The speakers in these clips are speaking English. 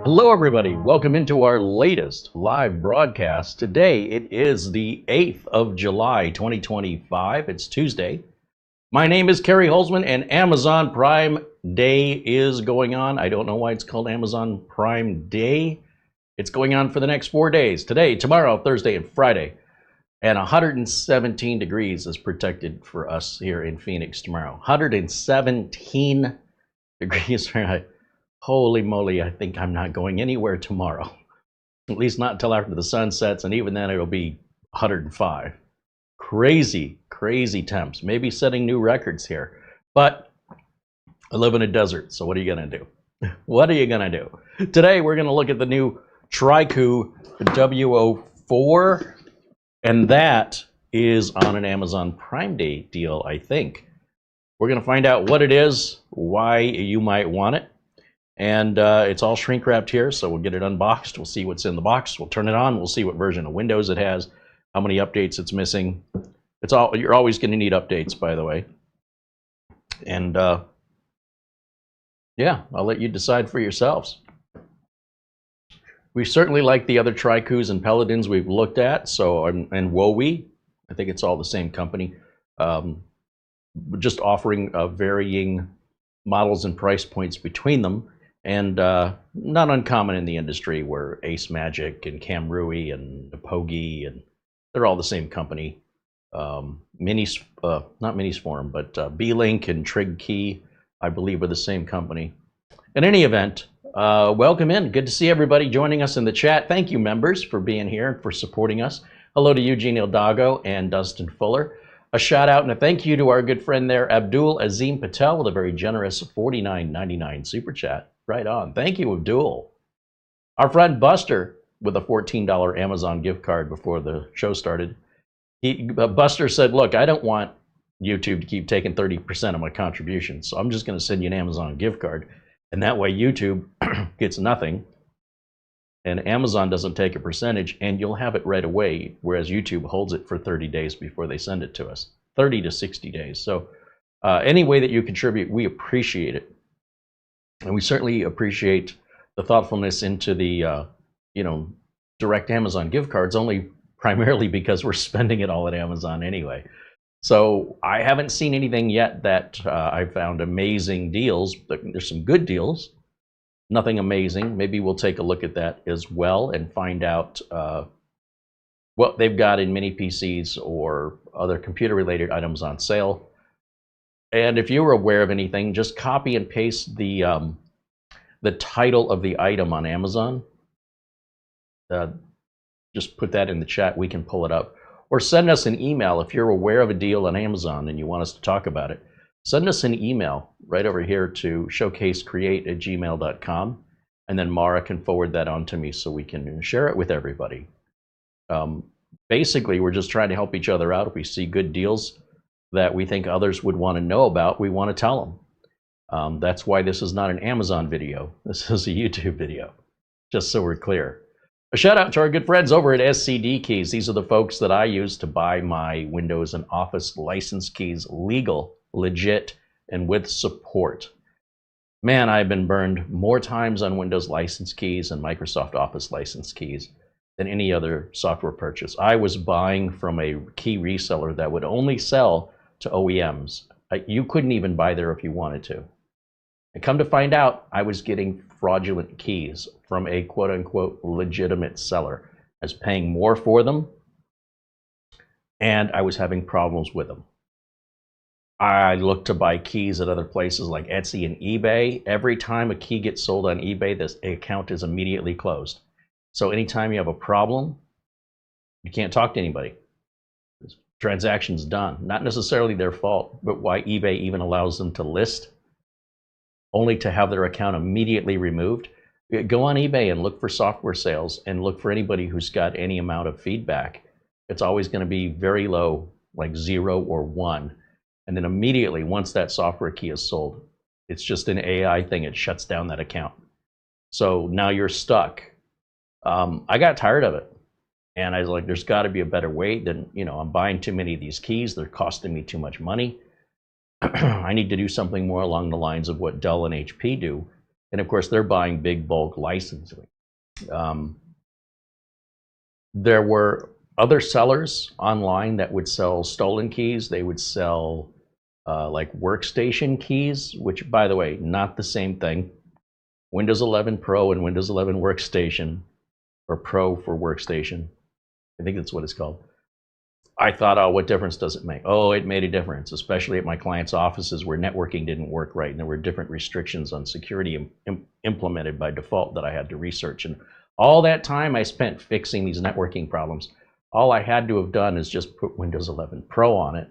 Hello everybody, welcome into our latest live broadcast. Today it is the 8th of July 2025, it's Tuesday. My name is CareyHolzman and Amazon Prime Day is going on. I don't know why it's called Amazon Prime Day. It's going on for the next 4 days, today, tomorrow, Thursday, and Friday. And 117 degrees is protected for us here in Phoenix tomorrow. 117 degrees Fahrenheit. Holy moly, I think I'm not going anywhere tomorrow. At least not until after the sun sets, and even then it'll be 105. Crazy, crazy temps. Maybe setting new records here. But I live in a desert, so what are you going to do? What are you going to do? Today we're going to look at the new Trycoo WO4, and that is on an Amazon Prime Day deal, I think. We're going to find out what it is, why you might want it. And it's all shrink wrapped here, so we'll get it unboxed. We'll see what's in the box. We'll turn it on. We'll see what version of Windows it has, how many updates it's missing. It's all, you're always going to need updates, by the way. And yeah, I'll let you decide for yourselves. We certainly like the other Trycoos and Paladins we've looked at. So and WoW, I think it's all the same company. Just offering varying models and price points between them. And not uncommon in the industry where Ace Magic and Camrui and Pogi, and they're all the same company. Not Minisforum, but B-Link and Tricu, I believe, are the same company. In any event, welcome in. Good to see everybody joining us in the chat. Thank you, members, for being here and for supporting us. Hello to Eugene Ildago and Dustin Fuller. A shout out and a thank you to our good friend there, Abdul Azim Patel, with a very generous $49.99 super chat. Right on. Thank you, Abdul. Our friend Buster with a $14 Amazon gift card before the show started. Buster said, look, I don't want YouTube to keep taking 30% of my contributions, so I'm just going to send you an Amazon gift card. And that way YouTube gets nothing, and Amazon doesn't take a percentage, and you'll have it right away, whereas YouTube holds it for 30 days before they send it to us. 30 to 60 days. So any way that you contribute, we appreciate it. And we certainly appreciate the thoughtfulness into the, direct Amazon gift cards, only primarily because we're spending it all at Amazon anyway. So I haven't seen anything yet that I found amazing deals, but there's some good deals. Nothing amazing. Maybe we'll take a look at that as well and find out what they've got in mini PCs or other computer-related items on sale. And if you were aware of anything, just copy and paste the title of the item on Amazon. Just put that in the chat. We can pull it up. Or send us an email if you're aware of a deal on Amazon and you want us to talk about it. Send us an email right over here to showcasecreate@gmail.com, and then Mara can forward that on to me so we can share it with everybody. Basically, we're just trying to help each other out. If we see good deals that we think others would want to know about, we want to tell them. That's why this is not an Amazon video. This is a YouTube video, just so we're clear. A shout out to our good friends over at SCD Keys. These are the folks that I use to buy my Windows and Office license keys legal, legit, and with support. Man, I've been burned more times on Windows license keys and Microsoft Office license keys than any other software purchase. I was buying from a key reseller that would only sell to OEMs. You couldn't even buy there if you wanted to. And come to find out, I was getting fraudulent keys from a quote-unquote legitimate seller. I was paying more for them, and I was having problems with them. I looked to buy keys at other places like Etsy and eBay. Every time a key gets sold on eBay, this account is immediately closed. So anytime you have a problem, you can't talk to anybody. This transaction's done. Not necessarily their fault, but why eBay even allows them to list, only to have their account immediately removed. Go on eBay and look for software sales and look for anybody who's got any amount of feedback. It's always going to be very low, like 0 or 1. And then immediately, once that software key is sold, it's just an AI thing. It shuts down that account. So now you're stuck. I got tired of it. And I was like, there's got to be a better way than, I'm buying too many of these keys. They're costing me too much money. I need to do something more along the lines of what Dell and HP do. And of course, they're buying big bulk licensing. There were other sellers online that would sell stolen keys. They would sell like workstation keys, which, by the way, not the same thing. Windows 11 Pro and Windows 11 Workstation, or Pro for Workstation, I think that's what it's called. I thought, oh, what difference does it make? Oh, it made a difference, especially at my clients' offices where networking didn't work right and there were different restrictions on security implemented by default that I had to research. And all that time I spent fixing these networking problems, all I had to have done is just put Windows 11 Pro on it,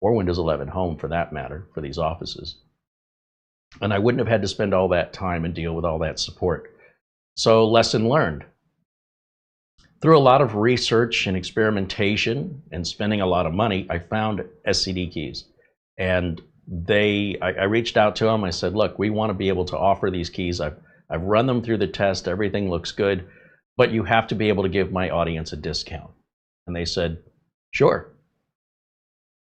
or Windows 11 Home for that matter, for these offices. And I wouldn't have had to spend all that time and deal with all that support. So, lesson learned. Through a lot of research and experimentation and spending a lot of money, I found SCD keys. And I reached out to them. I said, look, we want to be able to offer these keys. I've run them through the test. Everything looks good. But you have to be able to give my audience a discount. And they said, sure.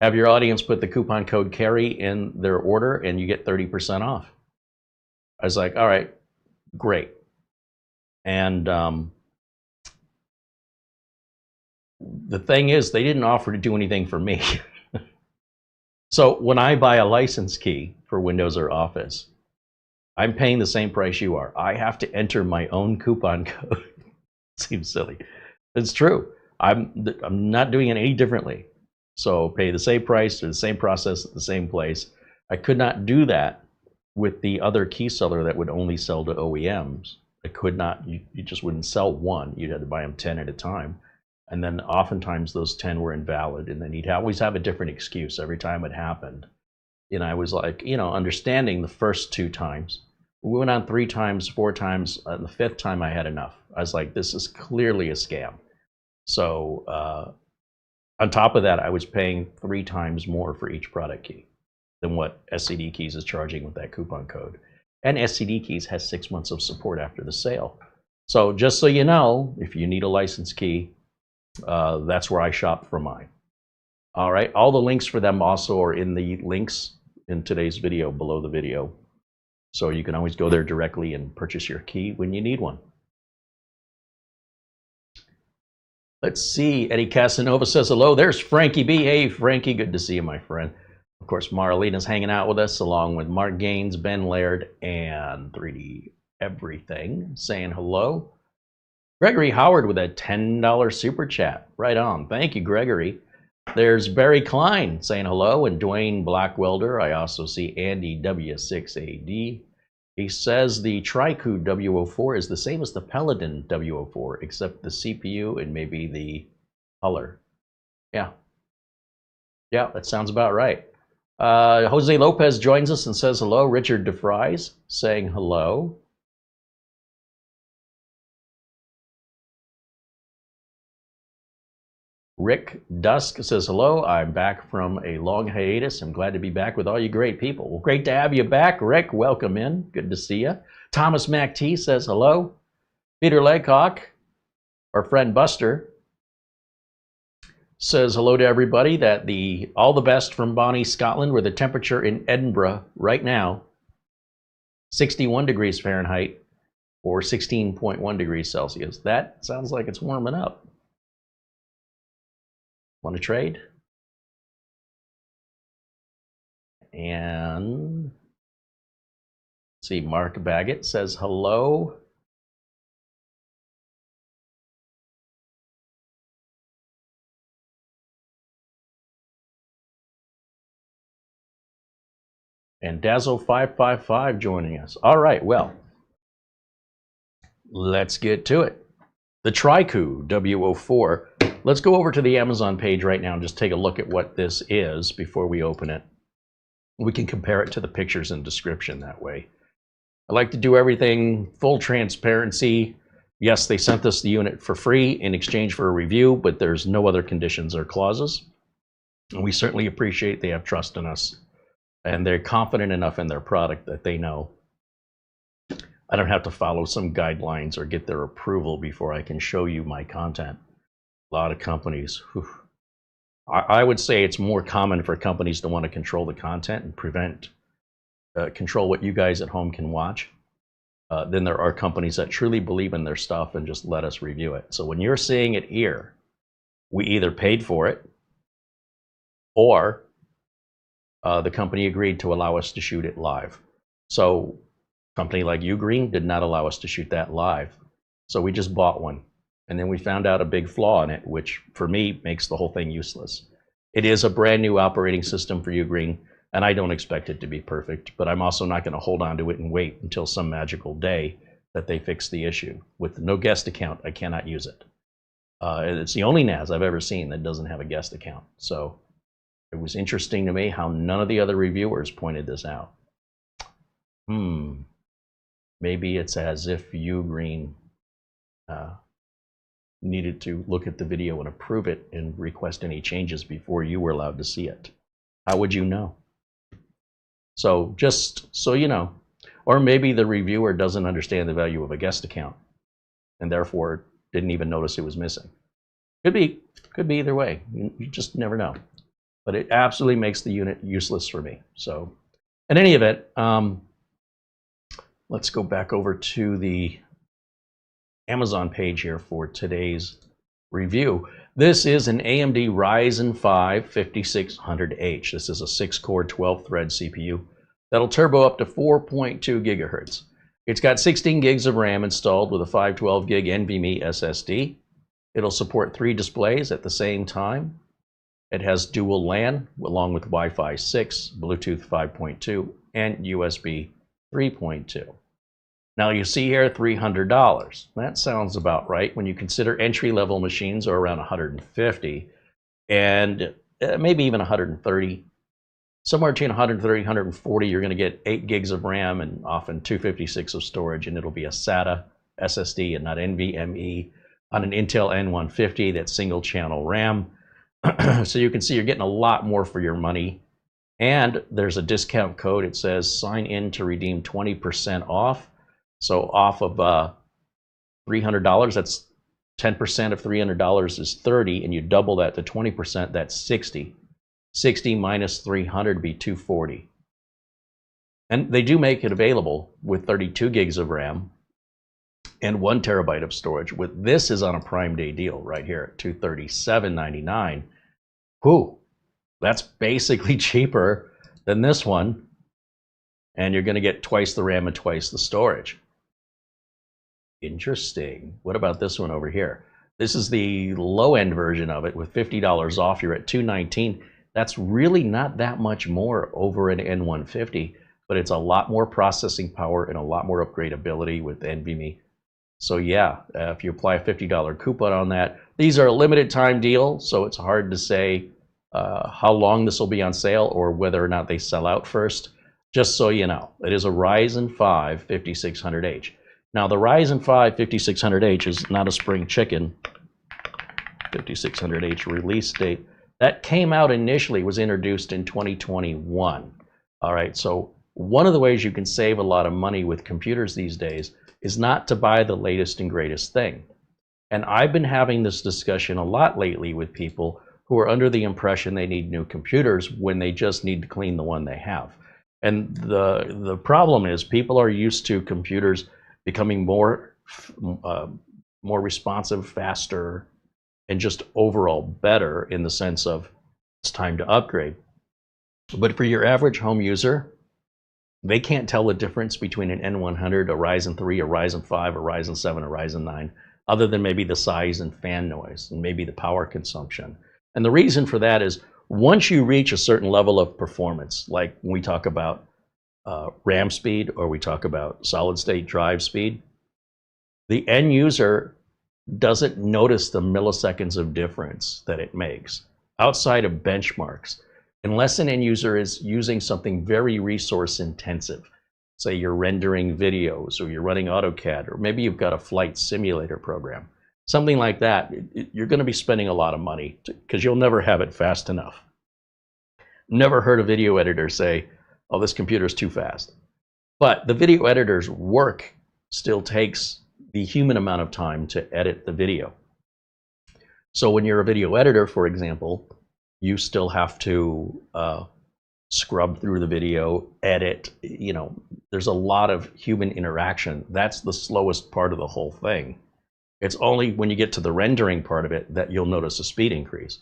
Have your audience put the coupon code Carey in their order and you get 30% off. I was like, all right, great. And the thing is, they didn't offer to do anything for me. So when I buy a license key for Windows or Office, I'm paying the same price you are. I have to enter my own coupon code. Seems silly. It's true. I'm not doing it any differently. So pay the same price or the same process at the same place. I could not do that with the other key seller that would only sell to OEMs. I could not. You just wouldn't sell one. You'd have to buy them 10 at a time. And then oftentimes those 10 were invalid, and then he'd always have a different excuse every time it happened. And I was like, understanding the first 2 times. We went on 3 times, 4 times. The 5th time I had enough. I was like, this is clearly a scam. So on top of that, I was paying 3 times more for each product key than what SCD Keys is charging with that coupon code. And SCD Keys has 6 months of support after the sale. So just so you know, if you need a license key, that's where I shop for mine. All right, all the links for them also are in the links in today's video, below the video. So you can always go there directly and purchase your key when you need one. Let's see, Eddie Casanova says hello. There's Frankie B. Hey, Frankie, good to see you, my friend. Of course, Marlena's hanging out with us, along with Mark Gaines, Ben Laird, and 3D Everything, saying hello. Gregory Howard with a $10 super chat. Right on. Thank you, Gregory. There's Barry Klein saying hello, and Dwayne Blackwelder. I also see Andy W6AD. He says the Trycoo W4 is the same as the Paladin W4, except the CPU and maybe the color. Yeah. Yeah, that sounds about right. Jose Lopez joins us and says hello. Richard DeFries saying hello. Rick Dusk says hello. I'm back from a long hiatus. I'm glad to be back with all you great people. Well, great to have you back, Rick. Welcome in. Good to see you. Thomas MacT says hello. Peter Leghawk, our friend Buster, says hello to everybody. That all the best from Bonnie, Scotland, where the temperature in Edinburgh right now, 61 degrees Fahrenheit or 16.1 degrees Celsius. That sounds like it's warming up. Want to trade? And let's see, Mark Baggett says hello. And Dazzle555 joining us. All right, well, let's get to it. The Trycoo WO4. Let's go over to the Amazon page right now and just take a look at what this is before we open it. We can compare it to the pictures and description that way. I like to do everything full transparency. Yes, they sent us the unit for free in exchange for a review, but there's no other conditions or clauses. And we certainly appreciate they have trust in us. And they're confident enough in their product that they know I don't have to follow some guidelines or get their approval before I can show you my content. A lot of companies. Whew. I would say it's more common for companies to want to control the content and control what you guys at home can watch than there are companies that truly believe in their stuff and just let us review it. So when you're seeing it here, we either paid for it or the company agreed to allow us to shoot it live. So a company like Ugreen did not allow us to shoot that live. So we just bought one. And then we found out a big flaw in it, which for me makes the whole thing useless. It is a brand new operating system for Ugreen, and I don't expect it to be perfect, but I'm also not going to hold on to it and wait until some magical day that they fix the issue. With no guest account, I cannot use it. It's the only NAS I've ever seen that doesn't have a guest account. So it was interesting to me how none of the other reviewers pointed this out. Maybe it's as if Ugreen needed to look at the video and approve it and request any changes before you were allowed to see it. How would you know? So just so you know, or maybe the reviewer doesn't understand the value of a guest account and therefore didn't even notice it was missing. Could be either way. You just never know. But it absolutely makes the unit useless for me. So in any event, let's go back over to the Amazon page here for today's review. This is an AMD Ryzen 5 5600H. This is a 6-core, 12-thread CPU that'll turbo up to 4.2 gigahertz. It's got 16 gigs of RAM installed with a 512 gig NVMe SSD. It'll support 3 displays at the same time. It has dual LAN along with Wi-Fi 6, Bluetooth 5.2, and USB 3.2. Now you see here $300. That sounds about right when you consider entry-level machines are around $150 and maybe even $130. Somewhere between $130 and $140, you're going to get 8 gigs of RAM and often 256 of storage, and it'll be a SATA SSD and not NVMe on an Intel N150. That's single-channel RAM. So you can see you're getting a lot more for your money. And there's a discount code. It says sign in to redeem 20% off. So off of $300, that's 10% of $300 is 30, and you double that to 20%, that's 60. 60 minus 300 would be 240. And they do make it available with 32 gigs of RAM and 1 terabyte of storage. With this is on a Prime Day deal right here at $237.99. Whew, that's basically cheaper than this one. And you're going to get twice the RAM and twice the storage. Interesting. What about this one over here? This is the low-end version of it with $50 off. You're at $219. That's really not that much more over an N150, but it's a lot more processing power and a lot more upgradability with NVMe. So yeah, if you apply a $50 coupon on that, these are a limited time deal, so it's hard to say how long this will be on sale or whether or not they sell out first. Just so you know, it is a Ryzen 5 5600H. Now the Ryzen 5 5600H is not a spring chicken. 5600H release date. That came out initially, was introduced in 2021. All right, so one of the ways you can save a lot of money with computers these days is not to buy the latest and greatest thing. And I've been having this discussion a lot lately with people who are under the impression they need new computers when they just need to clean the one they have. And the problem is people are used to computers becoming more responsive, faster, and just overall better in the sense of it's time to upgrade. But for your average home user, they can't tell the difference between an N100, a Ryzen 3, a Ryzen 5, a Ryzen 7, a Ryzen 9, other than maybe the size and fan noise and maybe the power consumption. And the reason for that is once you reach a certain level of performance, like when we talk about RAM speed or we talk about solid state drive speed, the end user doesn't notice the milliseconds of difference that it makes outside of benchmarks, unless an end user is using something very resource intensive. Say you're rendering videos or you're running AutoCAD, or maybe you've got a flight simulator program. Something like that, you're going to be spending a lot of money because you'll never have it fast enough. Never heard a video editor say, oh, this computer is too fast. But the video editor's work still takes the human amount of time to edit the video. So when you're a video editor, for example, you still have to scrub through the video, edit, there's a lot of human interaction. That's the slowest part of the whole thing. It's only when you get to the rendering part of it that you'll notice a speed increase.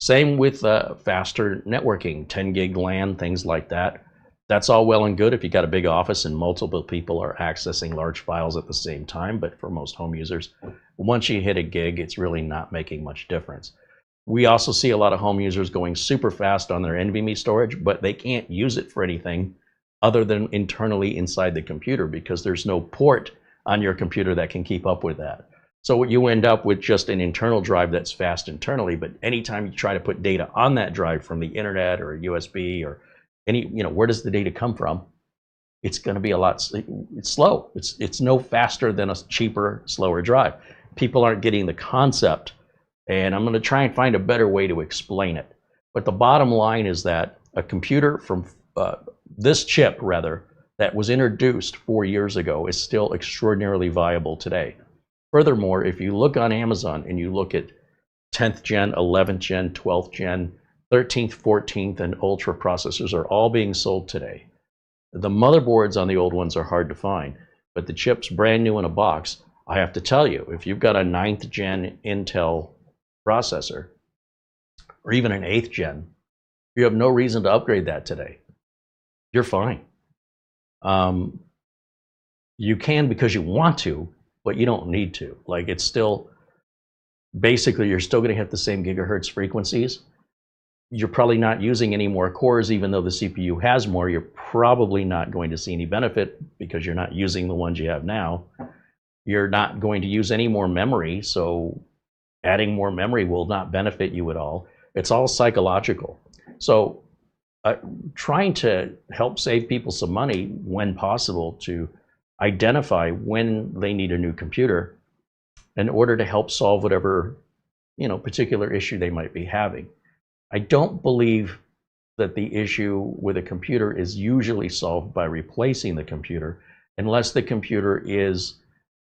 Same with faster networking, 10 gig LAN, things like that. That's all well and good if you got a big office and multiple people are accessing large files at the same time, but for most home users, once you hit a gig, it's really not making much difference. We also see a lot of home users going super fast on their NVMe storage, but they can't use it for anything other than internally inside the computer because there's no port on your computer that can keep up with that. So you end up with just an internal drive that's fast internally, but anytime you try to put data on that drive from the internet or USB or any, where does the data come from? It's going to be it's slow. It's no faster than a cheaper, slower drive. People aren't getting the concept, and I'm going to try and find a better way to explain it. But the bottom line is that a computer from this chip, rather, that was introduced 4 years ago is still extraordinarily viable today. Furthermore, if you look on Amazon and you look at 10th gen, 11th gen, 12th gen, 13th, 14th, and Ultra processors are all being sold today. The motherboards on the old ones are hard to find, but the chip's brand new in a box. I have to tell you, if you've got a 9th gen Intel processor, or even an 8th gen, you have no reason to upgrade that today. You're fine. You can because you want to, but you don't need to. Like, it's still, basically, you're still going to hit the same gigahertz frequencies. You're probably not using any more cores, even though the CPU has more. You're probably not going to see any benefit because you're not using the ones you have now. You're not going to use any more memory, so adding more memory will not benefit you at all. It's all psychological. So trying to help save people some money when possible to identify when they need a new computer in order to help solve whatever particular issue they might be having. I don't believe that the issue with a computer is usually solved by replacing the computer unless the computer is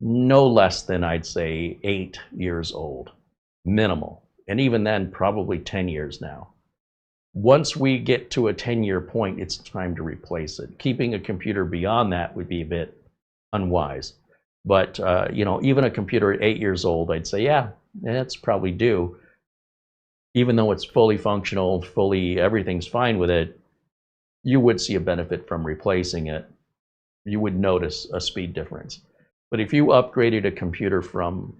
no less than, I'd say, 8 years old, minimal. And even then, probably 10 years now. Once we get to a 10-year point, it's time to replace it. Keeping a computer beyond that would be a bit unwise. But even a computer at 8 years old, I'd say, yeah, it's probably due. Even though it's fully functional, everything's fine with it, you would see a benefit from replacing it. You would notice a speed difference. But if you upgraded a computer from,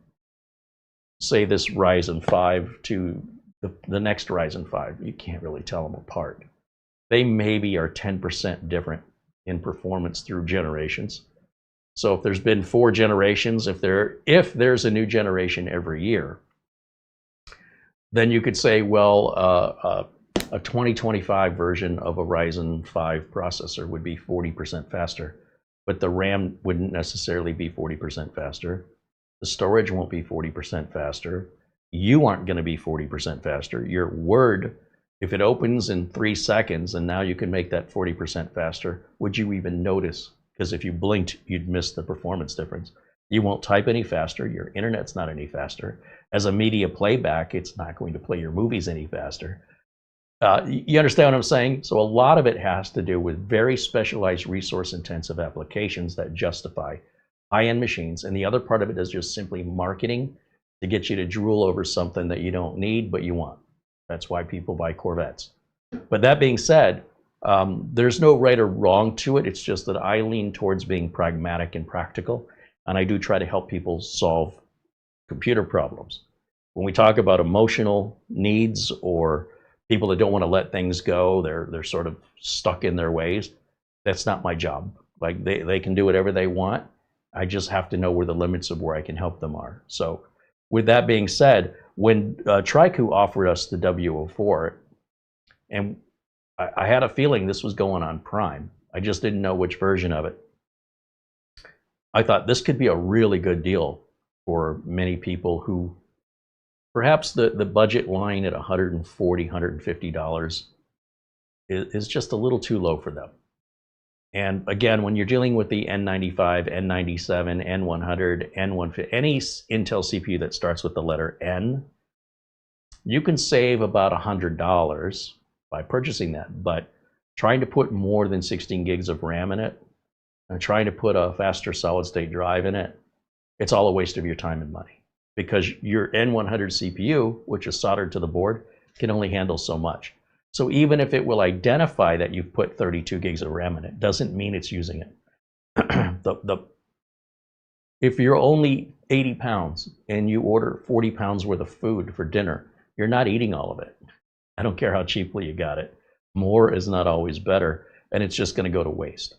say, this Ryzen 5 to the next Ryzen 5, you can't really tell them apart. They maybe are 10% different in performance through generations. So if there's been 4 generations, if there's a new generation every year, then you could say, well, a 2025 version of a Ryzen 5 processor would be 40% faster, but the RAM wouldn't necessarily be 40% faster. The storage won't be 40% faster. You aren't going to be 40% faster. Your Word, if it opens in 3 seconds and now you can make that 40% faster, would you even notice? Because if you blinked, you'd miss the performance difference. You won't type any faster. Your internet's not any faster. As a media playback, it's not going to play your movies any faster. You understand what I'm saying? So a lot of it has to do with very specialized resource-intensive applications that justify high-end machines. And the other part of it is just simply marketing to get you to drool over something that you don't need, but you want. That's why people buy Corvettes. But that being said, there's no right or wrong to it. It's just that I lean towards being pragmatic and practical. And I do try to help people solve computer problems. When we talk about emotional needs or people that don't want to let things go, they're sort of stuck in their ways, that's not my job. Like they can do whatever they want. I just have to know where the limits of where I can help them are. So with that being said, when Trycoo offered us the W4, and I had a feeling this was going on Prime. I just didn't know which version of it. I thought this could be a really good deal for many people who perhaps the budget line at $140, $150 is just a little too low for them. And again, when you're dealing with the N95, N97, N100, N150, any Intel CPU that starts with the letter N, You can save about $100 by purchasing that, but trying to put more than 16 gigs of RAM in it and trying to put a faster solid state drive in it, it's all a waste of your time and money, because your N100 CPU, which is soldered to the board, can only handle so much. So even if it will identify that you've put 32 gigs of RAM in it, doesn't mean it's using it. If you're only 80 pounds and you order 40 pounds worth of food for dinner, you're not eating all of it. I don't care how cheaply you got it. More is not always better, and it's just going to go to waste.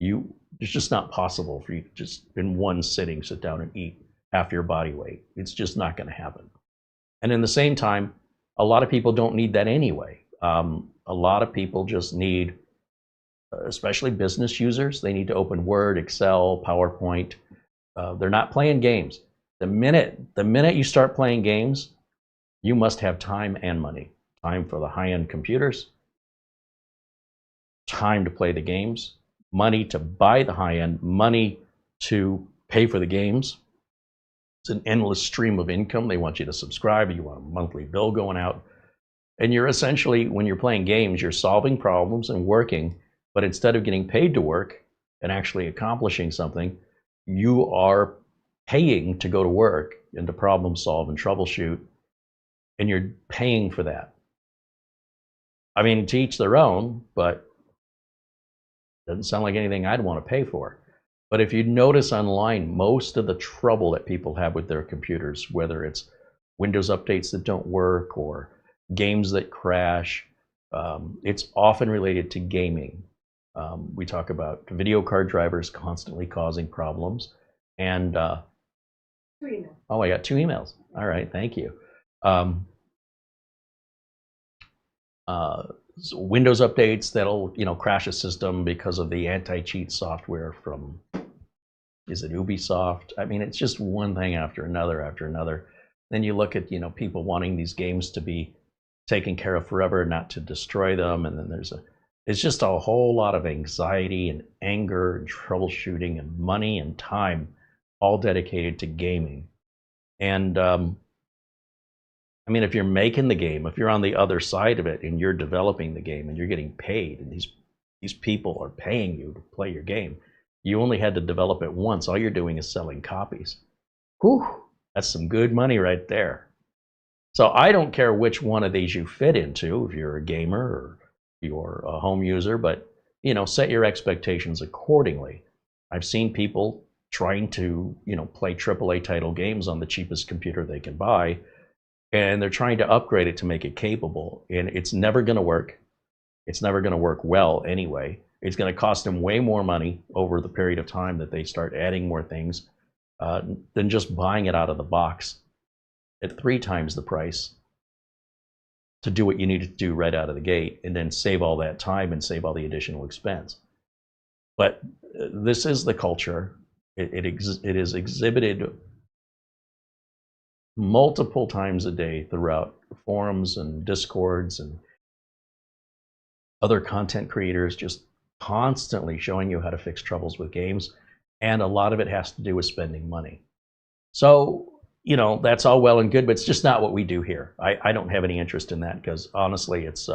It's just not possible for you to just in one sitting sit down and eat half your body weight. It's just not going to happen. And in the same time, a lot of people don't need that anyway. A lot of people just need, especially business users, they need to open Word, Excel, PowerPoint. They're not playing games. The minute you start playing games, you must have time and money. Time for the high-end computers, time to play the games, money to buy the high-end, money to pay for the games. It's an endless stream of income. They want you to subscribe. You want a monthly bill going out. And you're essentially, when you're playing games, you're solving problems and working, but instead of getting paid to work and actually accomplishing something, you are paying to go to work and to problem solve and troubleshoot, and you're paying for that. I mean, to each their own, but it doesn't sound like anything I'd want to pay for. But if you notice online, most of the trouble that people have with their computers, whether it's Windows updates that don't work or games that crash, it's often related to gaming. We talk about video card drivers constantly causing problems. And 2 emails. Oh, I got 2 emails. All right, thank you. So Windows updates that'll crash a system because of the anti-cheat software from, is it Ubisoft? I mean, it's just one thing after another after another. Then you look at people wanting these games to be taken care of forever, not to destroy them, and then it's just a whole lot of anxiety and anger and troubleshooting and money and time, all dedicated to gaming. And I mean, if you're making the game, if you're on the other side of it and you're developing the game and you're getting paid, and these people are paying you to play your game, you only had to develop it once. All you're doing is selling copies. Whew, that's some good money right there. So I don't care which one of these you fit into, if you're a gamer or you're a home user, but set your expectations accordingly. I've seen people trying to play AAA title games on the cheapest computer they can buy, and they're trying to upgrade it to make it capable, and it's never going to work. It's never going to work well anyway. It's going to cost them way more money over the period of time that they start adding more things than just buying it out of the box at 3 times the price to do what you need to do right out of the gate, and then save all that time and save all the additional expense. But this is the culture. It is exhibited multiple times a day throughout forums and discords and other content creators, just constantly showing you how to fix troubles with games, and a lot of it has to do with spending money. So that's all well and good, but it's just not what we do here. I don't have any interest in that, because honestly, it's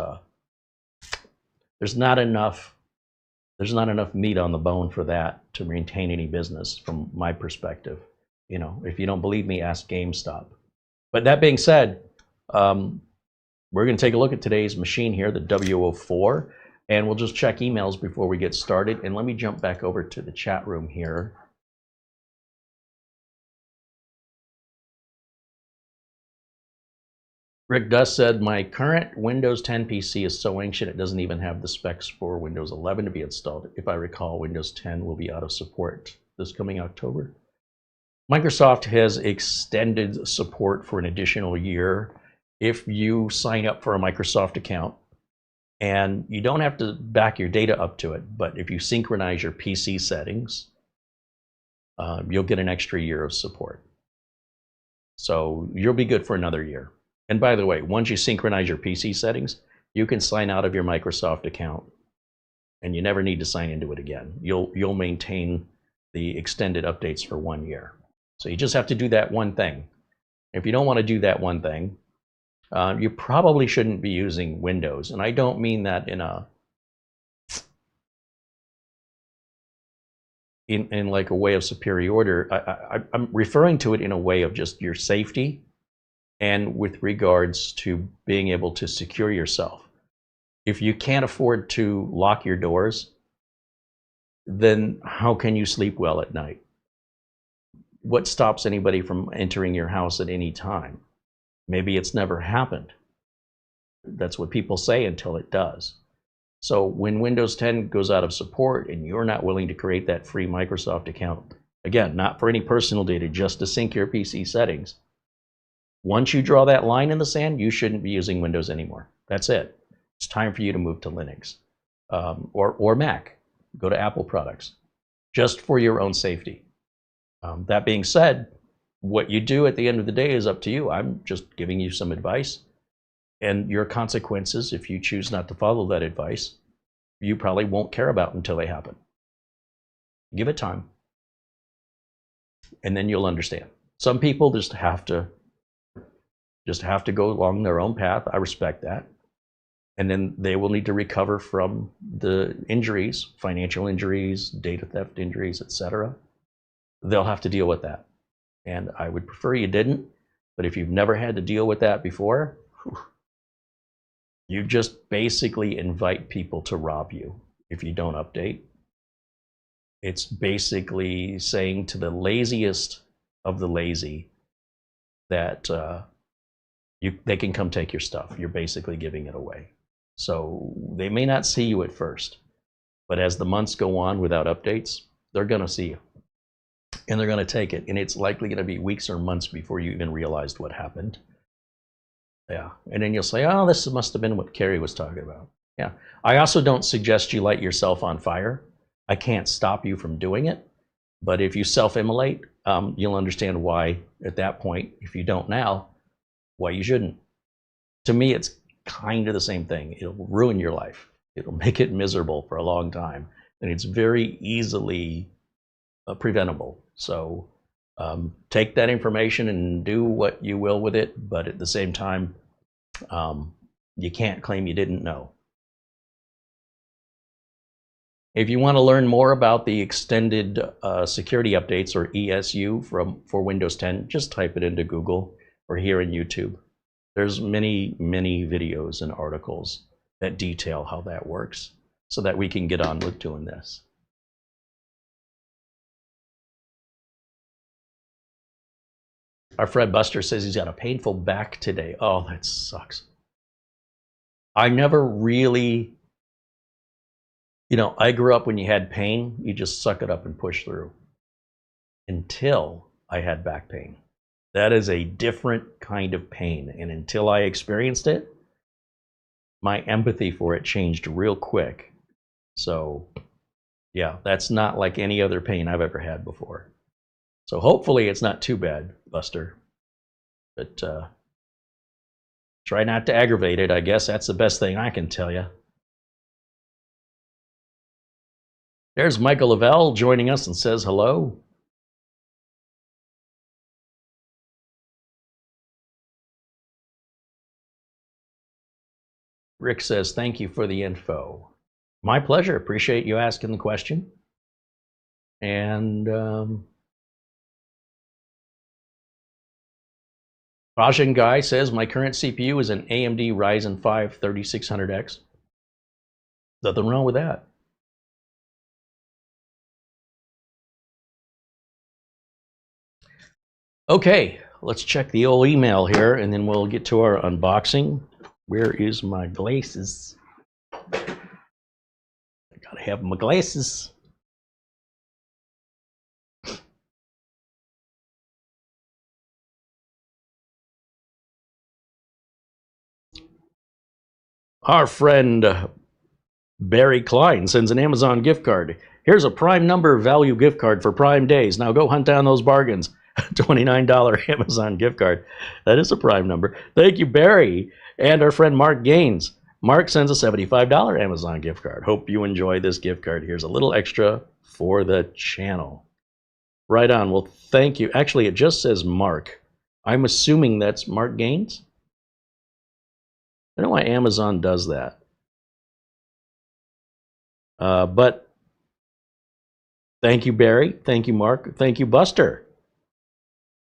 there's not enough meat on the bone for that to maintain any business from my perspective. If you don't believe me, ask GameStop. But that being said, we're going to take a look at today's machine here, the WO4, and we'll just check emails before we get started. And let me jump back over to the chat room here. Rick Dust said, my current Windows 10 PC is so ancient it doesn't even have the specs for Windows 11 to be installed. If I recall, Windows 10 will be out of support this coming October. Microsoft has extended support for an additional year if you sign up for a Microsoft account, and you don't have to back your data up to it, but if you synchronize your PC settings, you'll get an extra year of support. So you'll be good for another year. And by the way, once you synchronize your PC settings, you can sign out of your Microsoft account, and you never need to sign into it again. You'll maintain the extended updates for 1 year. So you just have to do that one thing. If you don't want to do that one thing, You probably shouldn't be using Windows, and I don't mean that in like a way of superiority. I'm referring to it in a way of just your safety and with regards to being able to secure yourself. If you can't afford to lock your doors, then how can you sleep well at night? What stops anybody from entering your house at any time? Maybe it's never happened. That's what people say until it does. So when Windows 10 goes out of support and you're not willing to create that free Microsoft account, again, not for any personal data, just to sync your PC settings, once you draw that line in the sand, you shouldn't be using Windows anymore. That's it. It's time for you to move to Linux or Mac. Go to Apple products, just for your own safety. That being said, what you do at the end of the day is up to you. I'm just giving you some advice. And your consequences, if you choose not to follow that advice, you probably won't care about until they happen. Give it time. And then you'll understand. Some people just have to go along their own path. I respect that. And then they will need to recover from the injuries, financial injuries, data theft injuries, etc. They'll have to deal with that. And I would prefer you didn't. But if you've never had to deal with that before, you just basically invite people to rob you if you don't update. It's basically saying to the laziest of the lazy that they can come take your stuff. You're basically giving it away. So they may not see you at first, but as the months go on without updates, they're going to see you. And they're going to take it. And it's likely going to be weeks or months before you even realized what happened. Yeah. And then you'll say, oh, this must have been what Carey was talking about. Yeah. I also don't suggest you light yourself on fire. I can't stop you from doing it. But if you self-immolate, you'll understand why at that point, if you don't now, why you shouldn't. To me, it's kind of the same thing. It'll ruin your life. It'll make it miserable for a long time. And it's very easily preventable. So take that information and do what you will with it. But at the same time, you can't claim you didn't know. If you want to learn more about the extended security updates, or ESU, for Windows 10, just type it into Google or here in YouTube. There's many, many videos and articles that detail how that works so that we can get on with doing this. Our friend Buster says he's got a painful back today. Oh, that sucks. I never really, I grew up when you had pain, you just suck it up and push through. Until I had back pain. That is a different kind of pain. And until I experienced it, my empathy for it changed real quick. So, yeah, that's not like any other pain I've ever had before. So hopefully it's not too bad, Buster. But try not to aggravate it. I guess that's the best thing I can tell you. There's Michael Lavelle joining us and says hello. Rick says, thank you for the info. My pleasure. Appreciate you asking the question. And Rajan Guy says, my current CPU is an AMD Ryzen 5 3600X. Nothing wrong with that. Okay, let's check the old email here, and then we'll get to our unboxing. Where is my glasses? I gotta have my glasses. Our friend Barry Klein sends an Amazon gift card. Here's a Prime number value gift card for Prime days. Now go hunt down those bargains. $29 Amazon gift card. That is a Prime number. Thank you, Barry. And our friend Mark Gaines. Mark sends a $75 Amazon gift card. Hope you enjoy this gift card. Here's a little extra for the channel. Right on. Well, thank you. Actually, it just says Mark. I'm assuming that's Mark Gaines. I don't know why Amazon does that. But thank you, Barry. Thank you, Mark. Thank you, Buster.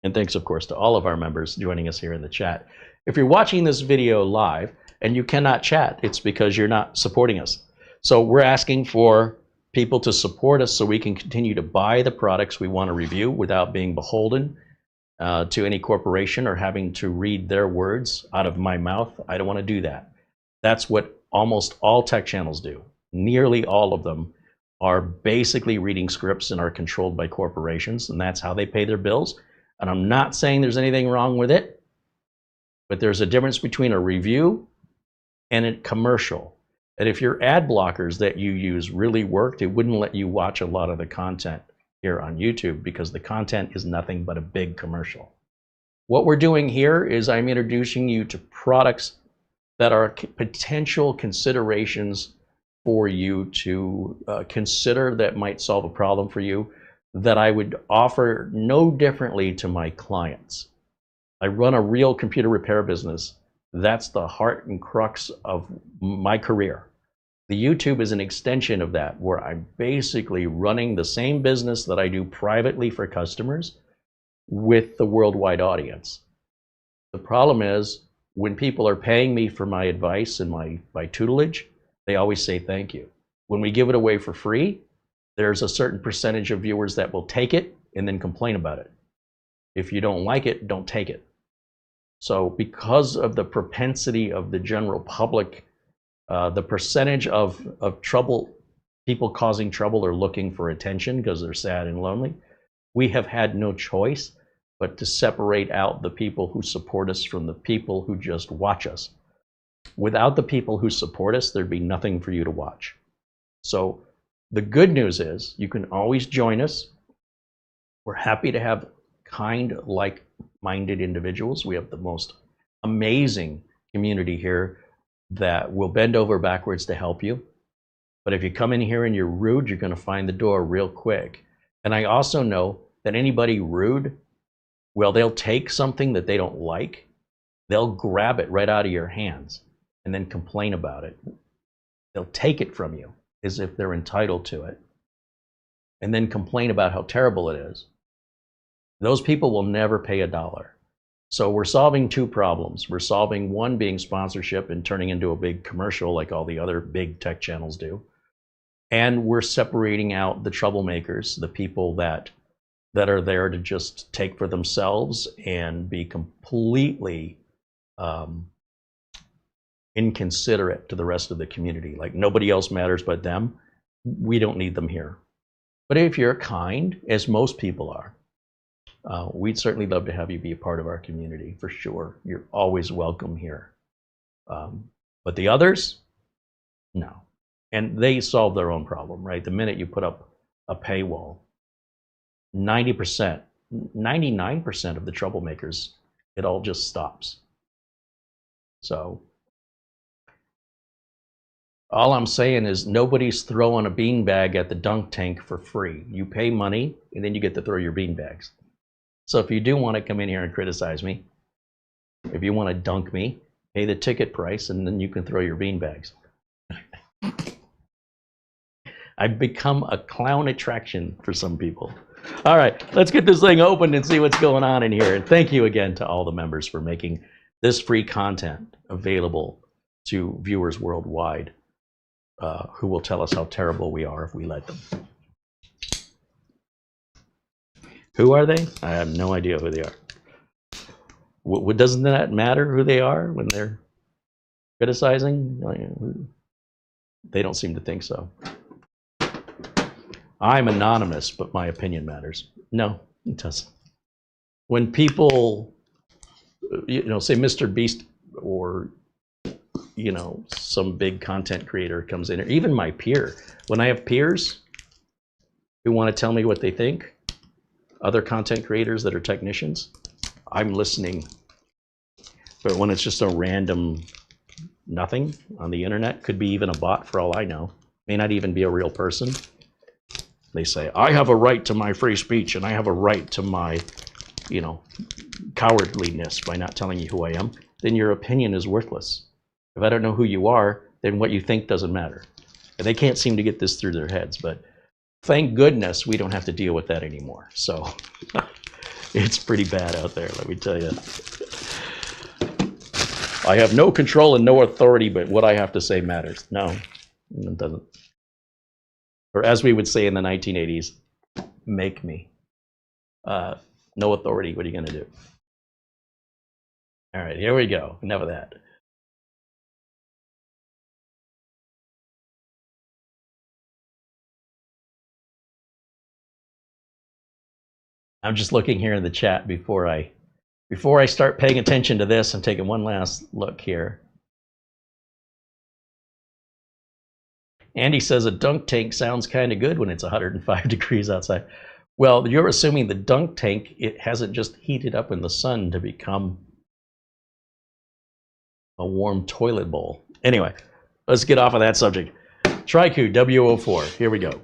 And thanks, of course, to all of our members joining us here in the chat. If you're watching this video live and you cannot chat, it's because you're not supporting us. So we're asking for people to support us so we can continue to buy the products we want to review without being beholden to any corporation or having to read their words out of my mouth. I don't want to do that. That's what almost all tech channels do. Nearly all of them are basically reading scripts and are controlled by corporations, and that's how they pay their bills. And I'm not saying there's anything wrong with it, but there's a difference between a review and a commercial. And if your ad blockers that you use really worked, it wouldn't let you watch a lot of the content here on YouTube because the content is nothing but a big commercial. What we're doing here is I'm introducing you to products that are potential considerations for you to consider that might solve a problem for you that I would offer no differently to my clients. I run a real computer repair business. That's the heart and crux of my career. The YouTube is an extension of that, where I'm basically running the same business that I do privately for customers with the worldwide audience. The problem is when people are paying me for my advice and my tutelage, they always say thank you. When we give it away for free, there's a certain percentage of viewers that will take it and then complain about it. If you don't like it, don't take it. So because of the propensity of the general public, the percentage of trouble, people causing trouble or looking for attention because they're sad and lonely, we have had no choice but to separate out the people who support us from the people who just watch us. Without the people who support us, there'd be nothing for you to watch. So the good news is you can always join us. We're happy to have kind, like-minded individuals. We have the most amazing community here that will bend over backwards to help you. But if you come in here and you're rude, you're going to find the door real quick. And I also know that anybody rude, well, they'll take something that they don't like, they'll grab it right out of your hands and then complain about it. They'll take it from you as if they're entitled to it, and then complain about how terrible it is. Those people will never pay $1. So we're solving two problems. We're solving one being sponsorship and turning into a big commercial like all the other big tech channels do. And we're separating out the troublemakers, the people that are there to just take for themselves and be completely inconsiderate to the rest of the community. Like nobody else matters but them. We don't need them here. But if you're kind, as most people are, we'd certainly love to have you be a part of our community for sure. You're always welcome here. But the others, no. And they solve their own problem, right? The minute you put up a paywall, 90%, 99% of the troublemakers, it all just stops. So all I'm saying is nobody's throwing a beanbag at the dunk tank for free. You pay money and then you get to throw your beanbags. So if you do want to come in here and criticize me, if you want to dunk me, pay the ticket price and then you can throw your beanbags. I've become a clown attraction for some people. All right, let's get this thing open and see what's going on in here. And thank you again to all the members for making this free content available to viewers worldwide who will tell us how terrible we are if we let them. Who are they? I have no idea who they are. Doesn't that matter who they are when they're criticizing? They don't seem to think so. I'm anonymous, but my opinion matters. No, it doesn't. When people, say Mr. Beast or, some big content creator comes in, or even my peer, when I have peers who want to tell me what they think, other content creators that are technicians, I'm listening. But when it's just a random nothing on the internet, could be even a bot for all I know, may not even be a real person. They say, I have a right to my free speech and I have a right to my, cowardliness by not telling you who I am. Then your opinion is worthless. If I don't know who you are, then what you think doesn't matter. And they can't seem to get this through their heads, but thank goodness we don't have to deal with that anymore. So it's pretty bad out there, let me tell you. I have no control and no authority, but what I have to say matters. No, it doesn't. Or as we would say in the 1980s, make me. No authority, what are you going to do? All right, here we go. Enough of that. I'm just looking here in the chat before I start paying attention to this. I'm taking one last look here. Andy says a dunk tank sounds kind of good when it's 105 degrees outside. Well, you're assuming the dunk tank, it hasn't just heated up in the sun to become a warm toilet bowl. Anyway, let's get off of that subject. Trycoo WO4, here we go.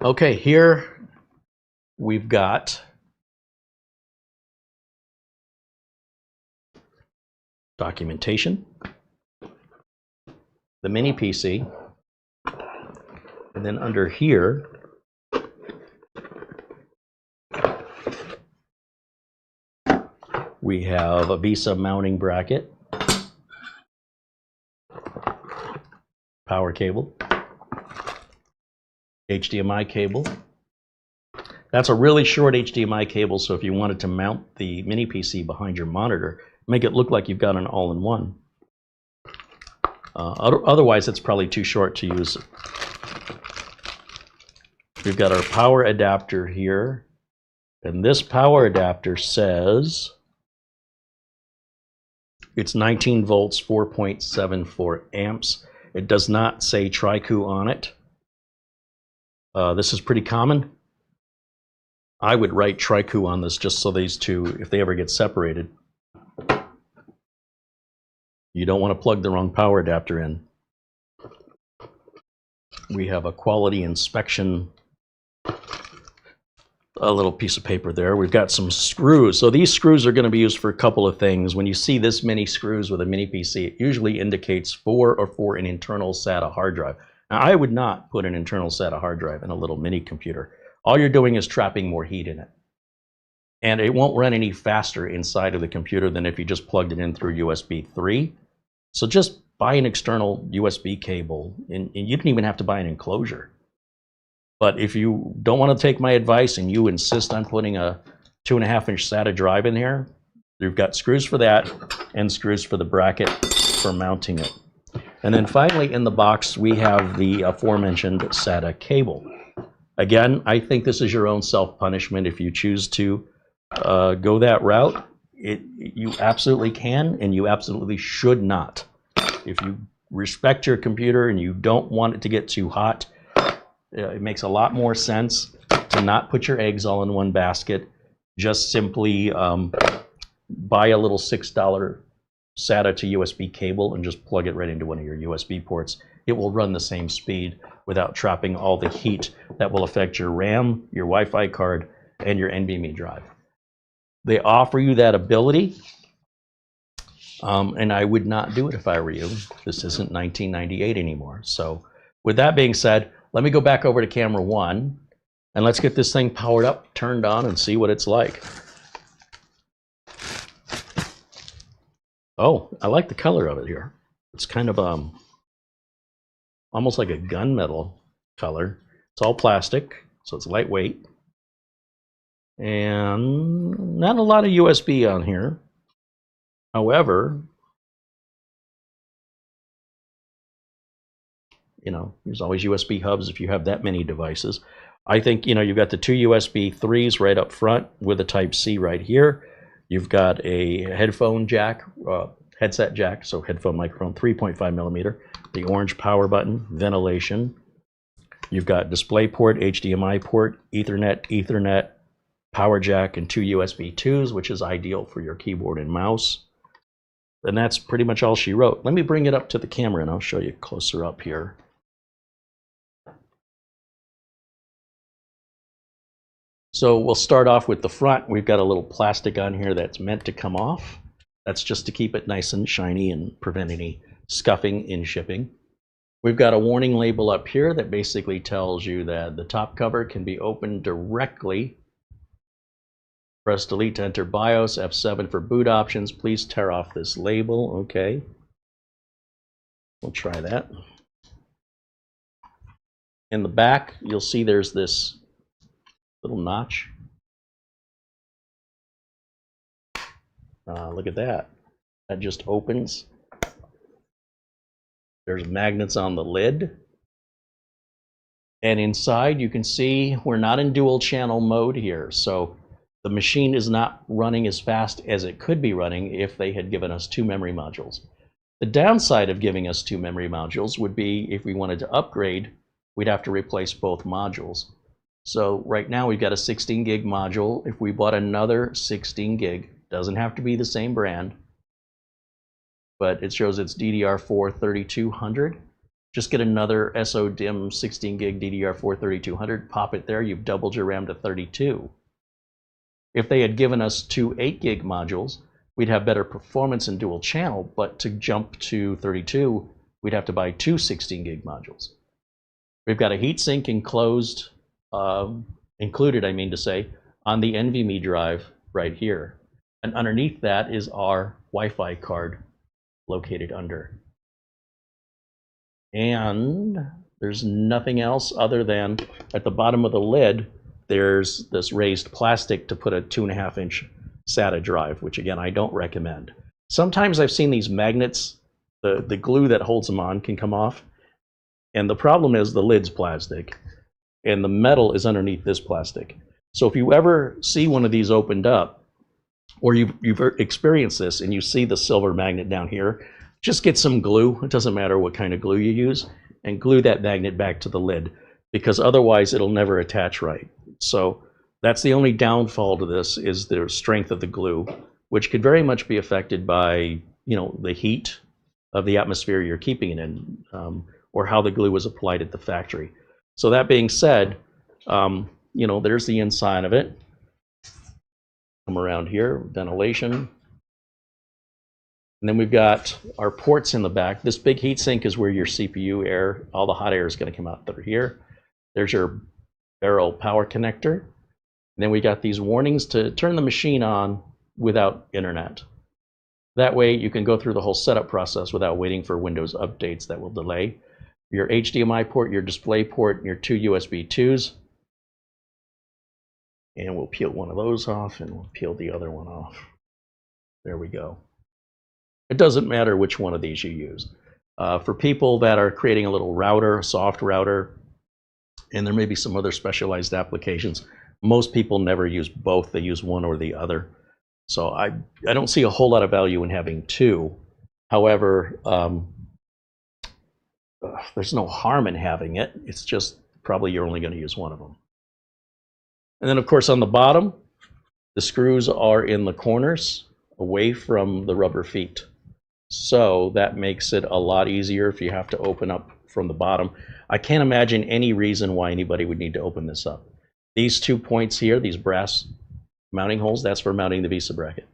Okay, here we've got documentation, the mini PC, and then under here we have a VESA mounting bracket, power cable, HDMI cable. That's a really short HDMI cable, so if you wanted to mount the mini PC behind your monitor, make it look like you've got an all-in-one. Otherwise, it's probably too short to use. We've got our power adapter here, and this power adapter says it's 19 volts, 4.74 amps. It does not say Trycoo on it. This is pretty common. I would write Trycoo on this just so these two, if they ever get separated, you don't want to plug the wrong power adapter in. We have a quality inspection, a little piece of paper there. We've got some screws. So these screws are going to be used for a couple of things. When you see this many screws with a mini PC, it usually indicates for an internal SATA hard drive. Now, I would not put an internal SATA hard drive in a little mini computer. All you're doing is trapping more heat in it. And it won't run any faster inside of the computer than if you just plugged it in through USB 3. So just buy an external USB cable, and you don't even have to buy an enclosure. But if you don't want to take my advice and you insist on putting a 2.5-inch SATA drive in here, you've got screws for that and screws for the bracket for mounting it. And then finally in the box, we have the aforementioned SATA cable. Again, I think this is your own self-punishment. If you choose to go that route, you absolutely can, and you absolutely should not. If you respect your computer and you don't want it to get too hot, it makes a lot more sense to not put your eggs all in one basket. Just simply buy a little $6 SATA to USB cable and just plug it right into one of your USB ports. It will run the same speed without trapping all the heat that will affect your RAM, your Wi-Fi card, and your NVMe drive. They offer you that ability, and I would not do it if I were you. This isn't 1998 anymore. So with that being said, let me go back over to camera 1, and let's get this thing powered up, turned on, and see what it's like. Oh, I like the color of it here. It's kind of almost like a gunmetal color. It's all plastic, so it's lightweight. And not a lot of USB on here. However, you know, there's always USB hubs if you have that many devices. I think, you know, you've got the two USB 3s right up front with a Type-C right here. You've got a headphone jack, headset jack, so headphone microphone, 3.5 millimeter. The orange power button, ventilation. You've got DisplayPort, HDMI port, Ethernet, power jack, and two USB 2s, which is ideal for your keyboard and mouse. And that's pretty much all she wrote. Let me bring it up to the camera and I'll show you closer up here. So we'll start off with the front. We've got a little plastic on here that's meant to come off. That's just to keep it nice and shiny and prevent any scuffing in shipping. We've got a warning label up here that basically tells you that the top cover can be opened directly. Press delete to enter BIOS, F7 for boot options. Please tear off this label. Okay. We'll try that. In the back, you'll see there's this little notch. Look at that. That just opens. There's magnets on the lid. And inside, you can see we're not in dual channel mode here. So the machine is not running as fast as it could be running if they had given us 2 memory modules. The downside of giving us 2 memory modules would be if we wanted to upgrade, we'd have to replace both modules. So right now we've got a 16 gig module. If we bought another 16 gig, doesn't have to be the same brand, but it shows it's DDR4 3200. Just get another SODIMM 16 gig DDR4 3200, pop it there, you've doubled your RAM to 32. If they had given us 2 8 gig modules, we'd have better performance in dual channel, but to jump to 32, we'd have to buy 2 16 gig modules. We've got a heatsink enclosed, included, I mean to say, on the NVMe drive right here. And underneath that is our Wi-Fi card located under. And there's nothing else other than at the bottom of the lid, there's this raised plastic to put a 2.5-inch SATA drive, which again, I don't recommend. Sometimes I've seen these magnets, the glue that holds them on can come off. And the problem is the lid's plastic and the metal is underneath this plastic. So if you ever see one of these opened up, or you've experienced this and you see the silver magnet down here, just get some glue. It doesn't matter what kind of glue you use, and glue that magnet back to the lid, because otherwise it'll never attach right. So that's the only downfall to this, is the strength of the glue, which could very much be affected by, you know, the heat of the atmosphere you're keeping it in, or how the glue was applied at the factory. So that being said, you know, there's the inside of it. Come around here, ventilation. And then we've got our ports in the back. This big heat sink is where your CPU air, all the hot air is going to come out through here. There's your barrel power connector. And then we got these warnings to turn the machine on without internet. That way you can go through the whole setup process without waiting for Windows updates that will delay. Your HDMI port, your display port, and your 2 USB 2s. And we'll peel one of those off and we'll peel the other one off. There we go. It doesn't matter which one of these you use. For people that are creating a little router, a soft router, and there may be some other specialized applications, most people never use both. They use one or the other. So I don't see a whole lot of value in having 2. However, there's no harm in having it. It's just probably you're only going to use one of them. And then, of course, on the bottom, the screws are in the corners away from the rubber feet. So that makes it a lot easier if you have to open up from the bottom. I can't imagine any reason why anybody would need to open this up. These 2 points here, these brass mounting holes, that's for mounting the VESA bracket.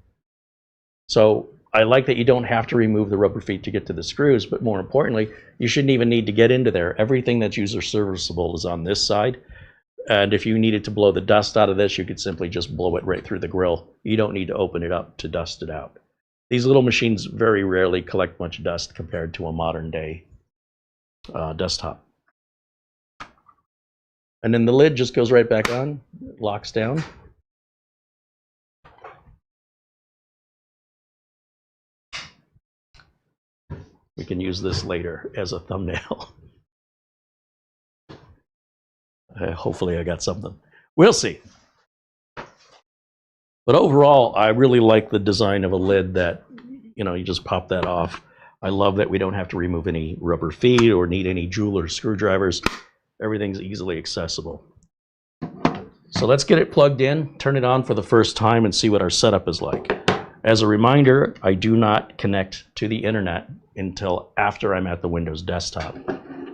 So I like that you don't have to remove the rubber feet to get to the screws, but more importantly, you shouldn't even need to get into there. Everything that's user serviceable is on this side. And if you needed to blow the dust out of this, you could simply just blow it right through the grill. You don't need to open it up to dust it out. These little machines very rarely collect much dust compared to a modern day desktop. And then the lid just goes right back on, locks down. We can use this later as a thumbnail. Hopefully I got something. We'll see. But overall, I really like the design of a lid that, you know, you just pop that off. I love that we don't have to remove any rubber feet or need any jeweler screwdrivers. Everything's easily accessible. So let's get it plugged in, turn it on for the first time, and see what our setup is like. As a reminder, I do not connect to the internet until after I'm at the Windows desktop.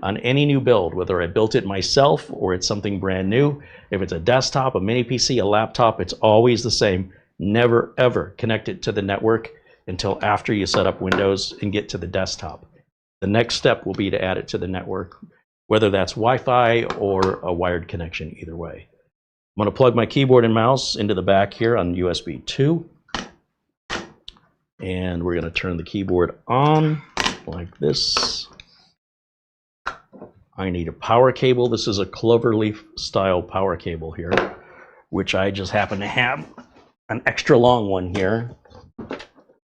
on any new build, whether I built it myself or it's something brand new. If it's a desktop, a mini PC, a laptop, it's always the same. Never, ever connect it to the network until after you set up Windows and get to the desktop. The next step will be to add it to the network, whether that's Wi-Fi or a wired connection, either way. I'm going to plug my keyboard and mouse into the back here on USB 2. And we're going to turn the keyboard on like this. I need a power cable. This is a cloverleaf style power cable here, which I just happen to have an extra long one here.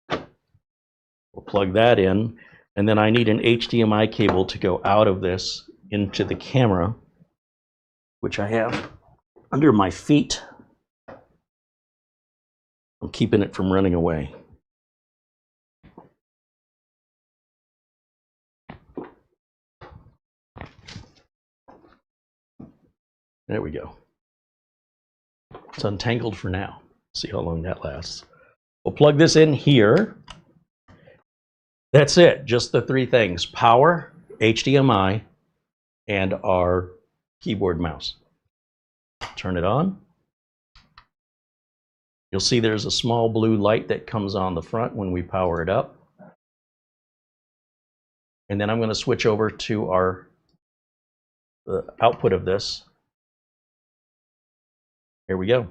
We'll plug that in. And then I need an HDMI cable to go out of this into the camera, which I have under my feet. I'm keeping it from running away. There we go. It's untangled for now. See how long that lasts. We'll plug this in here. That's it. Just the three things: power, HDMI, and our keyboard mouse. Turn it on. You'll see there's a small blue light that comes on the front when we power it up. And then I'm going to switch over to the output of this. Here we go.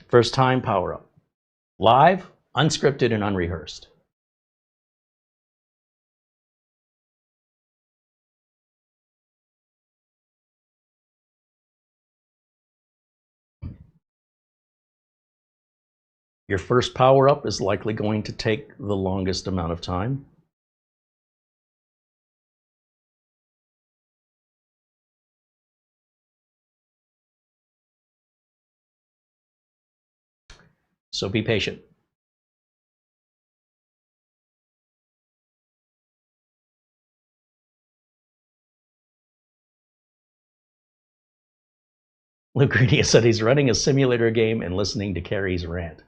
First time power up. Live, unscripted, and unrehearsed. Your first power up is likely going to take the longest amount of time. So be patient. Lucretia said he's running a simulator game and listening to Carey's rant.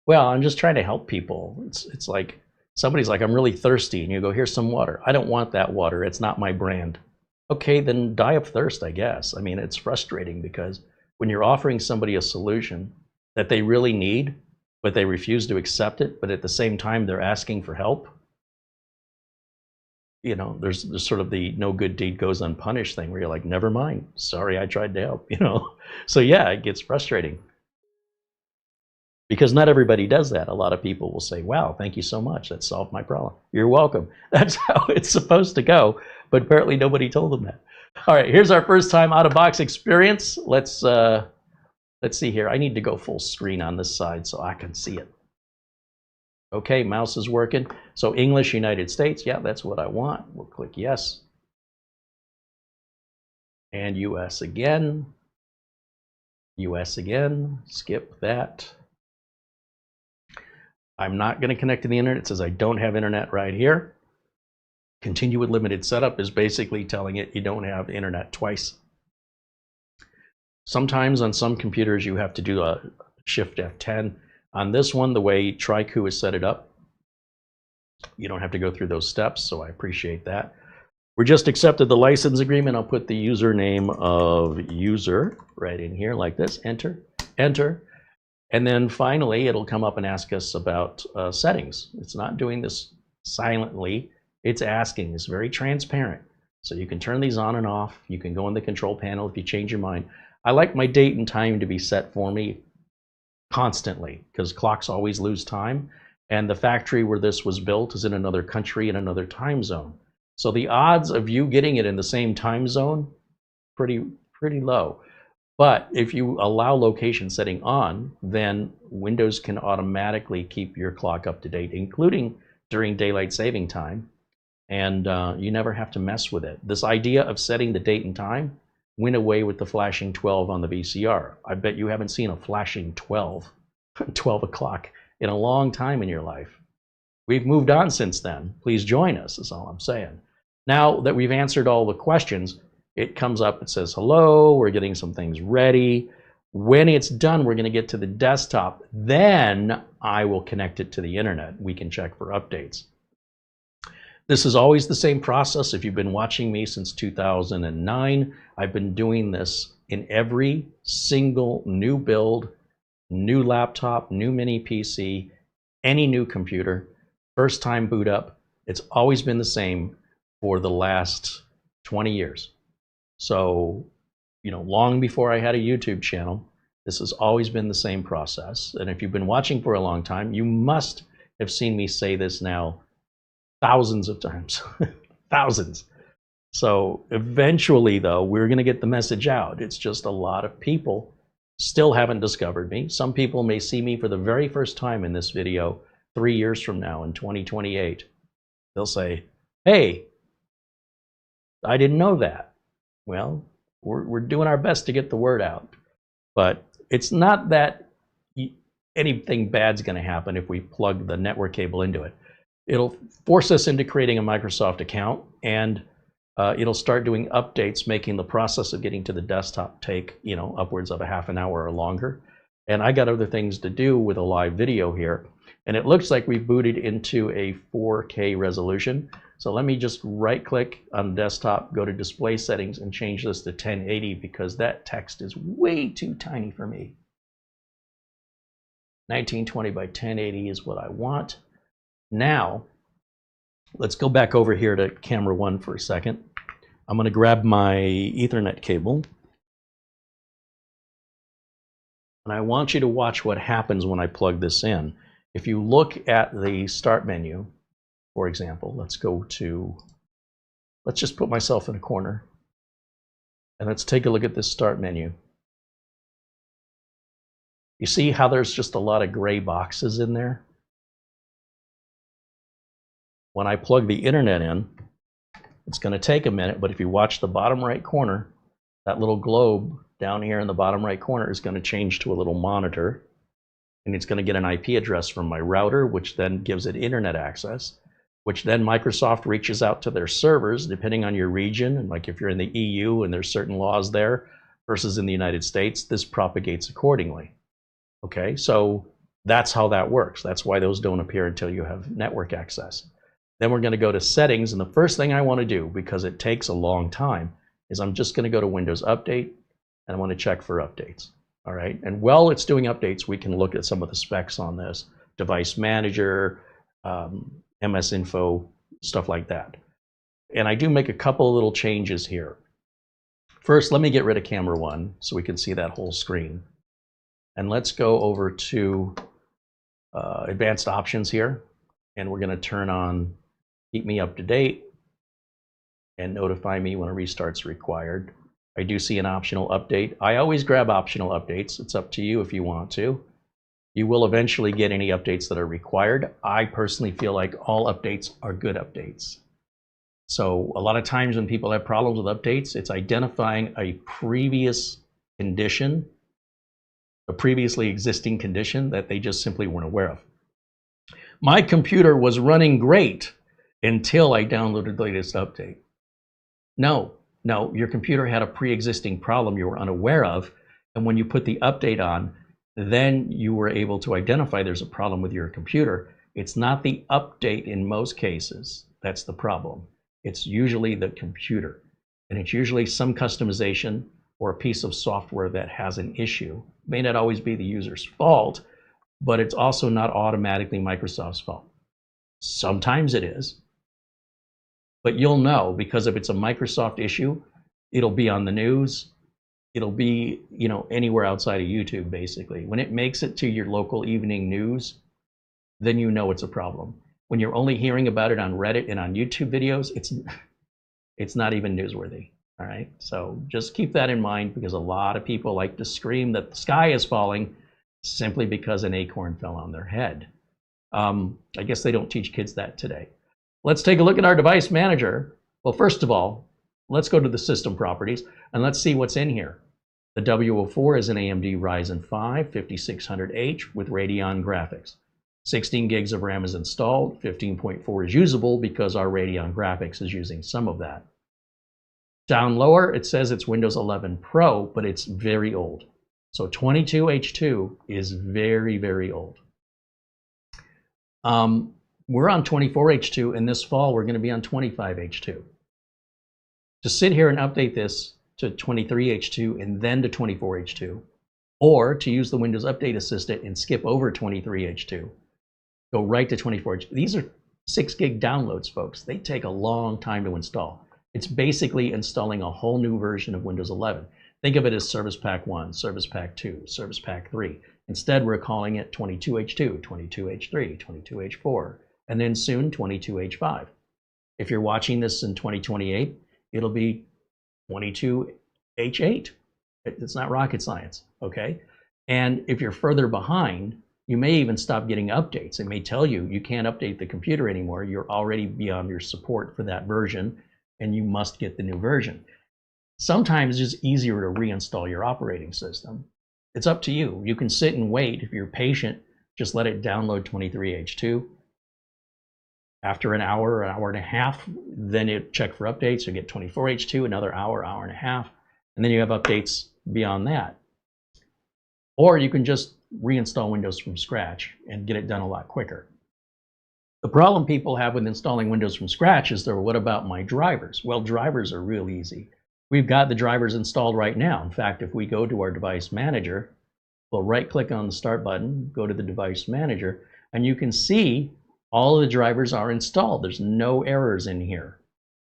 Well, I'm just trying to help people. It's like somebody's like, I'm really thirsty, and you go, here's some water. I don't want that water. It's not my brand. Okay, then die of thirst, I guess. I mean, it's frustrating because when you're offering somebody a solution that they really need, but they refuse to accept it, but at the same time they're asking for help, you know, there's sort of the no good deed goes unpunished thing where you're like, never mind, sorry, I tried to help, you know. So yeah, it gets frustrating. Because not everybody does that. A lot of people will say, wow, thank you so much. That solved my problem. You're welcome. That's how it's supposed to go. But apparently nobody told them that. All right, here's our first time out-of-box experience. Let's see here. I need to go full screen on this side so I can see it. Okay, mouse is working. So English, United States. Yeah, that's what I want. We'll click yes. And US again. US again. Skip that. I'm not going to connect to the internet. It says I don't have internet right here. Continue with limited setup is basically telling it you don't have internet twice. Sometimes on some computers you have to do a Shift F10. On this one, the way Trycoo has set it up, you don't have to go through those steps, so I appreciate that. We just accepted the license agreement. I'll put the username of user right in here like this. Enter, enter. And then finally, it'll come up and ask us about settings. It's not doing this silently. It's asking. It's very transparent. So you can turn these on and off. You can go in the control panel if you change your mind. I like my date and time to be set for me constantly because clocks always lose time. And the factory where this was built is in another country in another time zone. So the odds of you getting it in the same time zone, pretty low. But if you allow location setting on, then Windows can automatically keep your clock up to date, including during daylight saving time. And you never have to mess with it. This idea of setting the date and time went away with the flashing 12 on the VCR. I bet you haven't seen a flashing 12 o'clock in a long time in your life. We've moved on since then. Please join us, is all I'm saying. Now that we've answered all the questions, it comes up, it says, hello, we're getting some things ready. When it's done, we're gonna get to the desktop. Then I will connect it to the internet. We can check for updates. This is always the same process. If you've been watching me since 2009, I've been doing this in every single new build, new laptop, new mini PC, any new computer, first time boot up. It's always been the same for the last 20 years. So, you know, long before I had a YouTube channel, this has always been the same process. And if you've been watching for a long time, you must have seen me say this now thousands of times, thousands. So eventually, though, we're going to get the message out. It's just a lot of people still haven't discovered me. Some people may see me for the very first time in this video 3 years from now in 2028. They'll say, hey, I didn't know that. Well, we're doing our best to get the word out. But it's not that anything bad's going to happen if we plug the network cable into it. It'll force us into creating a Microsoft account, and it'll start doing updates, making the process of getting to the desktop take, you know, upwards of a half an hour or longer. And I got other things to do with a live video here. And it looks like we've booted into a 4K resolution. So let me just right click on the desktop, go to display settings and change this to 1080 because that text is way too tiny for me. 1920 by 1080 is what I want. Now, let's go back over here to camera 1 for a second. I'm going to grab my Ethernet cable. And I want you to watch what happens when I plug this in. If you look at the start menu, for example, let's just put myself in a corner. And let's take a look at this start menu. You see how there's just a lot of gray boxes in there? When I plug the internet in, it's going to take a minute, but if you watch the bottom right corner, that little globe down here in the bottom right corner is going to change to a little monitor, and it's going to get an IP address from my router, which then gives it internet access, which then Microsoft reaches out to their servers, depending on your region, and like if you're in the EU and there's certain laws there versus in the United States, this propagates accordingly. Okay, so that's how that works. That's why those don't appear until you have network access. Then we're going to go to settings, and the first thing I want to do, because it takes a long time, is I'm just going to go to Windows Update, and I want to check for updates. All right, and while it's doing updates, we can look at some of the specs on this. Device Manager, MS Info, stuff like that. And I do make a couple of little changes here. First, let me get rid of camera 1 so we can see that whole screen. And let's go over to advanced options here, and we're going to turn on keep me up to date and notify me when a restart's required. I do see an optional update. I always grab optional updates. It's up to you if you want to. You will eventually get any updates that are required. I personally feel like all updates are good updates. So a lot of times when people have problems with updates, it's identifying a previous condition, a previously existing condition that they just simply weren't aware of. My computer was running great until I downloaded the latest update. No, your computer had a pre-existing problem you were unaware of, and when you put the update on, then you were able to identify there's a problem with your computer. It's not the update in most cases that's the problem. It's usually the computer, and it's usually some customization or a piece of software that has an issue. It may not always be the user's fault, but it's also not automatically Microsoft's fault. Sometimes it is, but you'll know because if it's a Microsoft issue, it'll be on the news. It'll be, you know, anywhere outside of YouTube, basically. When it makes it to your local evening news, then you know it's a problem. When you're only hearing about it on Reddit and on YouTube videos, it's not even newsworthy. All right, so just keep that in mind because a lot of people like to scream that the sky is falling simply because an acorn fell on their head. I guess they don't teach kids that today. Let's take a look at our device manager. Well, first of all, let's go to the system properties and let's see what's in here. The W4 is an AMD Ryzen 5 5600H with Radeon graphics. 16 gigs of RAM is installed, 15.4 is usable because our Radeon graphics is using some of that. Down lower, it says it's Windows 11 Pro, but it's very old. So 22H2 is very, very old. We're on 24H2, and this fall we're going to be on 25H2. To sit here and update this to 23H2 and then to 24H2, or to use the Windows Update Assistant and skip over 23H2, go right to 24H2. These are 6 gig downloads, folks. They take a long time to install. It's basically installing a whole new version of Windows 11. Think of it as Service Pack 1, Service Pack 2, Service Pack 3. Instead, we're calling it 22H2, 22H3, 22H4, and then soon 22H5. If you're watching this in 2028, it'll be 22H8. It's not rocket science, okay? And if you're further behind, you may even stop getting updates. It may tell you you can't update the computer anymore. You're already beyond your support for that version, and you must get the new version. Sometimes it's easier to reinstall your operating system. It's up to you. You can sit and wait. If you're patient, just let it download 23H2. After an hour and a half, then you check for updates. You get 24H2, another hour, hour and a half, and then you have updates beyond that. Or you can just reinstall Windows from scratch and get it done a lot quicker. The problem people have with installing Windows from scratch is, what about my drivers? Well, drivers are real easy. We've got the drivers installed right now. In fact, if we go to our device manager, we'll right-click on the Start button, go to the device manager, and you can see all of the drivers are installed. There's no errors in here.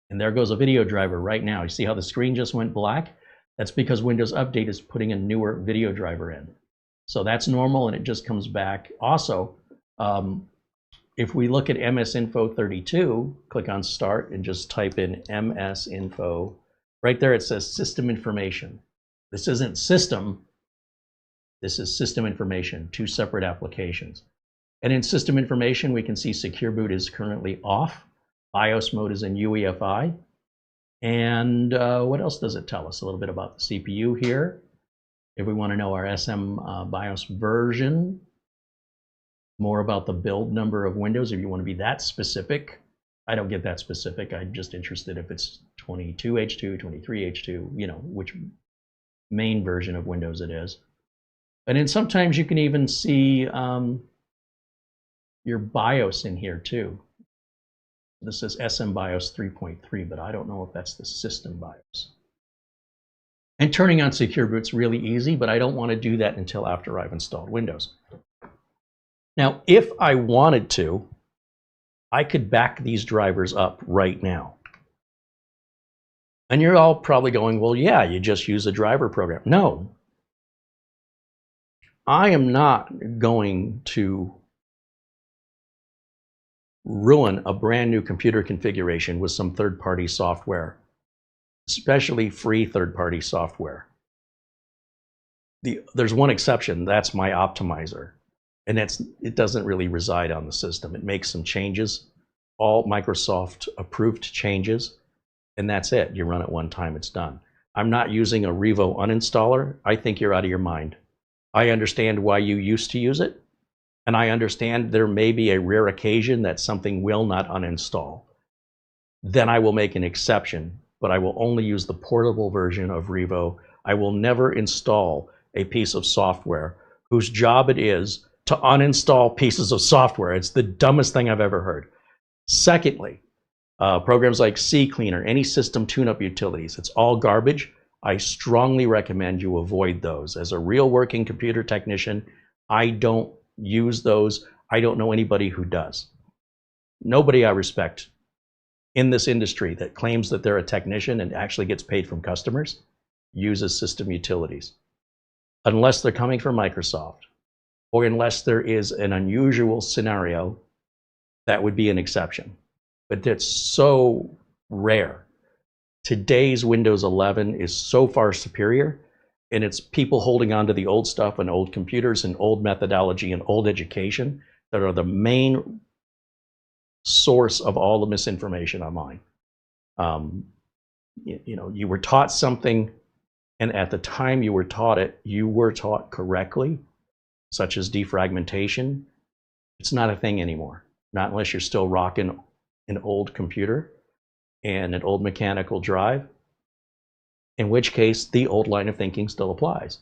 And there goes a video driver right now. You see how the screen just went black? That's because Windows Update is putting a newer video driver in. So that's normal, and it just comes back. Also, if we look at MS-Info32, click on Start and just type in MS-Info. Right there it says System Information. This isn't System, this is System Information, 2 separate applications. And in System Information, we can see Secure Boot is currently off. BIOS mode is in UEFI. And what else does it tell us? A little bit about the CPU here. If we want to know our SM BIOS version, more about the build number of Windows, if you want to be that specific. I don't get that specific. I'm just interested if it's 22H2, 23H2, you know, which main version of Windows it is. And then sometimes you can even see your BIOS in here too. This is SM BIOS 3.3, but I don't know if that's the system BIOS. And turning on Secure Boot's really easy, but I don't want to do that until after I've installed Windows. Now, if I wanted to, I could back these drivers up right now. And you're all probably going, well, yeah, you just use a driver program. No. I am not going to ruin a brand new computer configuration with some third-party software, especially free third-party software. There's one exception, that's my optimizer. And it doesn't really reside on the system. It makes some changes, all Microsoft approved changes, and that's it. You run it one time, it's done. I'm not using a Revo uninstaller. I think you're out of your mind. I understand why you used to use it, and I understand there may be a rare occasion that something will not uninstall. Then I will make an exception, but I will only use the portable version of Revo. I will never install a piece of software whose job it is to uninstall pieces of software. It's the dumbest thing I've ever heard. Secondly, programs like CCleaner, any system tune-up utilities, it's all garbage. I strongly recommend you avoid those. As a real working computer technician, I don't use those. I don't know anybody who does. Nobody I respect in this industry that claims that they're a technician and actually gets paid from customers uses system utilities, unless they're coming from Microsoft, or unless there is an unusual scenario, that would be an exception. But that's so rare. Today's Windows 11 is so far superior, and it's people holding on to the old stuff and old computers and old methodology and old education that are the main source of all the misinformation online. You know, you were taught something, and at the time you were taught it, you were taught correctly, such as defragmentation. It's not a thing anymore, not unless you're still rocking an old computer and an old mechanical drive, in which case the old line of thinking still applies.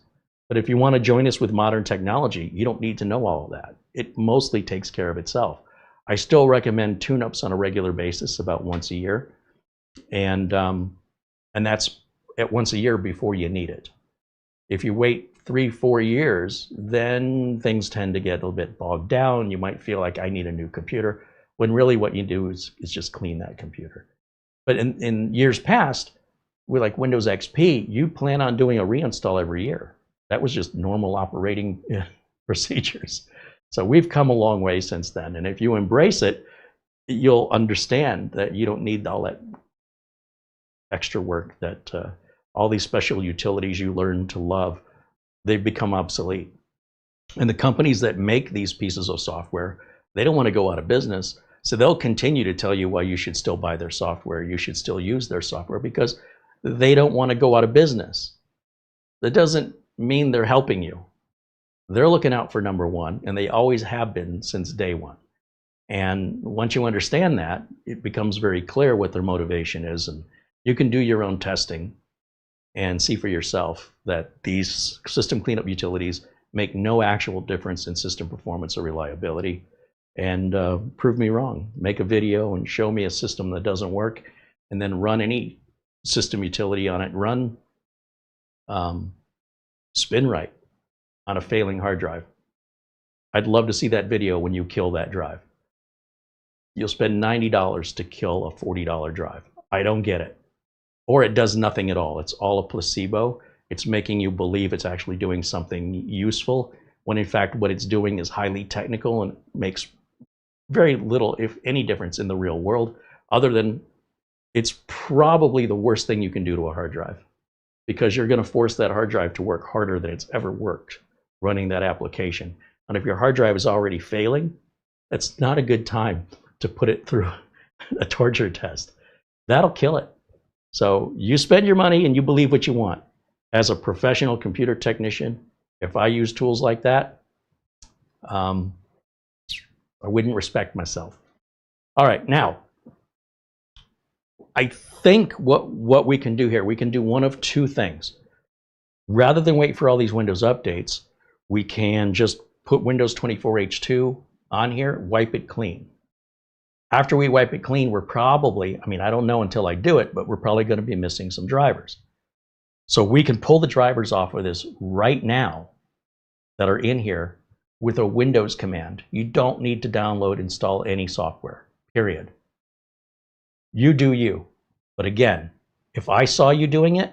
But if you want to join us with modern technology, you don't need to know all of that. It mostly takes care of itself. I still recommend tune-ups on a regular basis, about once a year, and that's at once a year before you need it. If you wait 3-4 years, then things tend to get a little bit bogged down. You might feel like I need a new computer, when really what you do is just clean that computer. But in years past, with like Windows XP, you plan on doing a reinstall every year. That was just normal operating procedures. So we've come a long way since then. And if you embrace it, you'll understand that you don't need all that extra work, that all these special utilities you learn to love, they've become obsolete. And the companies that make these pieces of software, they don't want to go out of business. So they'll continue to tell you why you should still buy their software, you should still use their software, because they don't want to go out of business. That doesn't mean they're helping you. They're looking out for number one, and they always have been since day one. And once you understand that, it becomes very clear what their motivation is, and you can do your own testing and see for yourself that these system cleanup utilities make no actual difference in system performance or reliability. And prove me wrong. Make a video and show me a system that doesn't work, and then run any system utility on it. Run SpinRite on a failing hard drive. I'd love to see that video when you kill that drive. You'll spend $90 to kill a $40 drive. I don't get it. Or it does nothing at all. It's all a placebo. It's making you believe it's actually doing something useful, when in fact what it's doing is highly technical and makes very little, if any, difference in the real world, other than it's probably the worst thing you can do to a hard drive, because you're going to force that hard drive to work harder than it's ever worked running that application. And if your hard drive is already failing, that's not a good time to put it through a torture test. That'll kill it. So you spend your money and you believe what you want. As a professional computer technician, if I use tools like that, I wouldn't respect myself. All right, now, I think what we can do here, we can do one of two things. Rather than wait for all these Windows updates, we can just put Windows 24 H2 on here, wipe it clean. After we wipe it clean, we're probably, I mean, I don't know until I do it, but we're probably going to be missing some drivers. So we can pull the drivers off of this right now that are in here with a Windows command. You don't need to download, install any software, period. You do you. But again, if I saw you doing it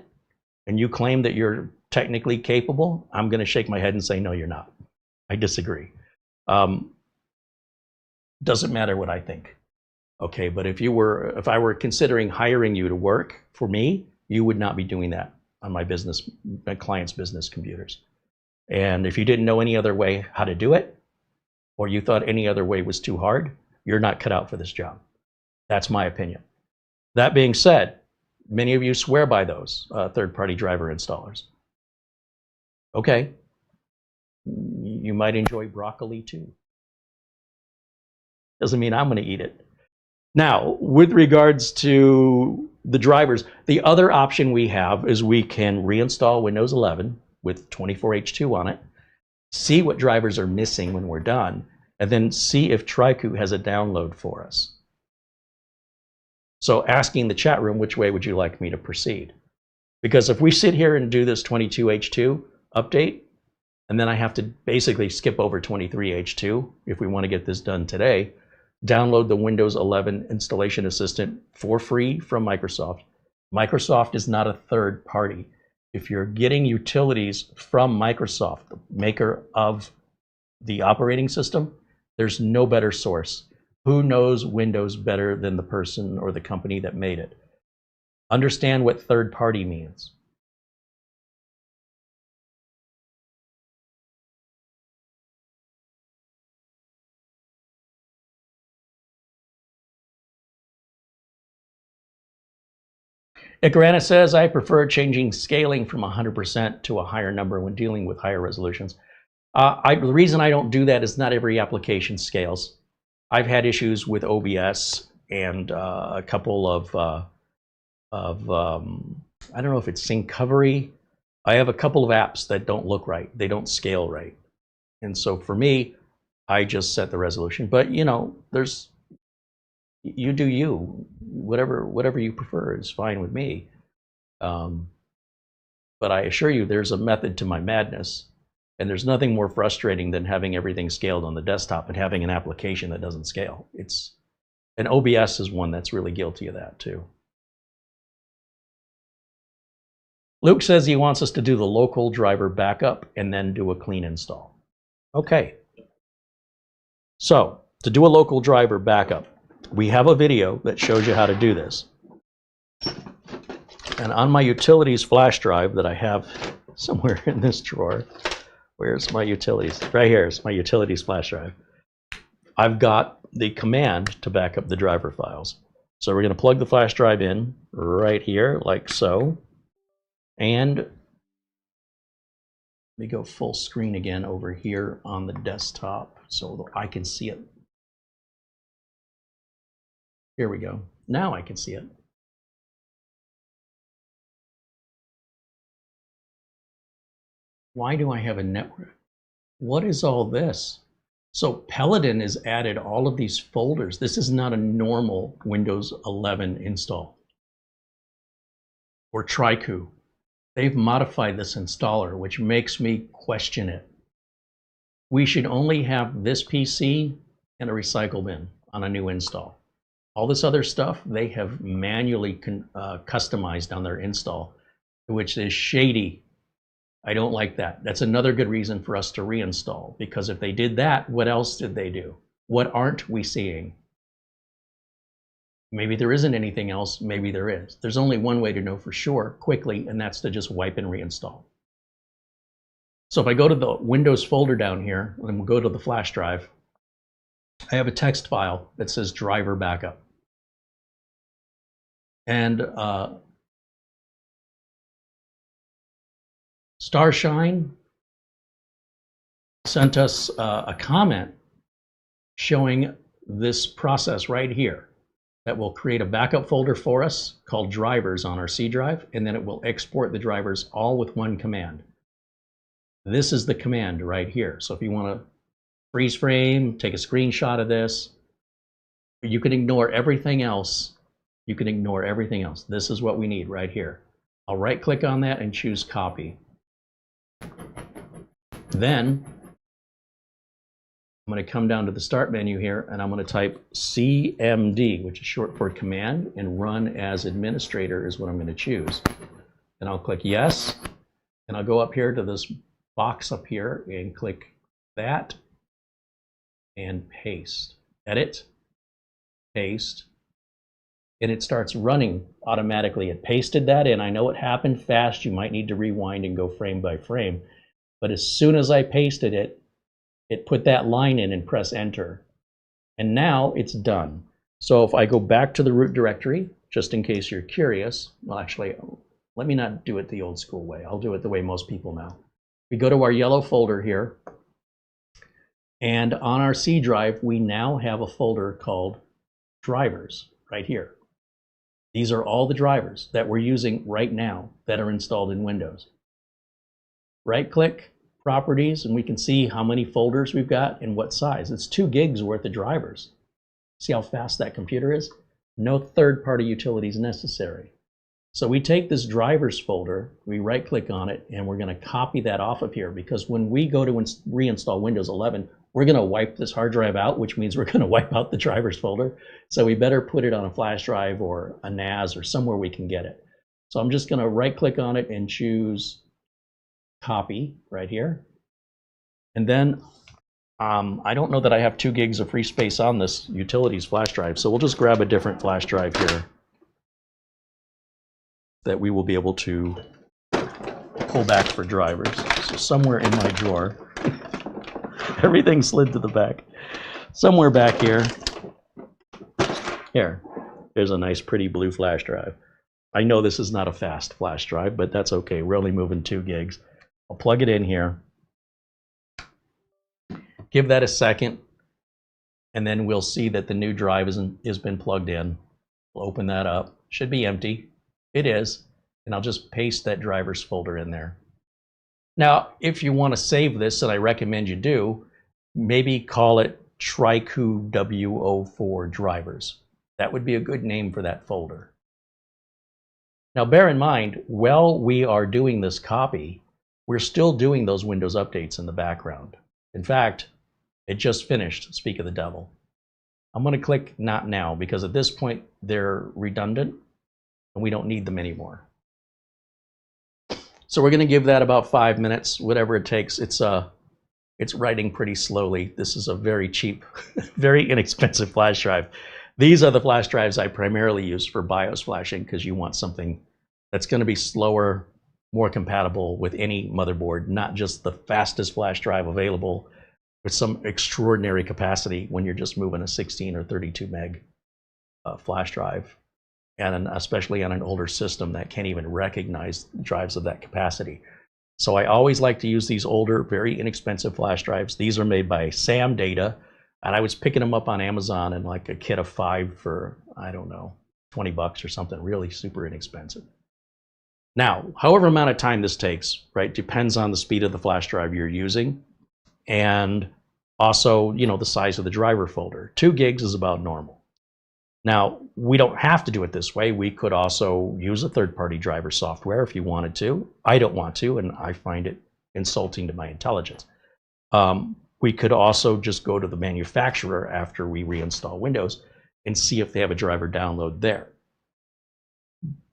and you claim that you're technically capable, I'm going to shake my head and say, no, you're not. I disagree. Doesn't matter what I think. Okay, but if I were considering hiring you to work for me, you would not be doing that on my client's business computers. And if you didn't know any other way how to do it, or you thought any other way was too hard, you're not cut out for this job. That's my opinion. That being said, many of you swear by those third-party driver installers. Okay, you might enjoy broccoli too. Doesn't mean I'm going to eat it. Now, with regards to the drivers, the other option we have is we can reinstall Windows 11 with 24H2 on it, see what drivers are missing when we're done, and then see if Trycoo has a download for us. So asking the chat room, which way would you like me to proceed? Because if we sit here and do this 22H2 update, and then I have to basically skip over 23H2 if we want to get this done today, download the Windows 11 Installation Assistant for free from Microsoft. Microsoft is not a third party. If you're getting utilities from Microsoft, the maker of the operating system, there's no better source. Who knows Windows better than the person or the company that made it? Understand what third party means. Icarana says, I prefer changing scaling from 100% to a higher number when dealing with higher resolutions. The reason I don't do that is not every application scales. I've had issues with OBS and a couple of I don't know if it's Syncovery. I have a couple of apps that don't look right. They don't scale right. And so for me, I just set the resolution. But you know, you do you. Whatever you prefer is fine with me. But I assure you, there's a method to my madness. And there's nothing more frustrating than having everything scaled on the desktop and having an application that doesn't scale. And OBS is one that's really guilty of that too. Luke says he wants us to do the local driver backup and then do a clean install. Okay. So to do a local driver backup, we have a video that shows you how to do this. And on my utilities flash drive that I have somewhere in this drawer, where's my utilities? Right here is my utilities flash drive. I've got the command to back up the driver files. So we're going to plug the flash drive in right here, like so. And let me go full screen again over here on the desktop so I can see it. Here we go. Now I can see it. Why do I have a network? What is all this? So Paladin has added all of these folders. This is not a normal Windows 11 install. Or Trycoo. They've modified this installer, which makes me question it. We should only have this PC and a recycle bin on a new install. All this other stuff, they have manually customized on their install, which is shady. I don't like that. That's another good reason for us to reinstall, because if they did that, what else did they do? What aren't we seeing? Maybe there isn't anything else, maybe there is. There's only one way to know for sure quickly, and that's to just wipe and reinstall. So if I go to the Windows folder down here, and we'll go to the flash drive, I have a text file that says driver backup. And Starshine sent us a comment showing this process right here that will create a backup folder for us called drivers on our C drive, and then it will export the drivers all with one command. This is the command right here. So if you want to freeze frame, take a screenshot of this, you can ignore everything else. You can ignore everything else. This is what we need right here. I'll right click on that and choose copy. Then I'm going to come down to the start menu here and I'm going to type CMD, which is short for command, and run as administrator is what I'm going to choose. And I'll click yes. And I'll go up here to this box up here and click that and paste. Edit, paste, and it starts running automatically. It pasted that in. I know it happened fast. You might need to rewind and go frame by frame. But as soon as I pasted it, it put that line in and press enter. And now it's done. So if I go back to the root directory, just in case you're curious, well, actually, let me not do it the old school way. I'll do it the way most people know. We go to our yellow folder here. And on our C drive, we now have a folder called drivers right here. These are all the drivers that we're using right now that are installed in Windows. Right click, properties, and we can see how many folders we've got and what size. It's 2 gigs worth of drivers. See how fast that computer is? No third-party utilities necessary. So we take this drivers folder, we right click on it, and we're going to copy that off of here, because when we go to reinstall Windows 11, we're going to wipe this hard drive out, which means we're going to wipe out the drivers folder. So we better put it on a flash drive or a NAS or somewhere we can get it. So I'm just going to right click on it and choose copy right here. And then I don't know that I have 2 gigs of free space on this utilities flash drive, so we'll just grab a different flash drive here that we will be able to pull back for drivers. So somewhere in my drawer, everything slid to the back. Somewhere back here, there's a nice pretty blue flash drive. I know this is not a fast flash drive, but that's okay. We're only moving 2 gigs. I'll plug it in here. Give that a second, and then we'll see that the new drive has been plugged in. We'll open that up. Should be empty. It is. And I'll just paste that drivers folder in there. Now, if you want to save this, and I recommend you do, maybe call it Trycoo W4 drivers. That would be a good name for that folder. Now bear in mind, while we are doing this copy, we're still doing those Windows updates in the background. In fact, it just finished, speak of the devil. I'm going to click Not Now because at this point they're redundant and we don't need them anymore. So we're going to give that about 5 minutes, whatever it takes. It's writing pretty slowly. This is a very cheap, very inexpensive flash drive. These are the flash drives I primarily use for BIOS flashing because you want something that's going to be slower, more compatible with any motherboard, not just the fastest flash drive available with some extraordinary capacity when you're just moving a 16 or 32 meg flash drive, and especially on an older system that can't even recognize drives of that capacity. So I always like to use these older, very inexpensive flash drives. These are made by Sam Data, and I was picking them up on Amazon in like a kit of 5 for, I don't know, 20 bucks or something, really super inexpensive. Now, however amount of time this takes, right, depends on the speed of the flash drive you're using, and also, you know, the size of the driver folder. 2 gigs is about normal. Now, we don't have to do it this way. We could also use a third-party driver software if you wanted to. I don't want to, and I find it insulting to my intelligence. We could also just go to the manufacturer after we reinstall Windows and see if they have a driver download there.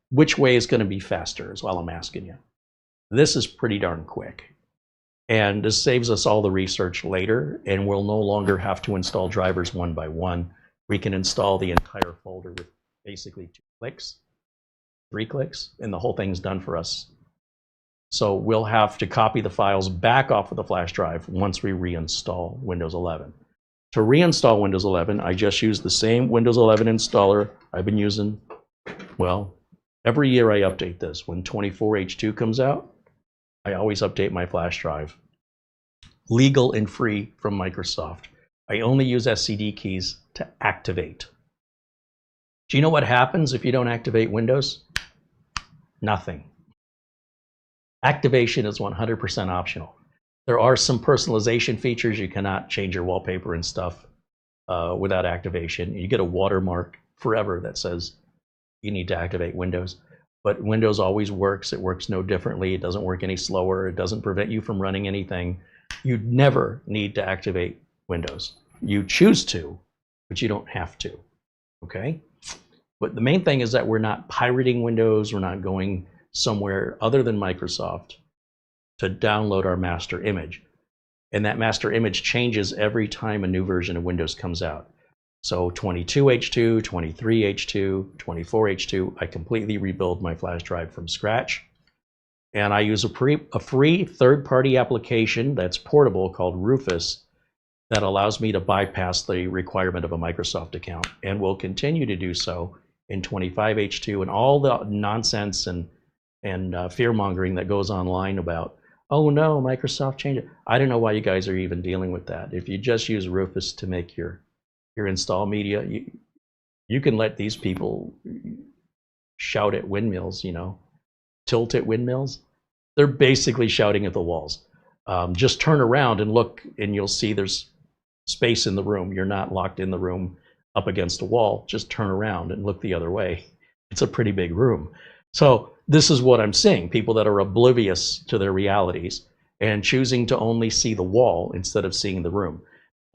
Which way is going to be faster is all I'm asking you. This is pretty darn quick. And this saves us all the research later, and we'll no longer have to install drivers one by one. We can install the entire folder with basically 2 clicks, 3 clicks, and the whole thing's done for us. So we'll have to copy the files back off of the flash drive once we reinstall Windows 11. To reinstall Windows 11, I just use the same Windows 11 installer I've been using. Well, every year I update this. When 24H2 comes out, I always update my flash drive. Legal and free from Microsoft. I only use SSD keys to activate. Do you know what happens if you don't activate Windows? Nothing. Activation is 100% optional. There are some personalization features. You cannot change your wallpaper and stuff without activation. You get a watermark forever that says you need to activate Windows. But Windows always works. It works no differently. It doesn't work any slower. It doesn't prevent you from running anything. You never need to activate Windows. You choose to, but you don't have to, okay? But the main thing is that we're not pirating Windows. We're not going somewhere other than Microsoft to download our master image. And that master image changes every time a new version of Windows comes out. So 22H2, 23H2, 24H2, I completely rebuild my flash drive from scratch. And I use a free third-party application that's portable called Rufus that allows me to bypass the requirement of a Microsoft account, and will continue to do so in 25H2 and all the nonsense and fear-mongering that goes online about, oh no, Microsoft changed it. I don't know why you guys are even dealing with that. If you just use Rufus to make your install media, you can let these people shout at windmills, you know, tilt at windmills. They're basically shouting at the walls. Just turn around and look, and you'll see there's space in the room. You're not locked in the room up against a wall. Just turn around and look the other way. It's a pretty big room. So this is what I'm seeing, people that are oblivious to their realities and choosing to only see the wall instead of seeing the room.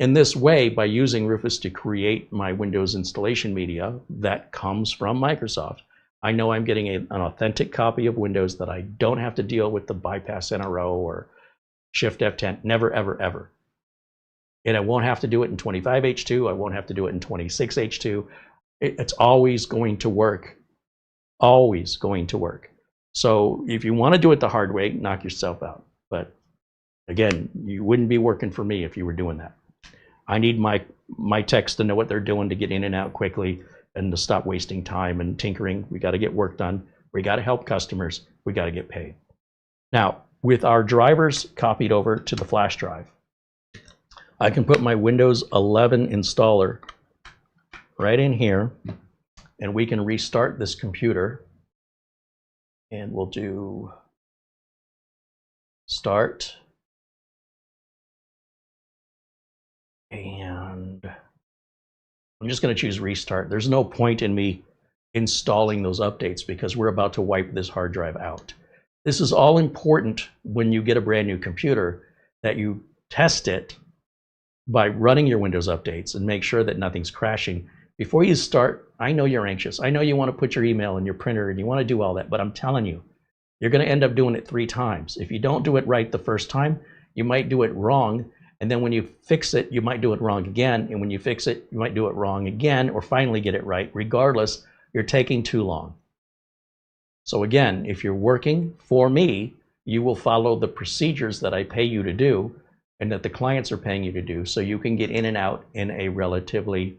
In this way, by using Rufus to create my Windows installation media that comes from Microsoft, I know I'm getting an authentic copy of Windows that I don't have to deal with the bypass NRO or Shift F10, never, ever, ever. And I won't have to do it in 25H2, I won't have to do it in 26H2. It's always going to work, always going to work. So if you want to do it the hard way, knock yourself out. But again, you wouldn't be working for me if you were doing that. I need my techs to know what they're doing to get in and out quickly and to stop wasting time and tinkering. We got to get work done. We got to help customers. We got to get paid. Now, with our drivers copied over to the flash drive, I can put my Windows 11 installer right in here, and we can restart this computer. And we'll do start. And I'm just going to choose restart. There's no point in me installing those updates because we're about to wipe this hard drive out. This is all important when you get a brand new computer, that you test it by running your Windows updates and make sure that nothing's crashing. Before you start, I know you're anxious. I know you want to put your email in your printer and you want to do all that, but I'm telling you, you're going to end up doing it 3 times. If you don't do it right the first time, you might do it wrong. And then when you fix it, you might do it wrong again. And when you fix it, you might do it wrong again or finally get it right. Regardless, you're taking too long. So again, if you're working for me, you will follow the procedures that I pay you to do and that the clients are paying you to do, so you can get in and out in a relatively,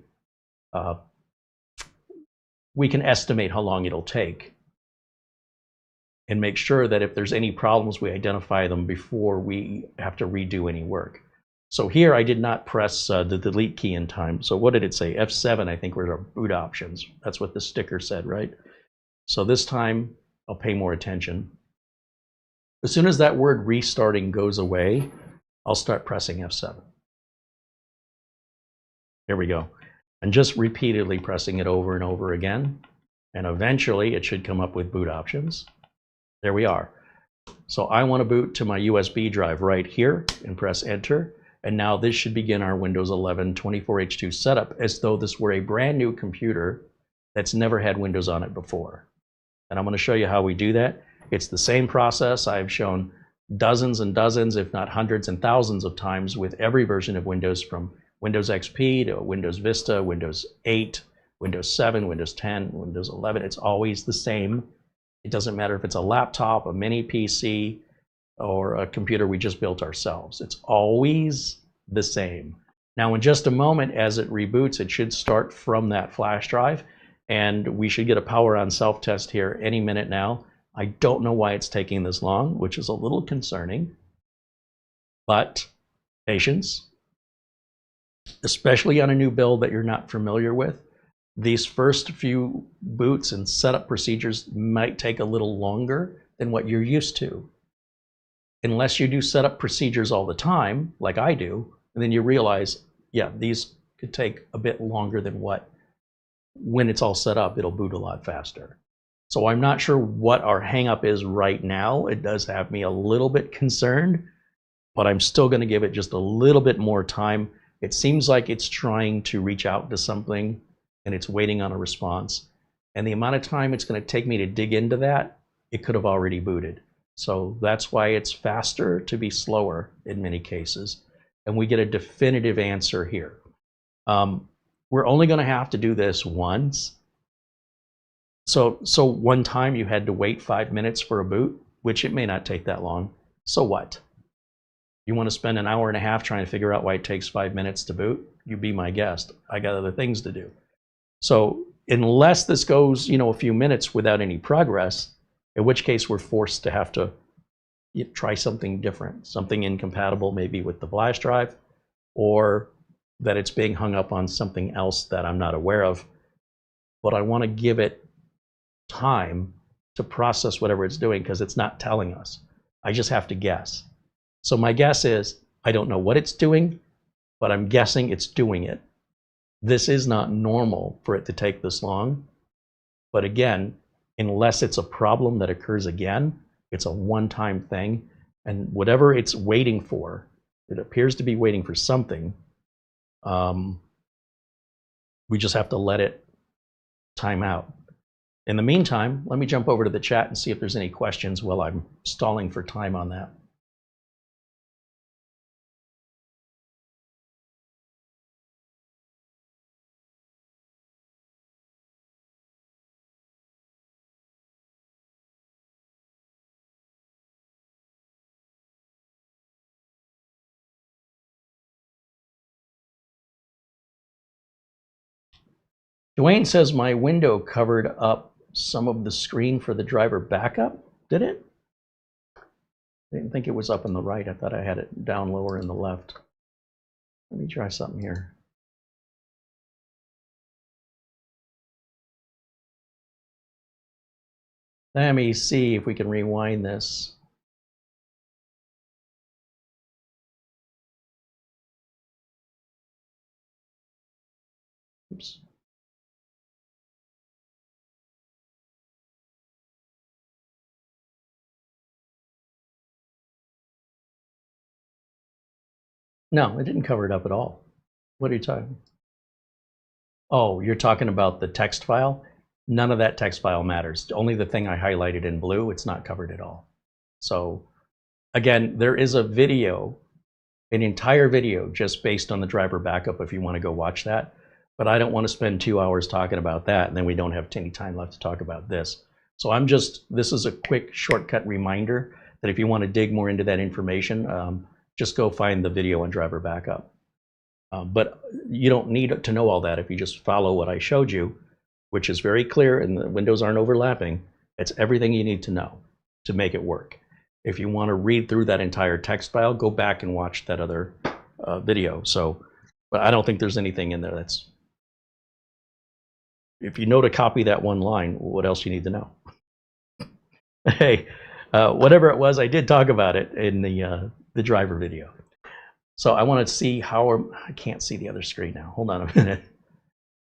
we can estimate how long it'll take and make sure that if there's any problems, we identify them before we have to redo any work. So here I did not press the delete key in time. So what did it say? F7, I think, were our boot options. That's what the sticker said, right? So this time I'll pay more attention. As soon as that word restarting goes away, I'll start pressing F7. There we go. And just repeatedly pressing it over and over again. And eventually it should come up with boot options. There we are. So I want to boot to my USB drive right here and press enter. And now this should begin our Windows 11 24H2 setup as though this were a brand new computer that's never had Windows on it before. And I'm going to show you how we do that. It's the same process I've shown dozens and dozens, if not hundreds and thousands of times with every version of Windows, from Windows XP to Windows Vista, Windows 8, Windows 7, Windows 10, Windows 11. It's always the same. It doesn't matter if it's a laptop, a mini PC, or a computer we just built ourselves. It's always the same. Now, in just a moment, as it reboots, it should start from that flash drive, and we should get a power on self-test here any minute now. I don't know why it's taking this long, which is a little concerning, but patience, especially on a new build that you're not familiar with. These first few boots and setup procedures might take a little longer than what you're used to. Unless you do setup procedures all the time, like I do, and then you realize, yeah, these could take a bit longer than what, when it's all set up, it'll boot a lot faster. So I'm not sure what our hang-up is right now. It does have me a little bit concerned, but I'm still going to give it just a little bit more time. It seems like it's trying to reach out to something and it's waiting on a response. And the amount of time it's going to take me to dig into that, it could have already booted. So that's why it's faster to be slower in many cases. And we get a definitive answer here. We're only going to have to do this once. So one time you had to wait 5 minutes for a boot, which it may not take that long. So what? You want to spend an hour and a half trying to figure out why it takes 5 minutes to boot? You be my guest. I got other things to do. So unless this goes, a few minutes without any progress, in which case we're forced to have to try something different, something incompatible maybe with the flash drive, or that it's being hung up on something else that I'm not aware of. But I want to give it time to process whatever it's doing because it's not telling us. I just have to guess. So my guess is I don't know what it's doing, but I'm guessing it's doing it. This is not normal for it to take this long. But again, unless it's a problem that occurs again, it's a one-time thing. And whatever it's waiting for, it appears to be waiting for something. We just have to let it time out. In the meantime, let me jump over to the chat and see if there's any questions while I'm stalling for time on that. Dwayne says my window covered up some of the screen for the driver backup. Did it? I didn't think it was up on the right. I thought I had it down lower in the left. Let me try something here. Let me see if we can rewind this. Oops. No, it didn't cover it up at all. What are you talking? Oh, you're talking about the text file? None of that text file matters. Only the thing I highlighted in blue, it's not covered at all. So again, there is a video, an entire video just based on the driver backup if you want to go watch that. But I don't want to spend 2 hours talking about that, and then we don't have any time left to talk about this. So this is a quick shortcut reminder that if you want to dig more into that information, just go find the video on driver backup. But you don't need to know all that if you just follow what I showed you, which is very clear and the windows aren't overlapping. It's everything you need to know to make it work. If you want to read through that entire text file, go back and watch that other video. So, but I don't think there's anything in there that's, if you know to copy that one line, what else you need to know? Hey, whatever it was, I did talk about it in the driver video. So I want to see how, I can't see the other screen now. Hold on a minute.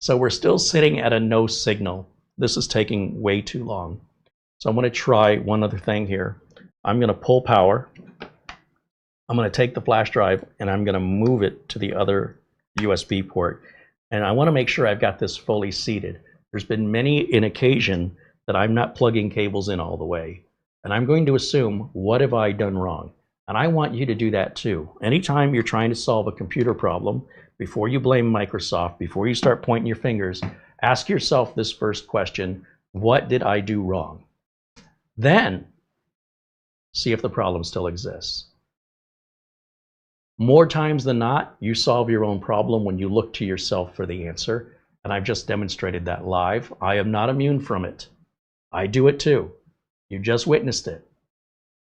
So we're still sitting at a no signal. This is taking way too long. So I'm going to try one other thing here. I'm going to pull power. I'm going to take the flash drive and I'm going to move it to the other USB port. And I want to make sure I've got this fully seated. There's been many an occasion that I'm not plugging cables in all the way. And I'm going to assume, what have I done wrong? And I want you to do that too. Anytime you're trying to solve a computer problem, before you blame Microsoft, before you start pointing your fingers, ask yourself this first question: what did I do wrong? Then see if the problem still exists. More times than not, you solve your own problem when you look to yourself for the answer. And I've just demonstrated that live. I am not immune from it. I do it too. You just witnessed it.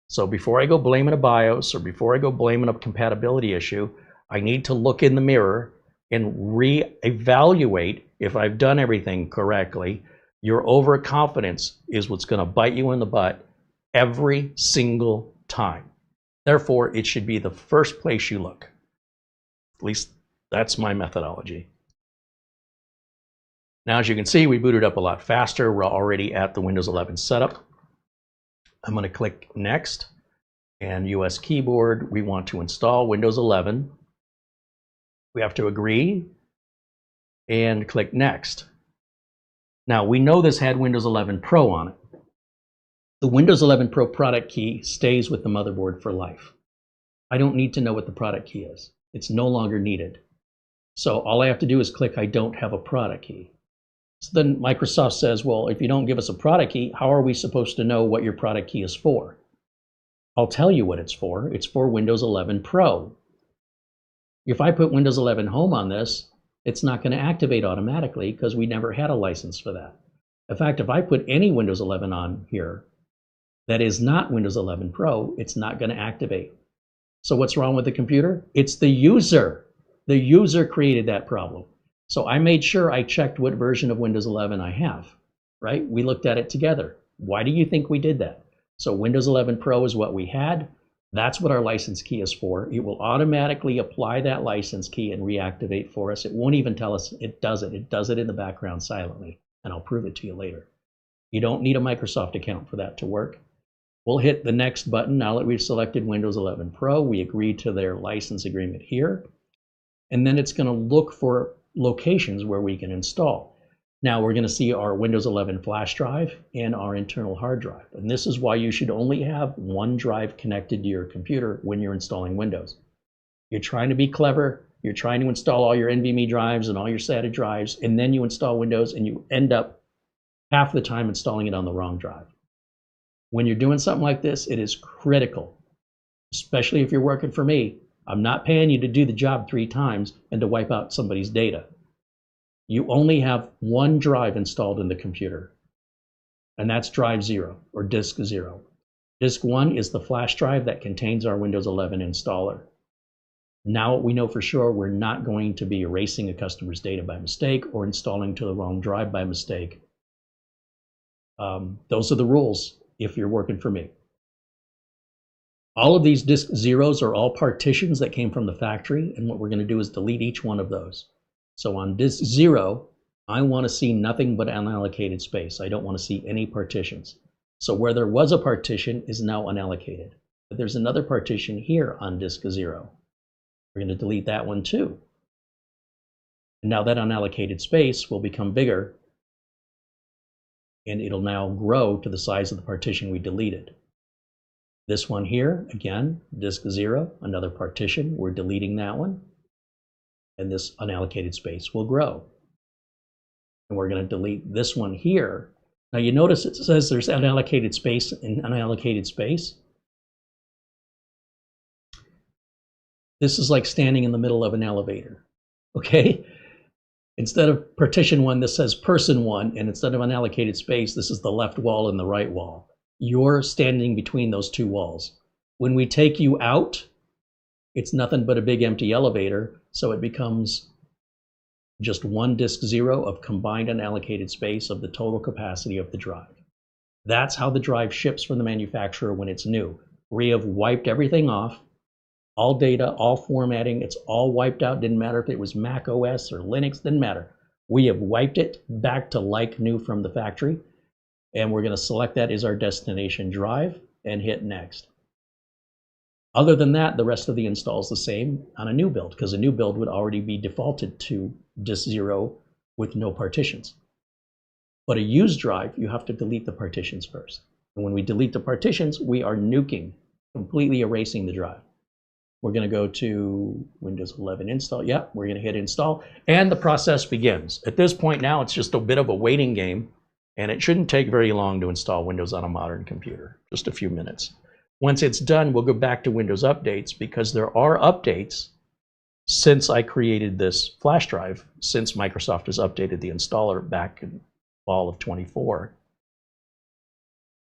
So before I go blaming a BIOS or before I go blaming a compatibility issue, I need to look in the mirror and reevaluate if I've done everything correctly. Your overconfidence is what's going to bite you in the butt every single time. Therefore, it should be the first place you look. At least that's my methodology. Now, as you can see, we booted up a lot faster. We're already at the Windows 11 setup. I'm going to click Next, and US keyboard, we want to install Windows 11. We have to agree and click Next. Now, we know this had Windows 11 Pro on it. The Windows 11 Pro product key stays with the motherboard for life. I don't need to know what the product key is. It's no longer needed. So all I have to do is click I don't have a product key. So then Microsoft says, well, if you don't give us a product key, how are we supposed to know what your product key is for? I'll tell you what it's for. It's for Windows 11 Pro. If I put Windows 11 Home on this, it's not going to activate automatically because we never had a license for that. In fact, if I put any Windows 11 on here that is not Windows 11 Pro, it's not going to activate. So what's wrong with the computer? It's the user. The user created that problem. So I made sure I checked what version of Windows 11 I have, right? We looked at it together. Why do you think we did that? So Windows 11 Pro is what we had. That's what our license key is for. It will automatically apply that license key and reactivate for us. It won't even tell us it does it. It does it in the background silently, and I'll prove it to you later. You don't need a Microsoft account for that to work. We'll hit the next button. Now that we've selected Windows 11 Pro, we agree to their license agreement here. And then it's going to look for locations where we can install. Now we're going to see our Windows 11 flash drive and our internal hard drive. And this is why you should only have one drive connected to your computer when you're installing Windows. You're trying to be clever. You're trying to install all your NVMe drives and all your SATA drives, and then you install Windows and you end up half the time installing it on the wrong drive. When you're doing something like this, it is critical, especially if you're working for me. I'm not paying you to do the job 3 times and to wipe out somebody's data. You only have one drive installed in the computer, and that's drive 0 or disk 0. Disk 1 is the flash drive that contains our Windows 11 installer. Now we know for sure we're not going to be erasing a customer's data by mistake or installing to the wrong drive by mistake. Those are the rules if you're working for me. All of these disk zeros are all partitions that came from the factory, and what we're going to do is delete each one of those. So on disk 0, I want to see nothing but unallocated space. I don't want to see any partitions. So where there was a partition is now unallocated. But there's another partition here on disk 0. We're going to delete that one too. And now that unallocated space will become bigger, and it'll now grow to the size of the partition we deleted. This one here, again, disk 0, another partition, we're deleting that one, and this unallocated space will grow. And we're going to delete this one here. Now you notice it says there's unallocated space and unallocated space. This is like standing in the middle of an elevator, okay? Instead of partition 1, this says person 1, and instead of unallocated space, this is the left wall and the right wall. You're standing between those two walls. When we take you out, it's nothing but a big empty elevator, so it becomes just one disk 0 of combined unallocated space of the total capacity of the drive. That's how the drive ships from the manufacturer when it's new. We have wiped everything off. All data, all formatting, it's all wiped out. Didn't matter if it was Mac OS or Linux, didn't matter. We have wiped it back to like new from the factory, and we're going to select that as our destination drive and hit next. Other than that, the rest of the install is the same on a new build, because a new build would already be defaulted to disk 0 with no partitions. But a used drive, you have to delete the partitions first. And when we delete the partitions, we are nuking, completely erasing the drive. We're going to go to Windows 11 install. Yeah, we're going to hit install, and the process begins. At this point now, it's just a bit of a waiting game, and it shouldn't take very long to install Windows on a modern computer, just a few minutes. Once it's done, we'll go back to Windows updates, because there are updates since I created this flash drive, since Microsoft has updated the installer back in fall of 24.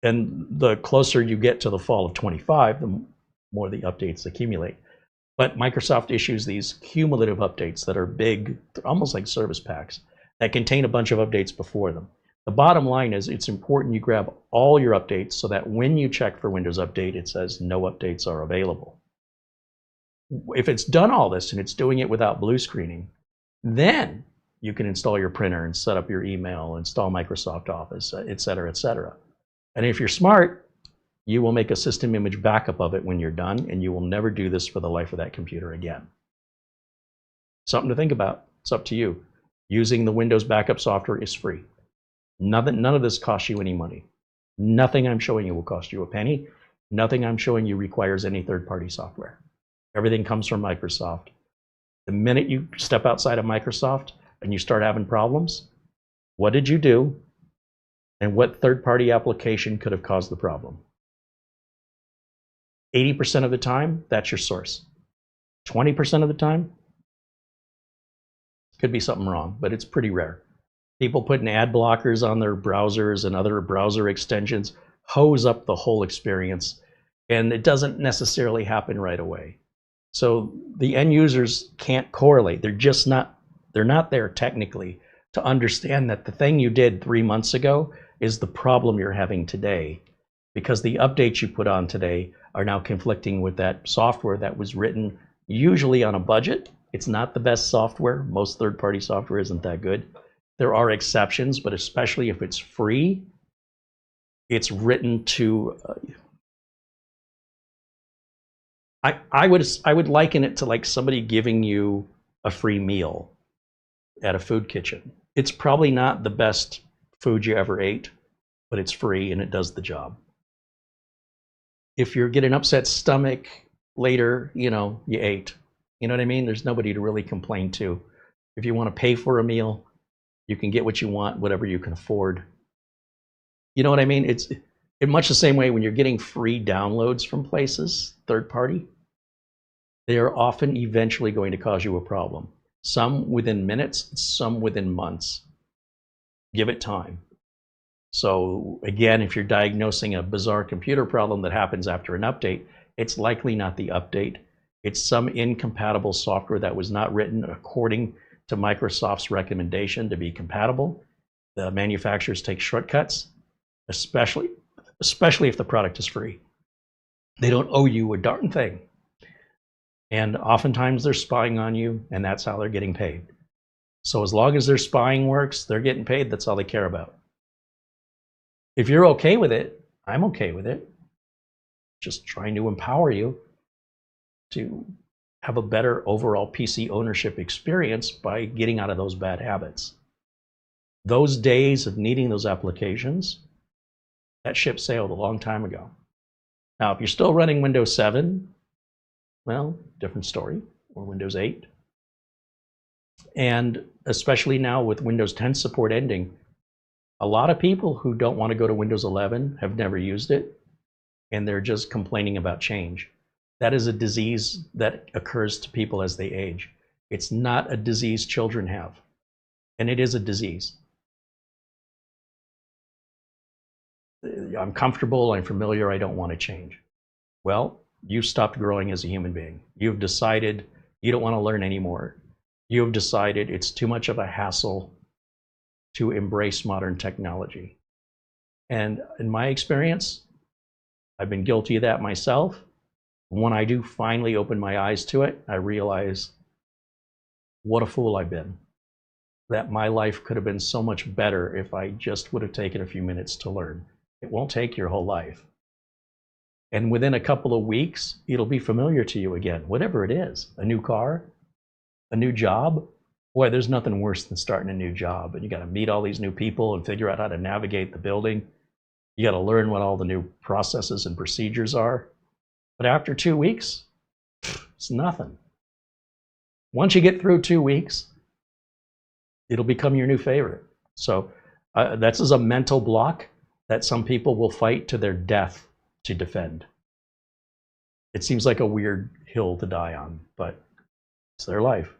And the closer you get to the fall of 25, the more the updates accumulate. But Microsoft issues these cumulative updates that are big, almost like service packs, that contain a bunch of updates before them. The bottom line is it's important you grab all your updates so that when you check for Windows Update, it says no updates are available. If it's done all this and it's doing it without blue screening, then you can install your printer and set up your email, install Microsoft Office, et cetera, et cetera. And if you're smart, you will make a system image backup of it when you're done, and you will never do this for the life of that computer again. Something to think about. It's up to you. Using the Windows backup software is free. None of this costs you any money. Nothing I'm showing you will cost you a penny. Nothing I'm showing you requires any third-party software. Everything comes from Microsoft. The minute you step outside of Microsoft and you start having problems, what did you do? And what third-party application could have caused the problem? 80% of the time, that's your source. 20% of the time, could be something wrong, but it's pretty rare. People putting ad blockers on their browsers and other browser extensions hose up the whole experience, and it doesn't necessarily happen right away. So the end users can't correlate. They're not there technically to understand that the thing you did 3 months ago is the problem you're having today, because the updates you put on today are now conflicting with that software that was written usually on a budget. It's not the best software. Most third-party software isn't that good. There are exceptions, but especially if it's free, it's written to I would liken it to like somebody giving you a free meal at a food kitchen. It's probably not the best food you ever ate, but it's free and it does the job. If you get an upset stomach later, you ate. You know what I mean? There's nobody to really complain to. If you want to pay for a meal, you can get what you want, whatever you can afford. You know what I mean? It's in much the same way when you're getting free downloads from places, third party, they are often eventually going to cause you a problem. Some within minutes, some within months. Give it time. So again, if you're diagnosing a bizarre computer problem that happens after an update, it's likely not the update. It's some incompatible software that was not written according to Microsoft's recommendation to be compatible. The manufacturers take shortcuts, especially if the product is free. They don't owe you a darn thing. And oftentimes they're spying on you, and that's how they're getting paid. So as long as their spying works, they're getting paid. That's all they care about. If you're okay with it, I'm okay with it. Just trying to empower you to have a better overall PC ownership experience by getting out of those bad habits. Those days of needing those applications, that ship sailed a long time ago. Now, if you're still running Windows 7, well, different story, or Windows 8. And especially now with Windows 10 support ending, a lot of people who don't want to go to Windows 11 have never used it, and they're just complaining about change. That is a disease that occurs to people as they age. It's not a disease children have, and it is a disease. I'm comfortable, I'm familiar, I don't want to change. Well, you've stopped growing as a human being. You've decided you don't want to learn anymore. You've decided it's too much of a hassle to embrace modern technology. And in my experience, I've been guilty of that myself. When I do finally open my eyes to it, I realize what a fool I've been. That my life could have been so much better if I just would have taken a few minutes to learn. It won't take your whole life. And within a couple of weeks, it'll be familiar to you again, whatever it is. A new car, a new job. Boy, there's nothing worse than starting a new job. And you got to meet all these new people and figure out how to navigate the building. You got to learn what all the new processes and procedures are. But after 2 weeks, it's nothing. Once you get through 2 weeks, it'll become your new favorite. So that's a mental block that some people will fight to their death to defend. It seems like a weird hill to die on, but it's their life.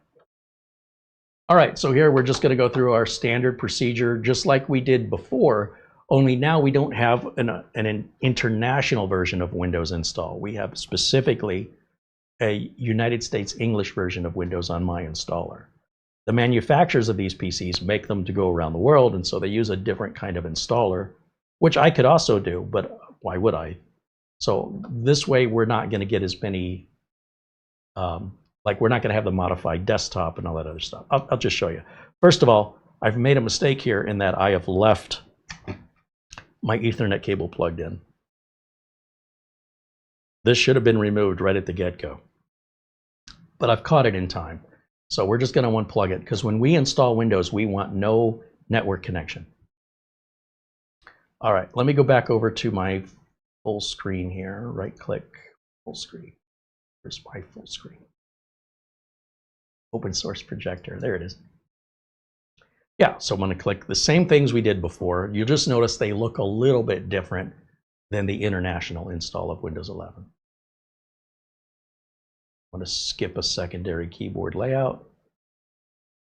All right, so here we're just going to go through our standard procedure just like we did before, only now we don't have an international version of Windows install. We have specifically a United States English version of Windows on my installer. The manufacturers of these PCs make them to go around the world, and so they use a different kind of installer, which I could also do, but why would I? So this way we're not going to get as many, like we're not going to have the modified desktop and all that other stuff. I'll just show you. First of all, I've made a mistake here in that I have left my Ethernet cable plugged in. This should have been removed right at the get-go, but I've caught it in time. So we're just going to unplug it because when we install Windows, we want no network connection. All right, let me go back over to my full screen here. Right click, full screen. Where's my full screen? Open source projector, there it is. Yeah, so I'm going to click the same things we did before. You'll just notice they look a little bit different than the international install of Windows 11. I'm going to skip a secondary keyboard layout.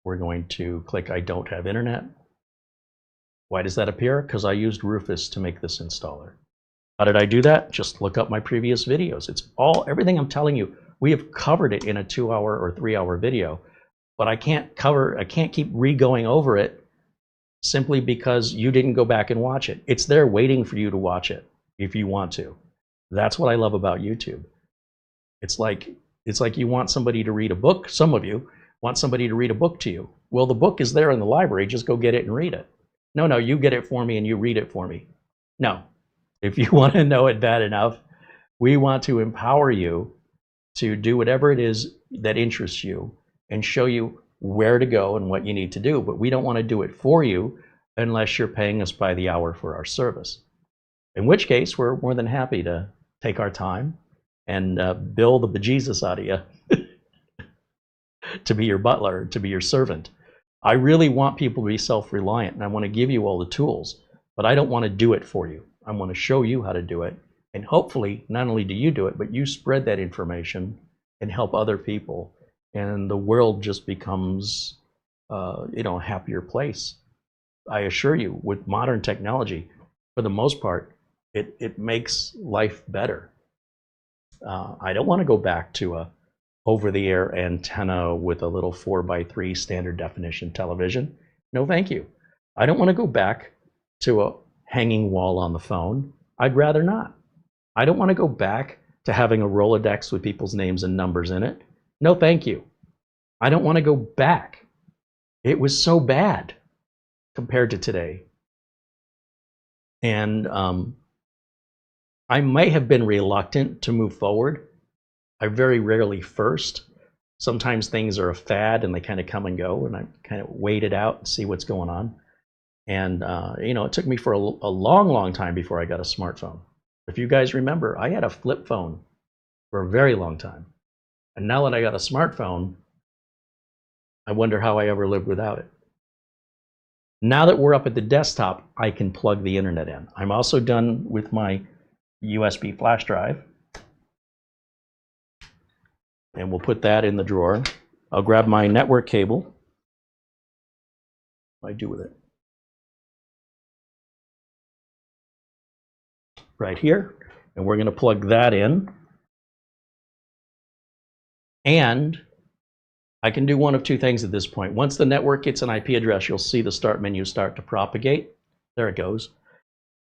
We're going to click I don't have internet. Why does that appear? Because I used Rufus to make this installer. How did I do that? Just look up my previous videos. It's everything I'm telling you, we have covered it in a 2-hour or 3-hour video, but I can't keep re-going over it simply because you didn't go back and watch it. It's there waiting for you to watch it if you want to. That's what I love about YouTube. It's like you want somebody to read a book. Some of you want somebody to read a book to you. Well, the book is there in the library. Just go get it and read it. No, you get it for me and you read it for me. No. If you want to know it bad enough, we want to empower you to do whatever it is that interests you and show you where to go and what you need to do. But we don't want to do it for you unless you're paying us by the hour for our service. In which case, we're more than happy to take our time and bill the bejesus out of you to be your butler, to be your servant. I really want people to be self-reliant, and I want to give you all the tools, but I don't want to do it for you. I want to show you how to do it, and hopefully, not only do you do it, but you spread that information and help other people, and the world just becomes, a happier place. I assure you, with modern technology, for the most part, it makes life better. I don't want to go back to a over-the-air antenna with a little 4:3 standard definition television. No, thank you. I don't want to go back to a hanging wall on the phone. I'd rather not. I don't want to go back to having a Rolodex with people's names and numbers in it. No, thank you. I don't want to go back. It was so bad compared to today. And I might have been reluctant to move forward. I very rarely first. Sometimes things are a fad and they kind of come and go, and I kind of wait it out and see what's going on. And it took me for a long time before I got a smartphone. If you guys remember, I had a flip phone for a very long time. And now that I got a smartphone, I wonder how I ever lived without it. Now that we're up at the desktop, I can plug the internet in. I'm also done with my USB flash drive. And we'll put that in the drawer. I'll grab my network cable. What do I do with it? Right here. And we're going to plug that in. And I can do one of two things at this point. Once the network gets an IP address, you'll see the start menu start to propagate. There it goes.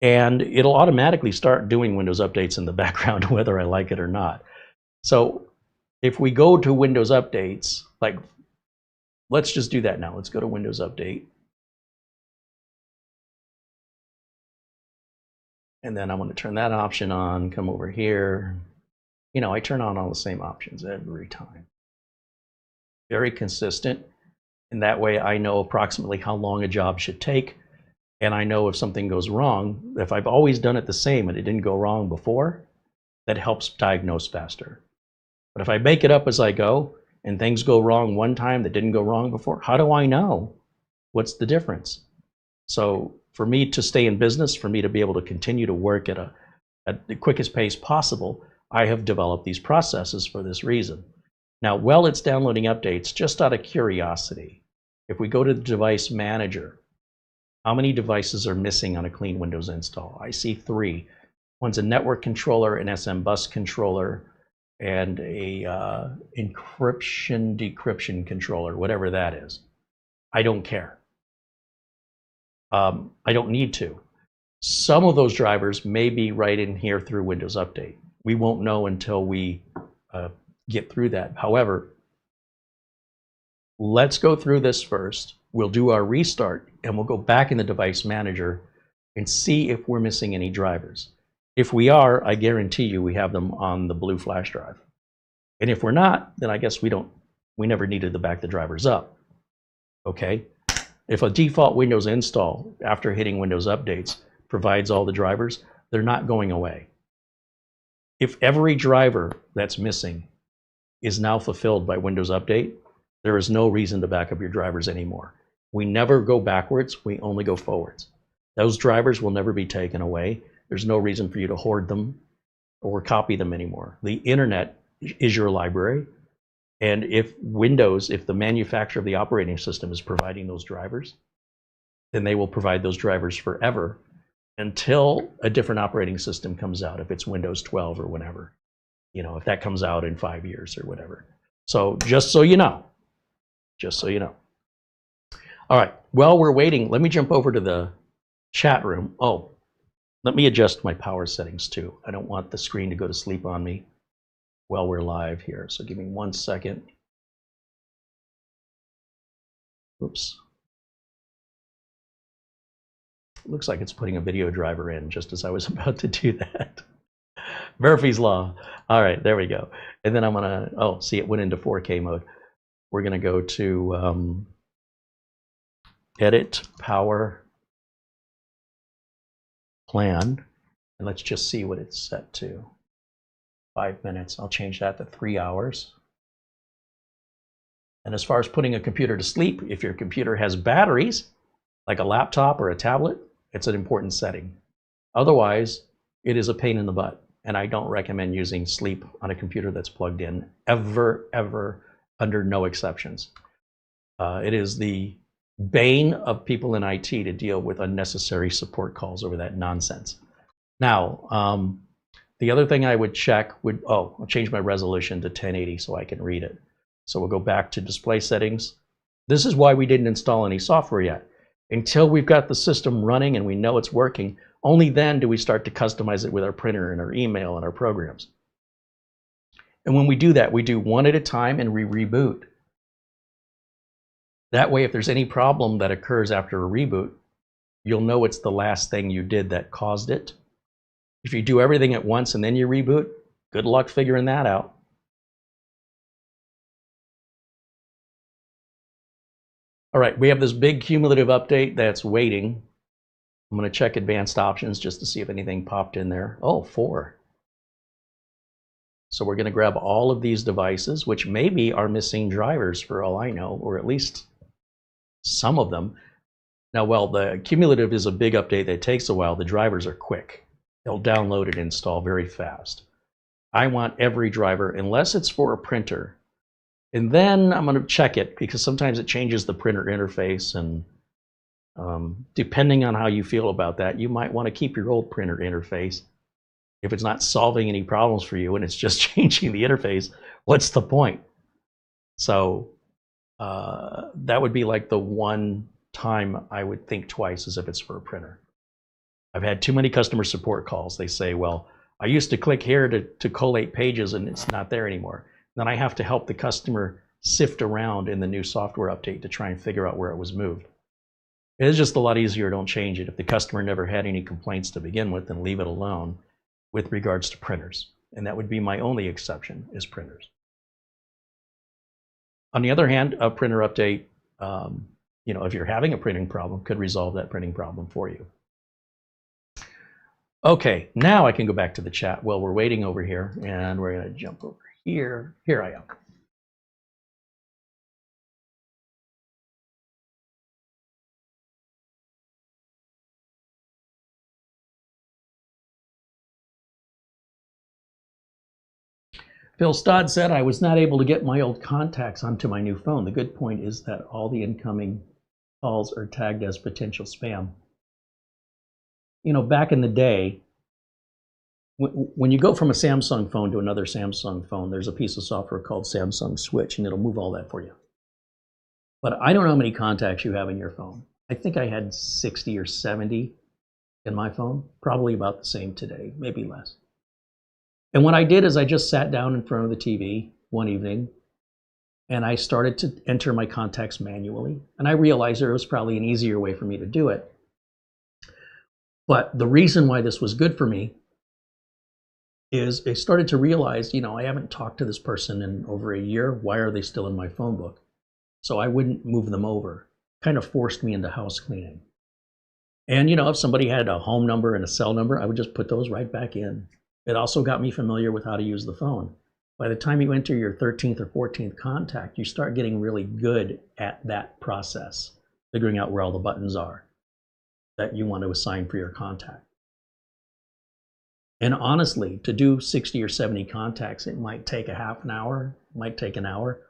And it'll automatically start doing Windows updates in the background, whether I like it or not. So if we go to Windows updates, like, let's just do that now. Let's go to Windows Update. And then I'm going to turn that option on, come over here. I turn on all the same options every time. Very consistent. And that way I know approximately how long a job should take. And I know if something goes wrong, if I've always done it the same and it didn't go wrong before, that helps diagnose faster. But if I make it up as I go and things go wrong one time that didn't go wrong before, how do I know? What's the difference? So for me to stay in business, for me to be able to continue to work at the quickest pace possible, I have developed these processes for this reason. Now, while it's downloading updates, just out of curiosity, if we go to the device manager, how many devices are missing on a clean Windows install? I see 3. One's a network controller, an SM bus controller, and a encryption decryption controller, whatever that is. I don't care. I don't need to. Some of those drivers may be right in here through Windows Update. We won't know until we get through that. However, let's go through this first. We'll do our restart and we'll go back in the device manager and see if we're missing any drivers. If we are, I guarantee you we have them on the blue flash drive. And if we're not, then I guess we never needed to back the drivers up. Okay? If a default Windows install after hitting Windows updates provides all the drivers, they're not going away. If every driver that's missing is now fulfilled by Windows Update, there is no reason to back up your drivers anymore. We never go backwards, we only go forwards. Those drivers will never be taken away. There's no reason for you to hoard them or copy them anymore. The internet is your library. And if the manufacturer of the operating system is providing those drivers, then they will provide those drivers forever until a different operating system comes out, if it's Windows 12 or whenever, if that comes out in 5 years or whatever. So just so you know. All right, while we're waiting, let me jump over to the chat room. Oh, let me adjust my power settings too. I don't want the screen to go to sleep on me while we're live here. So give me 1 second. Oops. Looks like it's putting a video driver in just as I was about to do that. Murphy's Law. All right, there we go. And then I'm gonna, oh, see, it went into 4K mode. We're gonna go to Edit Power Plan, and let's just see what it's set to. 5 minutes. I'll change that to 3 hours. And as far as putting a computer to sleep, if your computer has batteries, like a laptop or a tablet, it's an important setting. Otherwise, it is a pain in the butt. And I don't recommend using sleep on a computer that's plugged in ever, under no exceptions. It is the bane of people in IT to deal with unnecessary support calls over that nonsense. Now, the other thing I would check would, I'll change my resolution to 1080 so I can read it. So we'll go back to display settings. This is why we didn't install any software yet. Until we've got the system running and we know it's working, only then do we start to customize it with our printer and our email and our programs. And when we do that, we do one at a time and we reboot. That way, if there's any problem that occurs after a reboot, you'll know it's the last thing you did that caused it. If you do everything at once and then you reboot, good luck figuring that out. All right, we have this big cumulative update that's waiting. I'm going to check advanced options just to see if anything popped in there. Oh, 4. So we're going to grab all of these devices, which maybe are missing drivers for all I know, or at least some of them. Now, while the cumulative is a big update that takes a while, the drivers are quick. They'll download and install very fast. I want every driver, unless it's for a printer. And then I'm going to check it, because sometimes it changes the printer interface, and depending on how you feel about that, you might want to keep your old printer interface. If it's not solving any problems for you and it's just changing the interface, what's the point? So that would be like the one time I would think twice, as if it's for a printer. I've had too many customer support calls. They say, well, I used to click here to collate pages and it's not there anymore. Then I have to help the customer sift around in the new software update to try and figure out where it was moved. It's just a lot easier. Don't change it. If the customer never had any complaints to begin with, then leave it alone with regards to printers. And that would be my only exception, is printers. On the other hand, a printer update, if you're having a printing problem, could resolve that printing problem for you. Okay, now I can go back to the chat while we're waiting over here, and we're going to jump over here. Here I am. Phil Stodd said, I was not able to get my old contacts onto my new phone. The good point is that all the incoming calls are tagged as potential spam. Back in the day, when you go from a Samsung phone to another Samsung phone, there's a piece of software called Samsung Switch, and it'll move all that for you. But I don't know how many contacts you have in your phone. I think I had 60 or 70 in my phone, probably about the same today, maybe less. And what I did is I just sat down in front of the TV one evening and I started to enter my contacts manually. And I realized there was probably an easier way for me to do it. But the reason why this was good for me is I started to realize, I haven't talked to this person in over a year. Why are they still in my phone book? So I wouldn't move them over. Kind of forced me into house cleaning. And, if somebody had a home number and a cell number, I would just put those right back in. It also got me familiar with how to use the phone. By the time you enter your 13th or 14th contact, you start getting really good at that process, figuring out where all the buttons are that you want to assign for your contact. And honestly, to do 60 or 70 contacts, it might take a half an hour, might take an hour.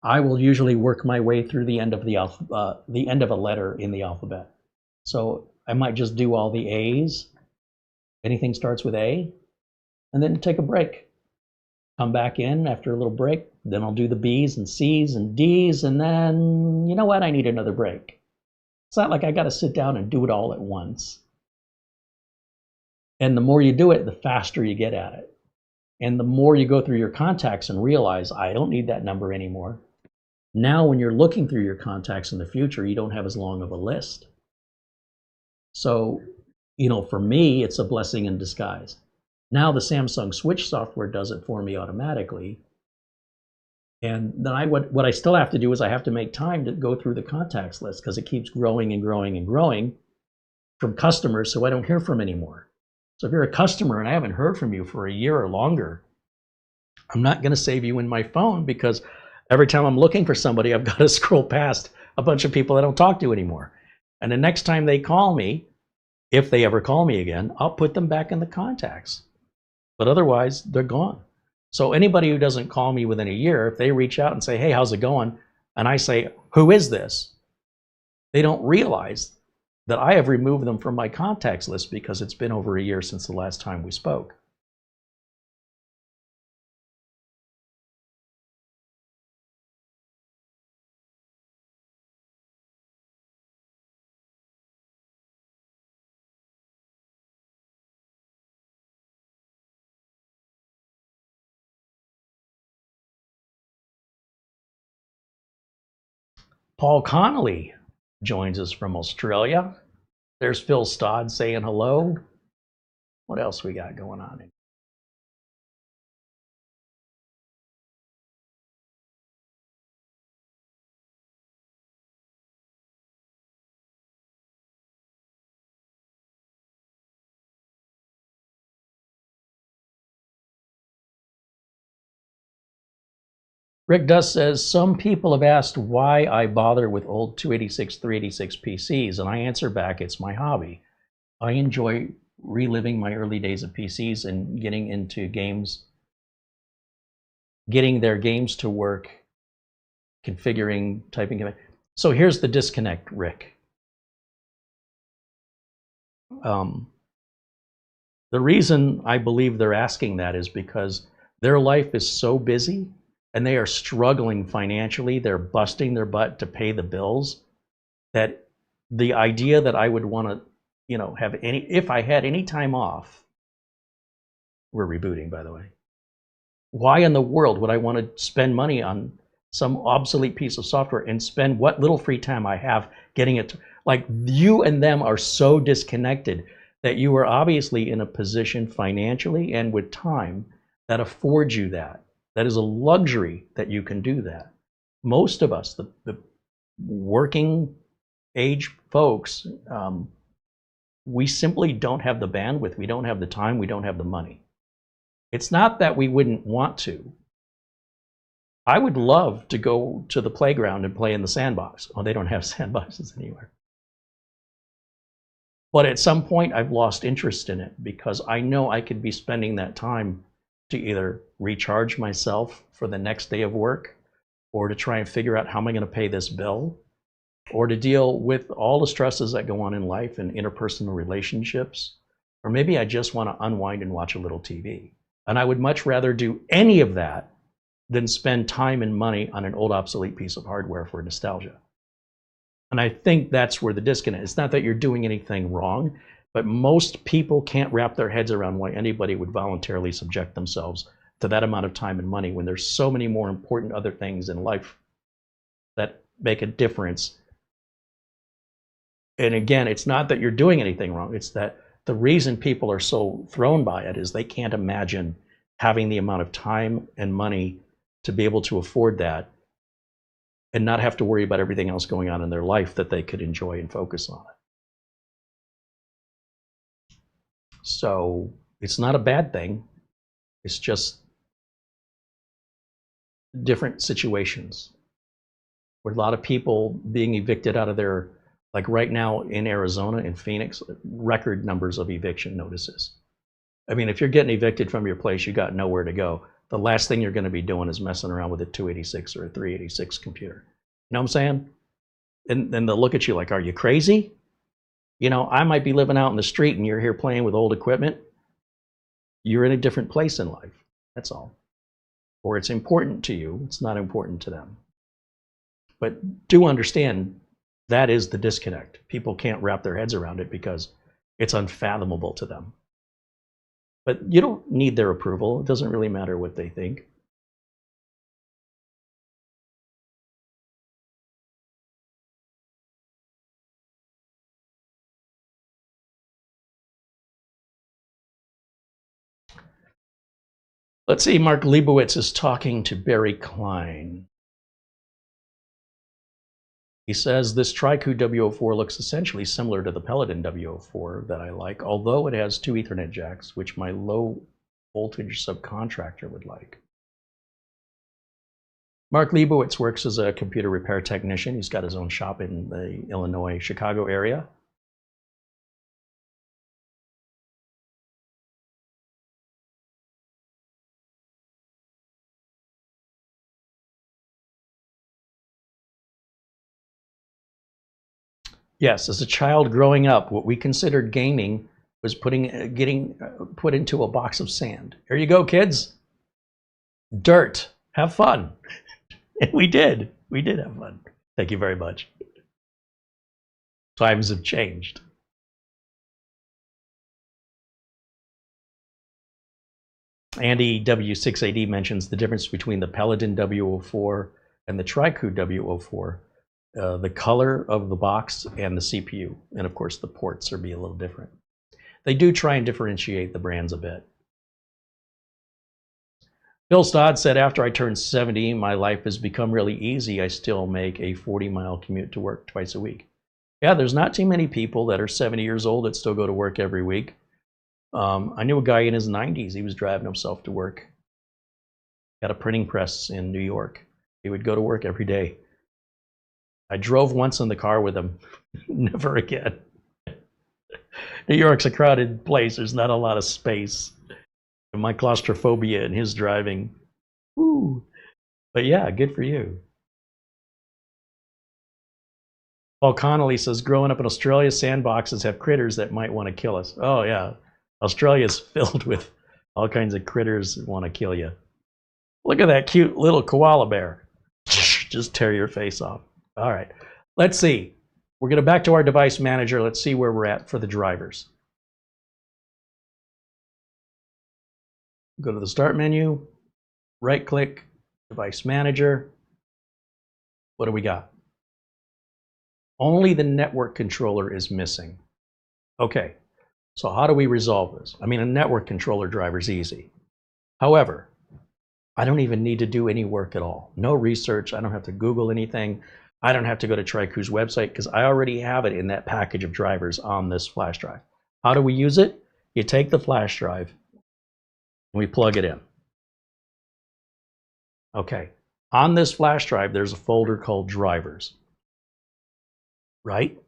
I will usually work my way through the end of a letter in the alphabet. So I might just do all the A's. Anything starts with A, and then take a break. Come back in after a little break, then I'll do the B's and C's and D's, and then, you know what, I need another break. It's not like I got to sit down and do it all at once. And the more you do it, the faster you get at it. And the more you go through your contacts and realize, I don't need that number anymore. Now, when you're looking through your contacts in the future, you don't have as long of a list. So, for me, it's a blessing in disguise. Now the Samsung Switch software does it for me automatically. And then what I still have to do is I have to make time to go through the contacts list, because it keeps growing and growing and growing from customers, so I don't hear from anymore. So if you're a customer and I haven't heard from you for a year or longer, I'm not going to save you in my phone, because every time I'm looking for somebody, I've got to scroll past a bunch of people I don't talk to anymore. And the next time they call me, if they ever call me again, I'll put them back in the contacts. But otherwise, they're gone. So anybody who doesn't call me within a year, if they reach out and say, hey, how's it going? And I say, who is this? They don't realize that I have removed them from my contacts list, because it's been over a year since the last time we spoke. Paul Connolly joins us from Australia. There's Phil Stodd saying hello. What else we got going on? Rick Dust says, some people have asked why I bother with old 286, 386 PCs, and I answer back, it's my hobby. I enjoy reliving my early days of PCs and getting into games, getting their games to work, configuring, typing. So here's the disconnect, Rick. The reason I believe they're asking that is because their life is so busy and they are struggling financially. They're busting their butt to pay the bills, that the idea that I would want to, have any, if I had any time off, we're rebooting, by the way. Why in the world would I want to spend money on some obsolete piece of software and spend what little free time I have getting it to, like, you and them are so disconnected that you are obviously in a position financially and with time that affords you that. That is a luxury that you can do that. Most of us, the working age folks, we simply don't have the bandwidth, we don't have the time, we don't have the money. It's not that we wouldn't want to. I would love to go to the playground and play in the sandbox. Oh, they don't have sandboxes anywhere. But at some point, I've lost interest in it because I know I could be spending that time to either recharge myself for the next day of work, or to try and figure out how am I going to pay this bill, or to deal with all the stresses that go on in life and interpersonal relationships, or maybe I just want to unwind and watch a little TV. And I would much rather do any of that than spend time and money on an old obsolete piece of hardware for nostalgia. And I think that's where the disconnect is. It's not that you're doing anything wrong, but most people can't wrap their heads around why anybody would voluntarily subject themselves to that amount of time and money when there's so many more important other things in life that make a difference. And again, it's not that you're doing anything wrong. It's that the reason people are so thrown by it is they can't imagine having the amount of time and money to be able to afford that and not have to worry about everything else going on in their life that they could enjoy and focus on it. So it's not a bad thing. It's just different situations where a lot of people being evicted out of their, like right now in Arizona, in Phoenix, record numbers of eviction notices. I mean, if you're getting evicted from your place, you got nowhere to go. The last thing you're going to be doing is messing around with a 286 or a 386 computer. You know what I'm saying? And then they'll look at you like, are you crazy? I might be living out in the street and you're here playing with old equipment. You're in a different place in life. That's all. Or it's important to you. It's not important to them. But do understand that is the disconnect. People can't wrap their heads around it because it's unfathomable to them. But you don't need their approval. It doesn't really matter what they think. Let's see, Mark Leibowitz is talking to Barry Klein. He says, this Tricu W4 looks essentially similar to the Paladin W4 that I like, although it has 2 Ethernet jacks, which my low voltage subcontractor would like. Mark Leibowitz works as a computer repair technician. He's got his own shop in the Illinois, Chicago area. Yes, as a child growing up, what we considered gaming was getting put into a box of sand. Here you go, kids. Dirt. Have fun. And we did. We did have fun. Thank you very much. Times have changed. Andy W6AD mentions the difference between the Paladin W4 and the Trycoo W4 the color of the box and the CPU. And of course, the ports are be a little different. They do try and differentiate the brands a bit. Bill Stodd said, after I turned 70, my life has become really easy. I still make a 40-mile commute to work twice a week. Yeah, there's not too many people that are 70 years old that still go to work every week. I knew a guy in his 90s. He was driving himself to work. Had a printing press in New York. He would go to work every day. I drove once in the car with him. Never again. New York's a crowded place. There's not a lot of space. And my claustrophobia and his driving. Woo. But yeah, good for you. Paul Connolly says, growing up in Australia, sandboxes have critters that might want to kill us. Oh yeah, Australia's filled with all kinds of critters that want to kill you. Look at that cute little koala bear. Just tear your face off. All right, let's see. We're going to back to our device manager. Let's see where we're at for the drivers. Go to the start menu, right click, device manager. What do we got? Only the network controller is missing. Okay, so how do we resolve this? I mean, a network controller driver is easy. However, I don't even need to do any work at all. No research. I don't have to Google anything. I don't have to go to Trycoo's website because I already have it in that package of drivers on this flash drive. How do we use it? You take the flash drive and we plug it in. Okay, on this flash drive, there's a folder called drivers, right?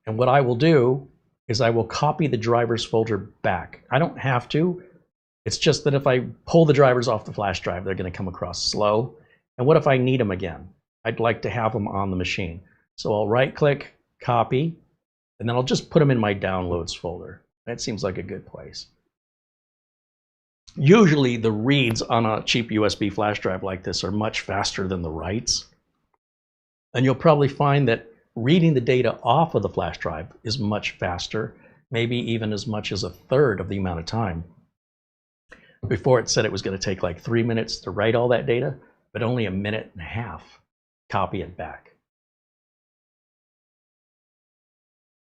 And what I will do is I will copy the drivers folder back. I don't have to. It's just that if I pull the drivers off the flash drive, they're going to come across slow. And what if I need them again? I'd like to have them on the machine. So I'll right click, copy, and then I'll just put them in my downloads folder. That seems like a good place. Usually the reads on a cheap USB flash drive like this are much faster than the writes. And you'll probably find that reading the data off of the flash drive is much faster, maybe even as much as a third of the amount of time. Before it said it was going to take like 3 minutes to write all that data, but only a minute and a half. Copy it back.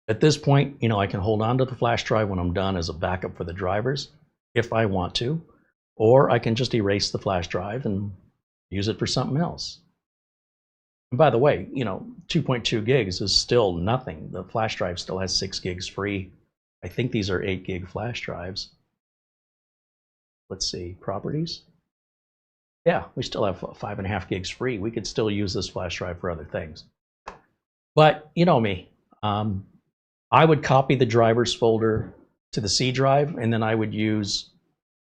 At this point, I can hold on to the flash drive when I'm done as a backup for the drivers, if I want to, or I can just erase the flash drive and use it for something else. And by the way, 2.2 gigs is still nothing. The flash drive still has 6 gigs free. I think these are 8 gig flash drives. Let's see, properties. Yeah, we still have 5.5 gigs free. We could still use this flash drive for other things. But you know me, I would copy the drivers folder to the C drive, and then I would use,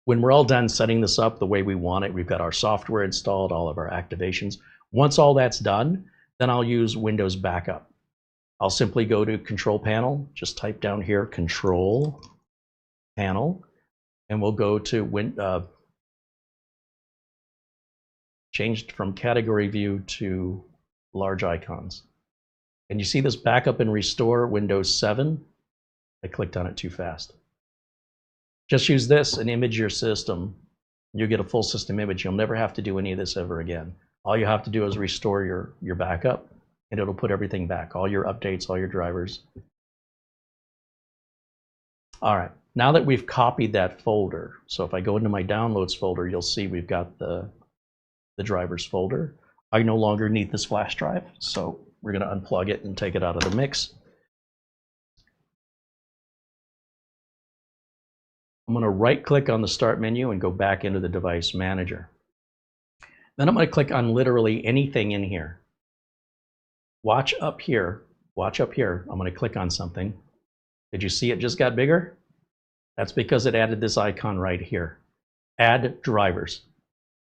when we're all done setting this up the way we want it, we've got our software installed, all of our activations. Once all that's done, then I'll use Windows Backup. I'll simply go to Control Panel, just type down here, Control Panel, and we'll go to changed from category view to large icons. And you see this backup and restore Windows 7? I clicked on it too fast. Just use this and image your system. You'll get a full system image. You'll never have to do any of this ever again. All you have to do is restore your backup, and it'll put everything back, all your updates, all your drivers. All right, now that we've copied that folder, so if I go into my downloads folder, you'll see we've got the drivers folder. I no longer need this flash drive, so we're going to unplug it and take it out of the mix. I'm going to right click on the start menu and go back into the device manager. Then I'm going to click on literally anything in here. Watch up here. Watch up here. I'm going to click on something. Did you see it just got bigger? That's because it added this icon right here. Add drivers.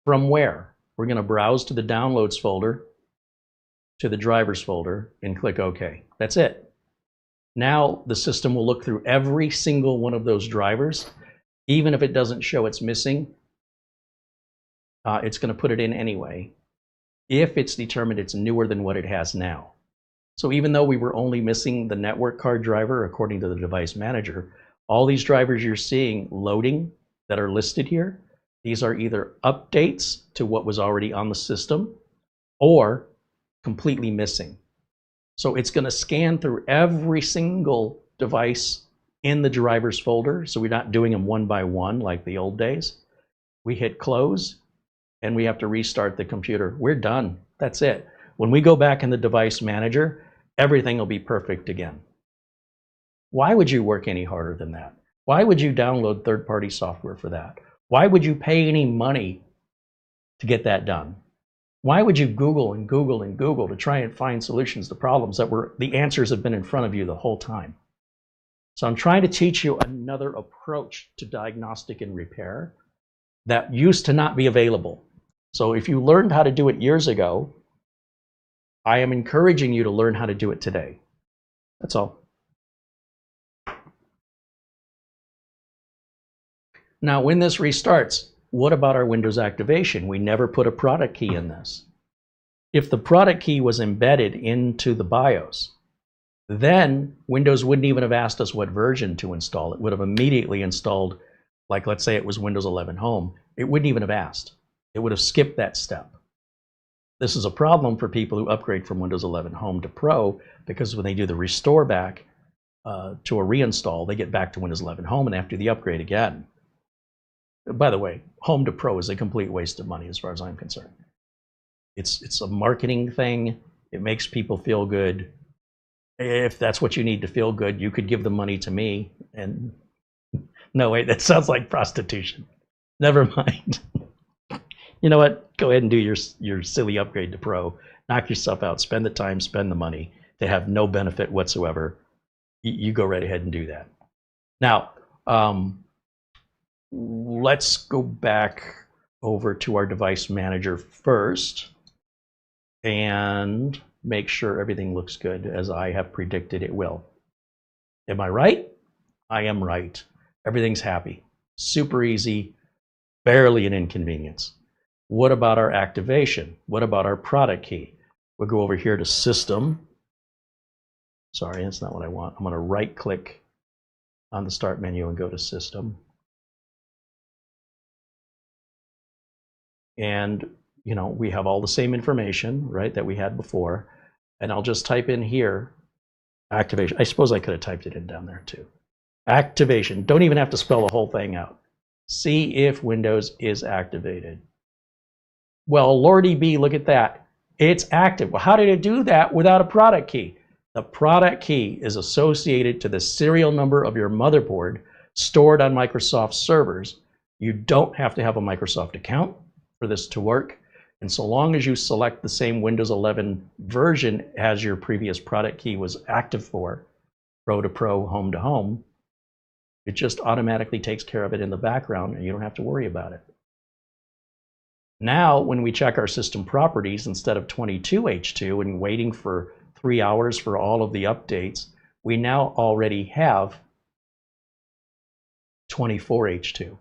From where? We're going to browse to the downloads folder, to the drivers folder, and click OK. That's it. Now the system will look through every single one of those drivers. Even if it doesn't show it's missing, it's going to put it in anyway, if it's determined it's newer than what it has now. So even though we were only missing the network card driver according to the device manager, all these drivers you're seeing loading that are listed here, these are either updates to what was already on the system or completely missing. So it's going to scan through every single device in the drivers folder. So we're not doing them one by one like the old days. We hit close and we have to restart the computer. We're done. That's it. When we go back in the device manager, everything will be perfect again. Why would you work any harder than that? Why would you download third-party software for that? Why would you pay any money to get that done? Why would you Google and Google and Google to try and find solutions to problems that the answers have been in front of you the whole time? So I'm trying to teach you another approach to diagnostic and repair that used to not be available. So if you learned how to do it years ago, I am encouraging you to learn how to do it today. That's all. Now, when this restarts, what about our Windows activation? We never put a product key in this. If the product key was embedded into the BIOS, then Windows wouldn't even have asked us what version to install. It would have immediately installed, like let's say it was Windows 11 Home. It wouldn't even have asked. It would have skipped that step. This is a problem for people who upgrade from Windows 11 Home to Pro, because when they do the restore back to a reinstall, they get back to Windows 11 Home and they have to do the upgrade again. By the way, Home to Pro is a complete waste of money as far as I'm concerned. It's a marketing thing. It makes people feel good. If that's what you need to feel good, you could give the money to me. And no, wait, that sounds like prostitution. Never mind. You know what? Go ahead and do your silly upgrade to Pro. Knock yourself out. Spend the time, spend the money. They have no benefit whatsoever. You go right ahead and do that. Now, let's go back over to our device manager first and make sure everything looks good as I have predicted it will. Am I right? I am right. Everything's happy. Super easy, barely an inconvenience. What about our activation? What about our product key? We'll go over here to System. Sorry, that's not what I want. I'm going to right-click on the Start menu and go to System. And, you know, we have all the same information, right, that we had before. And I'll just type in here, activation. I suppose I could have typed it in down there too. Activation. Don't even have to spell the whole thing out. See if Windows is activated. Well, Lordy B, look at that. It's active. Well, how did it do that without a product key? The product key is associated to the serial number of your motherboard stored on Microsoft servers. You don't have to have a Microsoft account for this to work. And so long as you select the same Windows 11 version as your previous product key was active for, Pro to Pro, Home to Home, it just automatically takes care of it in the background and you don't have to worry about it. Now, when we check our system properties, instead of 22H2 and waiting for 3 hours for all of the updates, we now already have 24H2.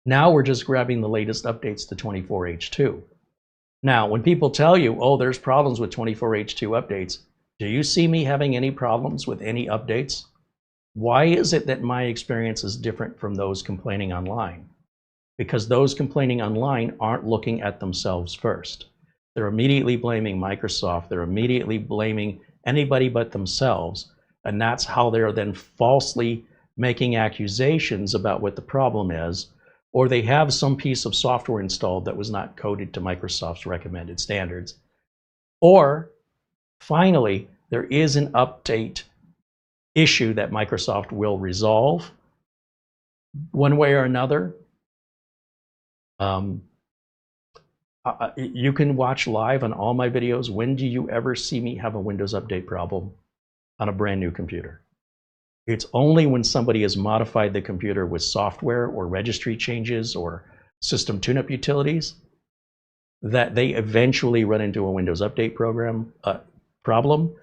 Now we're just grabbing the latest updates to 24H2. Now, when people tell you, oh, there's problems with 24H2 updates, do you see me having any problems with any updates? Why is it that my experience is different from those complaining online? Because those complaining online aren't looking at themselves first. They're immediately blaming Microsoft. They're immediately blaming anybody but themselves. And that's how they're then falsely making accusations about what the problem is. Or they have some piece of software installed that was not coded to Microsoft's recommended standards. Or finally, there is an update issue that Microsoft will resolve one way or another. You can watch live on all my videos. When do you ever see me have a Windows Update problem on a brand new computer? It's only when somebody has modified the computer with software or registry changes or system tune-up utilities that they eventually run into a Windows Update problem.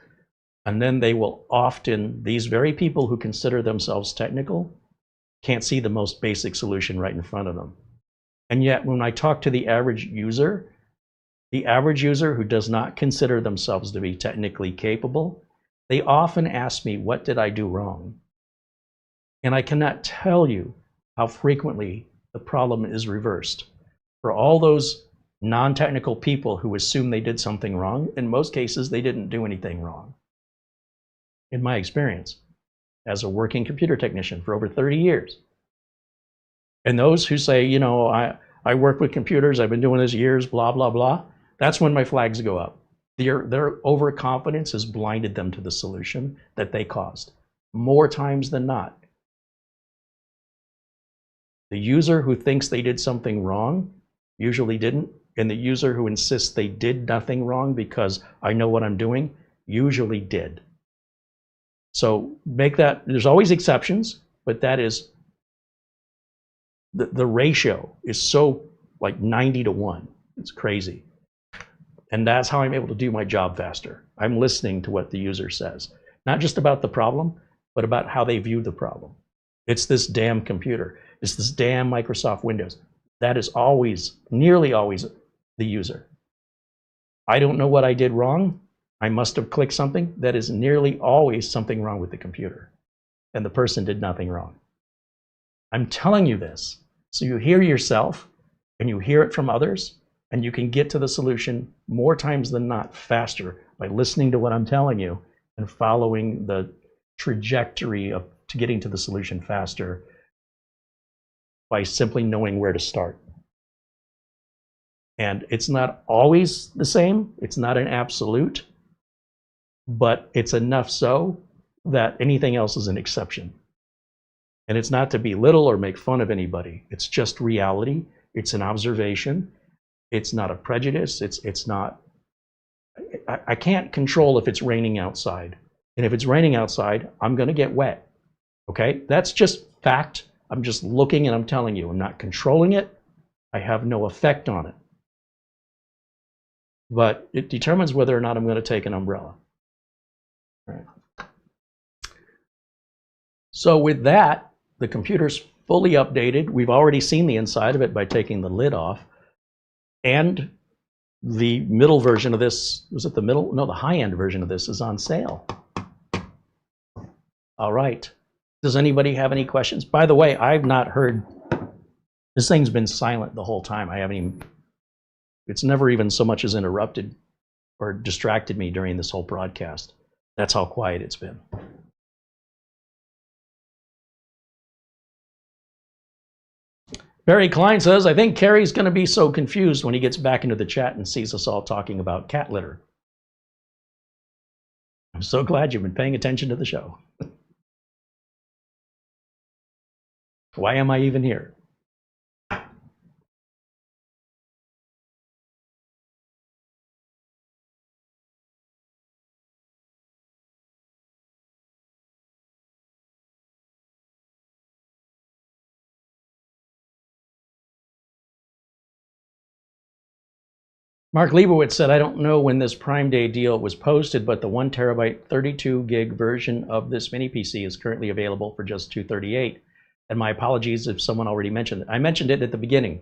And then they will often, these very people who consider themselves technical, can't see the most basic solution right in front of them. And yet when I talk to the average user who does not consider themselves to be technically capable, they often ask me, what did I do wrong? And I cannot tell you how frequently the problem is reversed. For all those non-technical people who assume they did something wrong. In most cases, they didn't do anything wrong. In my experience, as a working computer technician for over 30 years. And those who say, you know, I work with computers, I've been doing this years, blah, blah, blah, that's when my flags go up. Their overconfidence has blinded them to the solution that they caused, more times than not. The user who thinks they did something wrong usually didn't, and the user who insists they did nothing wrong because I know what I'm doing usually did. So make that, there's always exceptions, but that is, the ratio is so like 90-1. It's crazy. And that's how I'm able to do my job faster. I'm listening to what the user says, not just about the problem, but about how they view the problem. It's this damn computer. It's this damn Microsoft Windows. That is always, nearly always, the user. I don't know what I did wrong. I must have clicked something. That is nearly always something wrong with the computer. And the person did nothing wrong. I'm telling you this so you hear yourself and you hear it from others, and you can get to the solution more times than not faster by listening to what I'm telling you and following the trajectory to getting to the solution faster by simply knowing where to start. And it's not always the same. It's not an absolute, but it's enough so that anything else is an exception. And it's not to belittle or make fun of anybody. It's just reality. It's an observation. It's not a prejudice. It's not, I can't control if it's raining outside. And if it's raining outside, I'm going to get wet. Okay? That's just fact. I'm just looking and I'm telling you. I'm not controlling it. I have no effect on it. But it determines whether or not I'm going to take an umbrella. All right. So with that, the computer's fully updated. We've already seen the inside of it by taking the lid off. And the middle version of this, was it the middle? No, the high-end version of this is on sale. All right. Does anybody have any questions? By the way, I've not heard, this thing's been silent the whole time. I haven't even, it's never even so much as interrupted or distracted me during this whole broadcast. That's how quiet it's been. Barry Klein says, I think Carey's going to be so confused when he gets back into the chat and sees us all talking about cat litter. I'm so glad you've been paying attention to the show. Why am I even here? Mark Leibowitz said, I don't know when this Prime Day deal was posted, but the 1 terabyte 32 gig version of this mini PC is currently available for just $238. And my apologies if someone already mentioned it. I mentioned it at the beginning,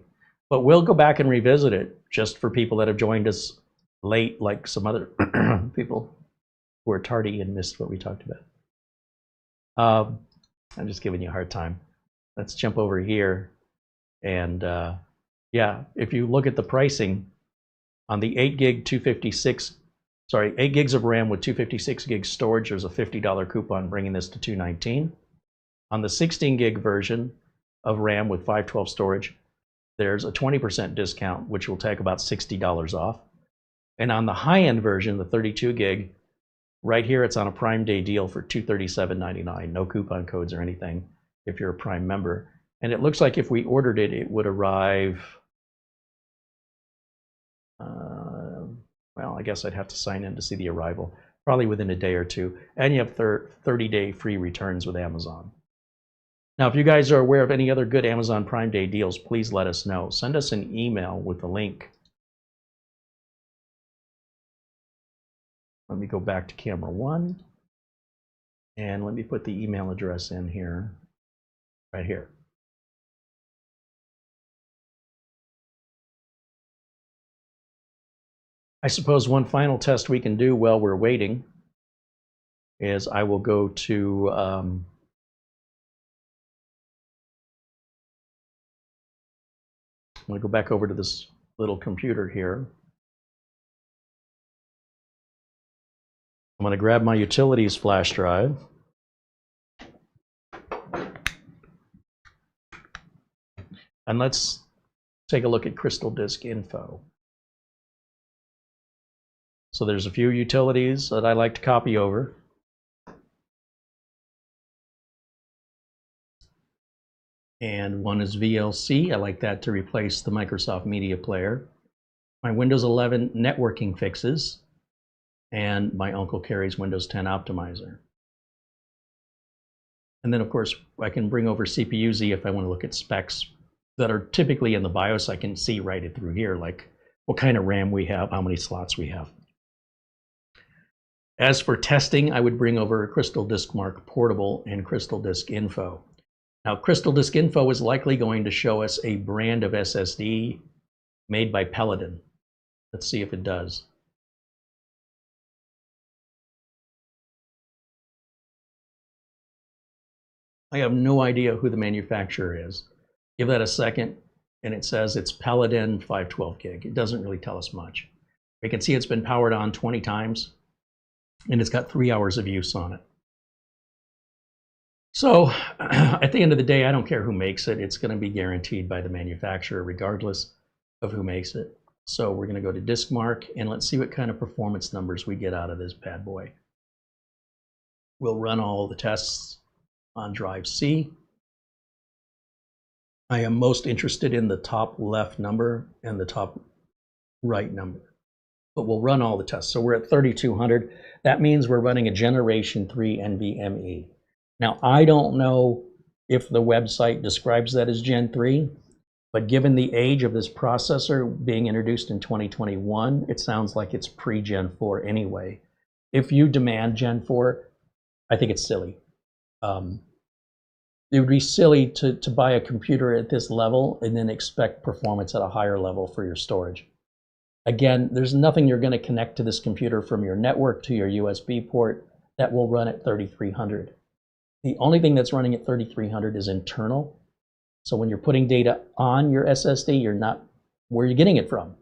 but we'll go back and revisit it just for people that have joined us late, like some other people who are tardy and missed what we talked about. I'm just giving you a hard time. Let's jump over here. And yeah, if you look at the pricing, on the 8 gigs of RAM with 256 gigs storage, there's a $50 coupon bringing this to $219. On the 16 gig version of RAM with 512 storage, there's a 20% discount, which will take about $60 off. And on the high-end version, the 32 gig, right here it's on a Prime Day deal for $237.99. No coupon codes or anything if you're a Prime member. And it looks like if we ordered it, it would arrive, well, I guess I'd have to sign in to see the arrival, probably within a day or two. And you have 30-day free returns with Amazon. Now, if you guys are aware of any other good Amazon Prime Day deals, please let us know. Send us an email with the link. Let me go back to camera 1. And let me put the email address in here, right here. I suppose one final test we can do while we're waiting is I will go to I'm going to go back over to this little computer here. I'm going to grab my utilities flash drive. And let's take a look at Crystal Disk info. So there's a few utilities that I like to copy over. And one is VLC. I like that to replace the Microsoft Media Player. My Windows 11 networking fixes, and my Uncle Carey's Windows 10 optimizer. And then, of course, I can bring over CPU-Z if I want to look at specs that are typically in the BIOS. I can see right it through here, like what kind of RAM we have, how many slots we have. As for testing, I would bring over Crystal Disk Mark Portable and Crystal Disk Info. Now, Crystal Disk Info is likely going to show us a brand of SSD made by Paladin. Let's see if it does. I have no idea who the manufacturer is. Give that a second, and it says it's Paladin 512 gig. It doesn't really tell us much. We can see it's been powered on 20 times, and it's got 3 hours of use on it. So at the end of the day, I don't care who makes it. It's going to be guaranteed by the manufacturer regardless of who makes it. So we're going to go to Disk Mark, and let's see what kind of performance numbers we get out of this bad boy. We'll run all the tests on drive C. I am most interested in the top left number and the top right number, but we'll run all the tests. So we're at 3200. That means we're running a Generation 3 NVMe. Now, I don't know if the website describes that as Gen 3, but given the age of this processor being introduced in 2021, it sounds like it's pre-Gen 4 anyway. If you demand Gen 4, I think it's silly. It would be silly to buy a computer at this level and then expect performance at a higher level for your storage. Again, there's nothing you're going to connect to this computer from your network to your USB port that will run at 3300. The only thing that's running at 3300 is internal. So when you're putting data on your SSD, you're not, where are you getting it from?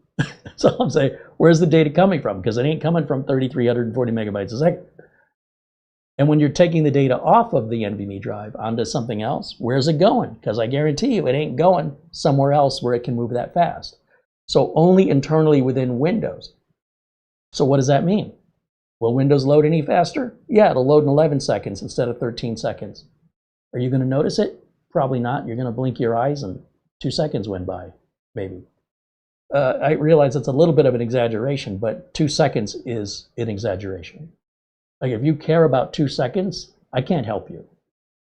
So I'm saying, where's the data coming from? Because it ain't coming from 3340 megabytes a second. And when you're taking the data off of the NVMe drive onto something else, where's it going? Because I guarantee you it ain't going somewhere else where it can move that fast. So only internally within Windows. So what does that mean? Will Windows load any faster? Yeah, it'll load in 11 seconds instead of 13 seconds. Are you going to notice it? Probably not. You're going to blink your eyes and 2 seconds went by, maybe. I realize it's a little bit of an exaggeration, but 2 seconds is an exaggeration. Like if you care about 2 seconds, I can't help you.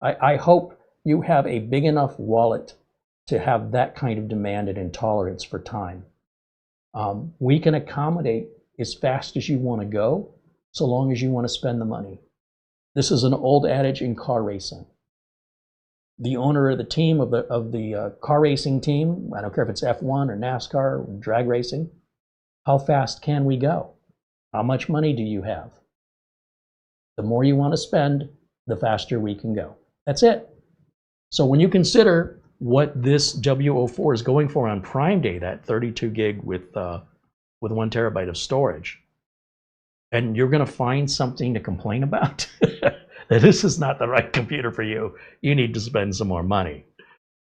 I hope you have a big enough wallet to have that kind of demand and intolerance for time. We can accommodate as fast as you want to go, so long as you want to spend the money. This is an old adage in car racing. The owner of the team, of the car racing team, I don't care if it's F1 or NASCAR or drag racing, how fast can we go? How much money do you have? The more you want to spend, the faster we can go. That's it. So when you consider what this WO4 is going for on Prime Day, that 32 gig with 1 terabyte of storage, and you're going to find something to complain about, that this is not the right computer for you, you need to spend some more money.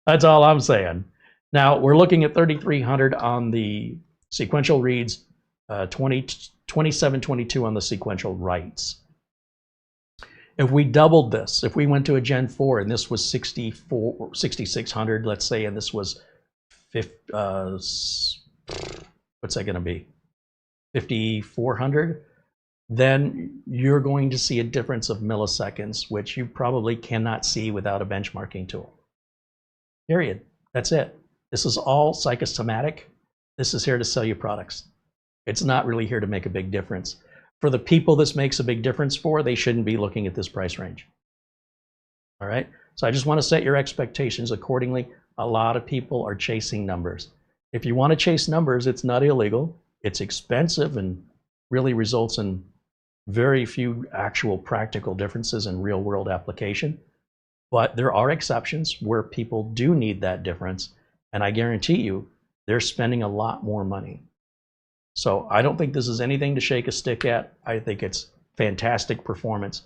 That's all I'm saying. Now, we're looking at 3300 on the sequential reads, 2722 on the sequential writes. If we doubled this, if we went to a Gen 4 and this was 6600, let's say, and this was what's that going to be? 5400, then you're going to see a difference of milliseconds, which you probably cannot see without a benchmarking tool. Period. That's it. This is all psychosomatic. This is here to sell you products. It's not really here to make a big difference. For the people this makes a big difference for, they shouldn't be looking at this price range. All right? So I just want to set your expectations accordingly. A lot of people are chasing numbers. If you want to chase numbers, it's not illegal. It's expensive and really results in very few actual practical differences in real world application. But there are exceptions where people do need that difference. And I guarantee you, they're spending a lot more money. So I don't think this is anything to shake a stick at. I think it's fantastic performance.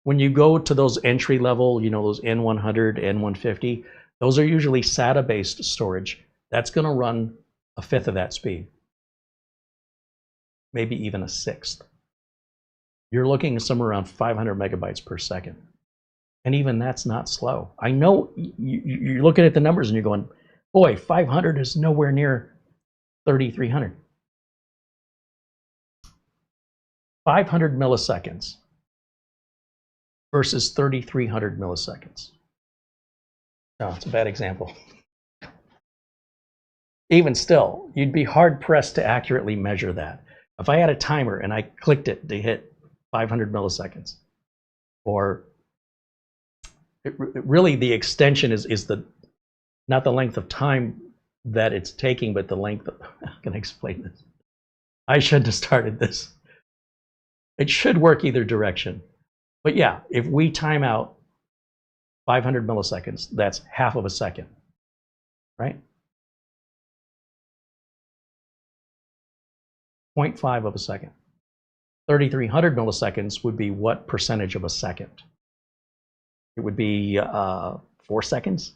When you go to those entry level, you know, those N100, N150, those are usually SATA-based storage. That's going to run a fifth of that speed, maybe even a sixth. You're looking somewhere around 500 megabytes per second. And even that's not slow. I know you're looking at the numbers and you're going, boy, 500 is nowhere near 3,300. 500 milliseconds versus 3,300 milliseconds. No, it's a bad example. Even still, you'd be hard pressed to accurately measure that. If I had a timer and I clicked it to hit 500 milliseconds, or really the extension is the not the length of time that it's taking, but the length of, how can I explain this? I shouldn't have started this. It should work either direction. But yeah, if we time out 500 milliseconds, that's half of a second, right? 0.5 of a second. 3,300 milliseconds would be what percentage of a second? It would be 4 seconds.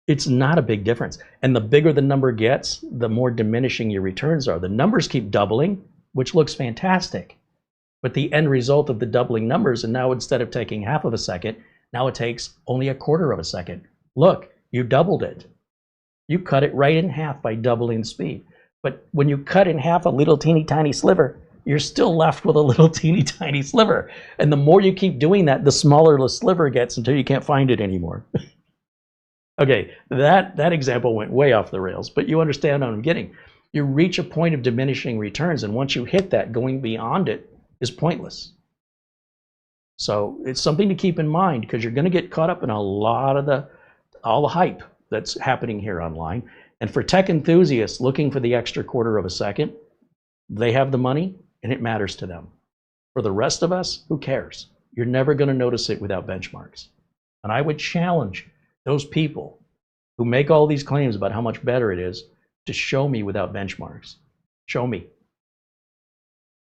It's not a big difference. And the bigger the number gets, the more diminishing your returns are. The numbers keep doubling, which looks fantastic. But the end result of the doubling numbers, and now instead of taking half of a second, now it takes only a quarter of a second. Look, you doubled it. You cut it right in half by doubling the speed. But when you cut in half a little teeny tiny sliver, you're still left with a little teeny tiny sliver. And the more you keep doing that, the smaller the sliver gets until you can't find it anymore. Okay, that example went way off the rails, but you understand what I'm getting. You reach a point of diminishing returns, and once you hit that, going beyond it is pointless. So it's something to keep in mind, because you're going to get caught up in a lot of all the hype that's happening here online. And for tech enthusiasts looking for the extra quarter of a second, they have the money and it matters to them. For the rest of us, who cares? You're never going to notice it without benchmarks. And I would challenge those people who make all these claims about how much better it is to show me without benchmarks. Show me.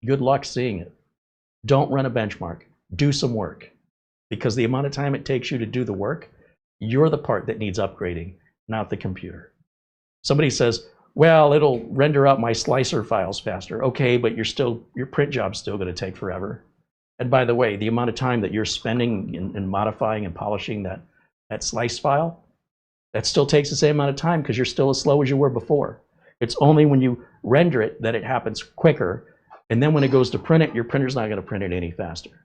Good luck seeing it. Don't run a benchmark. Do some work. Because the amount of time it takes you to do the work, you're the part that needs upgrading, not the computer. Somebody says, well, it'll render out my slicer files faster. Okay, but your print job's still going to take forever. And by the way, the amount of time that you're spending in modifying and polishing that slice file, that still takes the same amount of time because you're still as slow as you were before. It's only when you render it that it happens quicker. And then when it goes to print it, your printer's not going to print it any faster.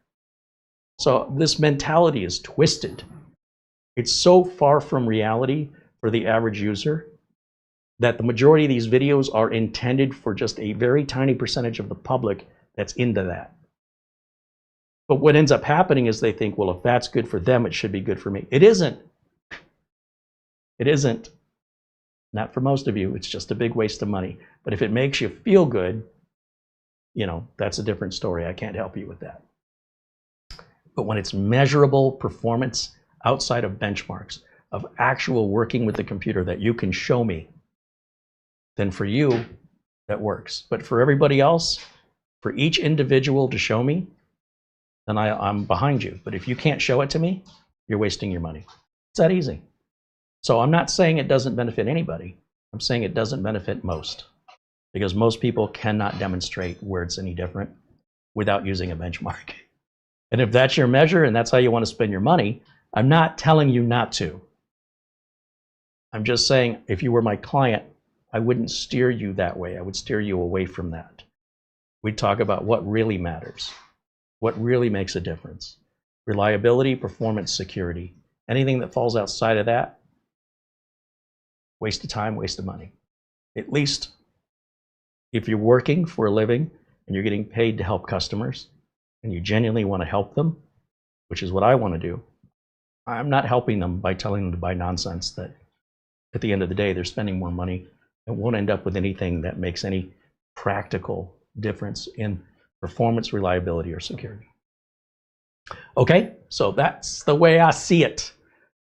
So this mentality is twisted. It's so far from reality for the average user that the majority of these videos are intended for just a very tiny percentage of the public that's into that. But what ends up happening is they think, well, if that's good for them, it should be good for me. It isn't. It isn't. Not for most of you. It's just a big waste of money. But if it makes you feel good, you know, that's a different story. I can't help you with that. But when it's measurable performance outside of benchmarks, of actual working with the computer that you can show me, then for you, that works. But for everybody else, for each individual to show me, then I'm behind you. But if you can't show it to me, you're wasting your money. It's that easy. So I'm not saying it doesn't benefit anybody. I'm saying it doesn't benefit most, because most people cannot demonstrate where it's any different without using a benchmark. And if that's your measure and that's how you want to spend your money, I'm not telling you not to. I'm just saying, if you were my client, I wouldn't steer you that way. I would steer you away from that. We'd talk about what really matters, what really makes a difference. Reliability, performance, security. Anything that falls outside of that, waste of time, waste of money. At least if you're working for a living and you're getting paid to help customers and you genuinely want to help them, which is what I want to do, I'm not helping them by telling them to buy nonsense that at the end of the day they're spending more money and won't end up with anything that makes any practical difference in performance, reliability, or security. Okay, so that's the way I see it.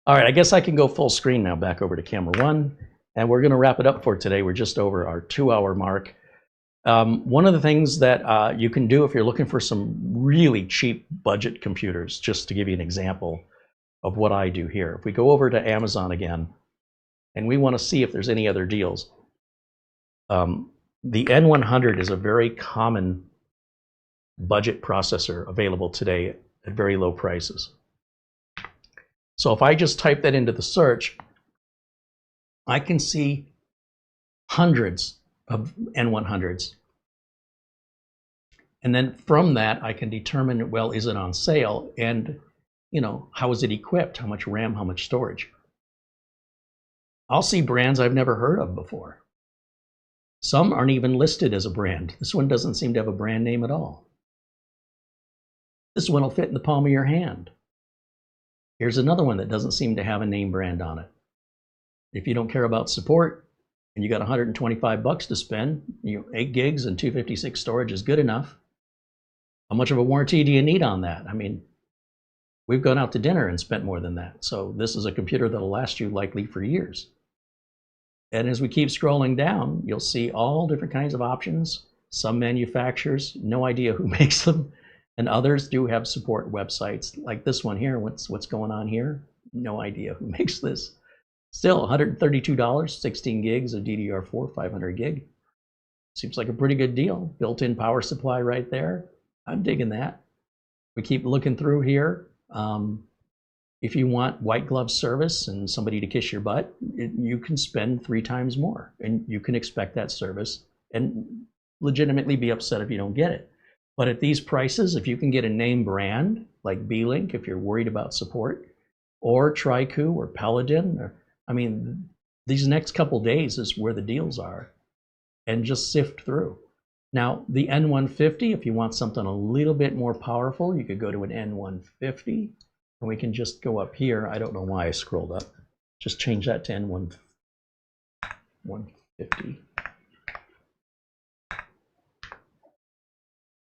All right, I guess I can go full screen now, back over to camera one, and we're going to wrap it up for today. We're just over our 2-hour mark. One of the things that you can do if you're looking for some really cheap budget computers, just to give you an example of what I do here. If we go over to Amazon again, and we want to see if there's any other deals, the N100 is a very common budget processor available today at very low prices. So if I just type that into the search, I can see hundreds of N100s. And then from that, I can determine, well, is it on sale? And, you know, how is it equipped? How much RAM, how much storage? I'll see brands I've never heard of before. Some aren't even listed as a brand. This one doesn't seem to have a brand name at all. This one will fit in the palm of your hand. Here's another one that doesn't seem to have a name brand on it. If you don't care about support and you got $125 to spend, 8 gigs and 256 storage is good enough. How much of a warranty do you need on that? I mean, we've gone out to dinner and spent more than that. So this is a computer that'll last you likely for years. And as we keep scrolling down, you'll see all different kinds of options. Some manufacturers, no idea who makes them. And others do have support websites like this one here. What's going on here? No idea who makes this. Still $132, 16 gigs of DDR4, 500 gig. Seems like a pretty good deal. Built-in power supply right there. I'm digging that. We keep looking through here. If you want white glove service and somebody to kiss your butt, you can spend 3 times more, and you can expect that service and legitimately be upset if you don't get it. But at these prices, if you can get a name brand like B-Link, if you're worried about support, or Trycoo or Paladin, or, I mean, these next couple days is where the deals are, and just sift through. Now, the N150, if you want something a little bit more powerful, you could go to an N150, and we can just go up here. I don't know why I scrolled up. Just change that to N150.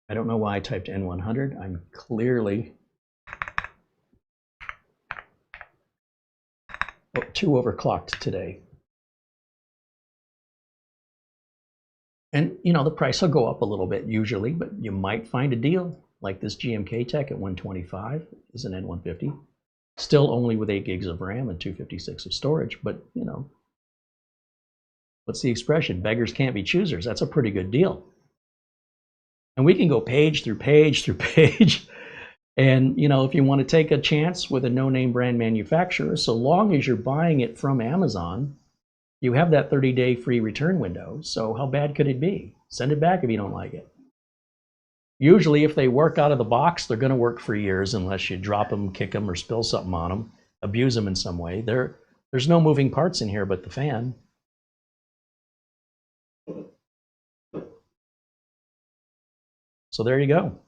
I don't know why I typed N100. I'm clearly too overclocked today. And, you know, the price will go up a little bit usually, but you might find a deal like this GMK Tech at 125 is an N150. Still only with 8 gigs of RAM and 256 of storage, but, you know, what's the expression? Beggars can't be choosers. That's a pretty good deal. And we can go page through page through page. And, you know, if you want to take a chance with a no-name brand manufacturer, so long as you're buying it from Amazon, you have that 30-day free return window. So how bad could it be? Send it back if you don't like it. Usually, if they work out of the box, they're going to work for years unless you drop them, kick them, or spill something on them, abuse them in some way. There's no moving parts in here but the fan. So there you go.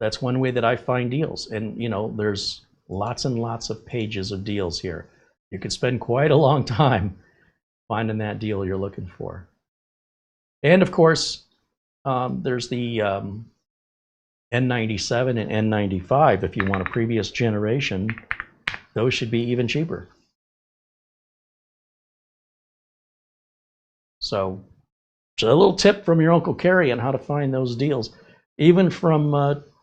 That's one way that I find deals. And, you know, there's lots and lots of pages of deals here. You could spend quite a long time finding that deal you're looking for. And, of course, there's the N97 and N95. If you want a previous generation, those should be even cheaper. So, just a little tip from your Uncle Carey on how to find those deals. Even from,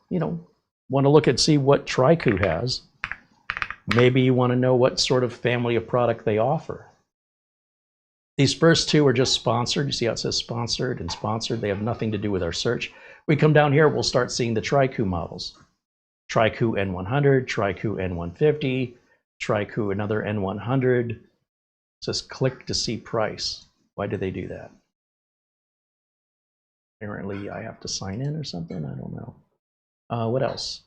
you know, want to look and see what Trycoo has. Maybe you want to know what sort of family of product they offer. These first two are just sponsored. You see how it says sponsored and sponsored? They have nothing to do with our search. We come down here, we'll start seeing the Trycoo models. Trycoo N100, Trycoo N150, Trycoo another N100. It says click to see price. Why do they do that? Apparently I have to sign in or something, I don't know. What else?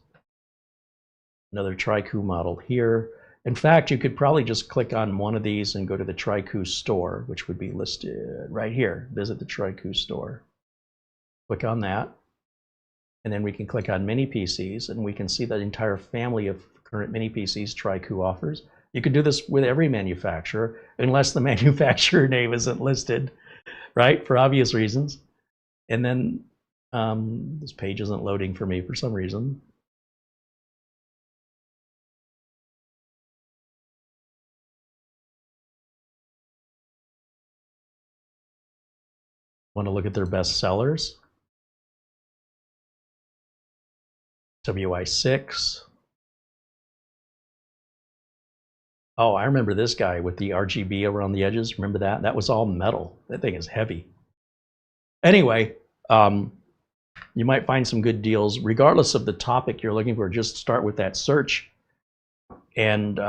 Another Trycoo model here. In fact, you could probably just click on one of these and go to the Trycoo store, which would be listed right here. Visit the Trycoo store. Click on that. And then we can click on mini PCs and we can see the entire family of current mini PCs Trycoo offers. You could do this with every manufacturer, unless the manufacturer name isn't listed, right? For obvious reasons. And then this page isn't loading for me for some reason. Want to look at their best sellers? WI6. Oh, I remember this guy with the RGB around the edges. Remember that? That was all metal. That thing is heavy. Anyway, you might find some good deals. Regardless of the topic you're looking for, just start with that search and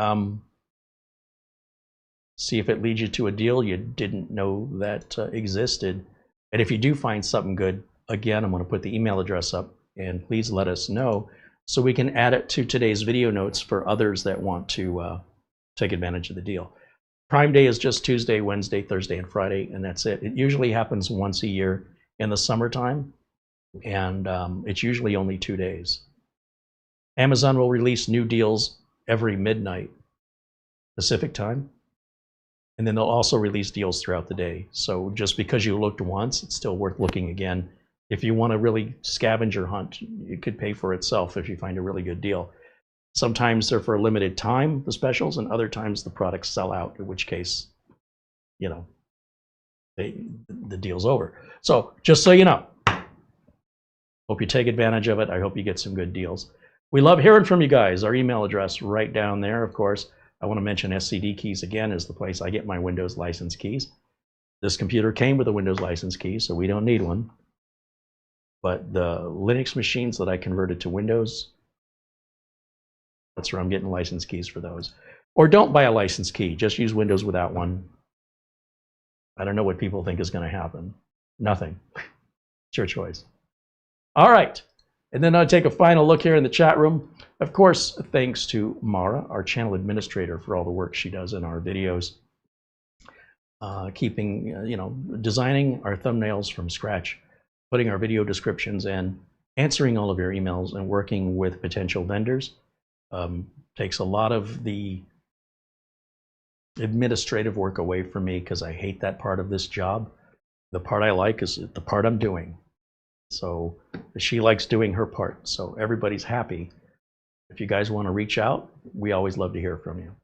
see if it leads you to a deal you didn't know that existed. And if you do find something good, again, I'm going to put the email address up, and please let us know so we can add it to today's video notes for others that want to take advantage of the deal. Prime Day is just Tuesday, Wednesday, Thursday, and Friday, and that's it. It usually happens once a year in the summertime, and it's usually only 2 days. Amazon will release new deals every midnight Pacific time, and then they'll also release deals throughout the day. So just because you looked once, it's still worth looking again. If you want to really scavenger hunt, it could pay for itself if you find a really good deal. Sometimes they're for a limited time, the specials, and other times the products sell out, in which case, you know, the deal's over. So just so you know, hope you take advantage of it. I hope you get some good deals. We love hearing from you guys. Our email address right down there, of course. I want to mention SCD Keys again is the place I get my Windows license keys. This computer came with a Windows license key, so we don't need one. But the Linux machines that I converted to Windows, that's where I'm getting license keys for those. Or don't buy a license key, just use Windows without one. I don't know what people think is going to happen. Nothing. It's your choice. All right. And then I'll take a final look here in the chat room. Of course, thanks to Mara, our channel administrator, for all the work she does in our videos. Designing our thumbnails from scratch, putting our video descriptions in, answering all of your emails, and working with potential vendors. Takes a lot of the administrative work away from me because I hate that part of this job. The part I like is the part I'm doing. So she likes doing her part, so everybody's happy. If you guys want to reach out, we always love to hear from you.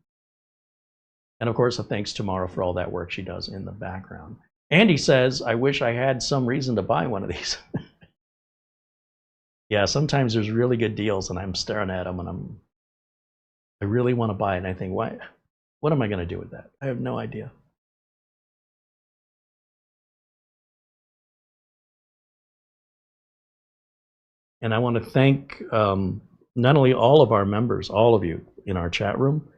And of course, a thanks to Mara for all that work she does in the background. Andy says, I wish I had some reason to buy one of these. Yeah, sometimes there's really good deals and I'm staring at them and I really want to buy it, and I think, what am I going to do with that? I have no idea. And I want to thank not only all of our members, all of you in our chat room,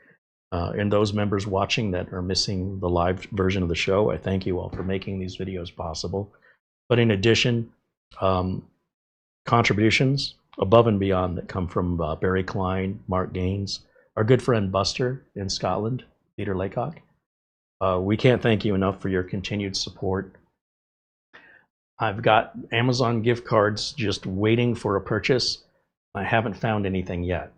and those members watching that are missing the live version of the show. I thank you all for making these videos possible. But in addition, contributions above and beyond that come from Barry Klein, Mark Gaines, our good friend Buster in Scotland, Peter Laycock. We can't thank you enough for your continued support. I've got Amazon gift cards just waiting for a purchase. I haven't found anything yet.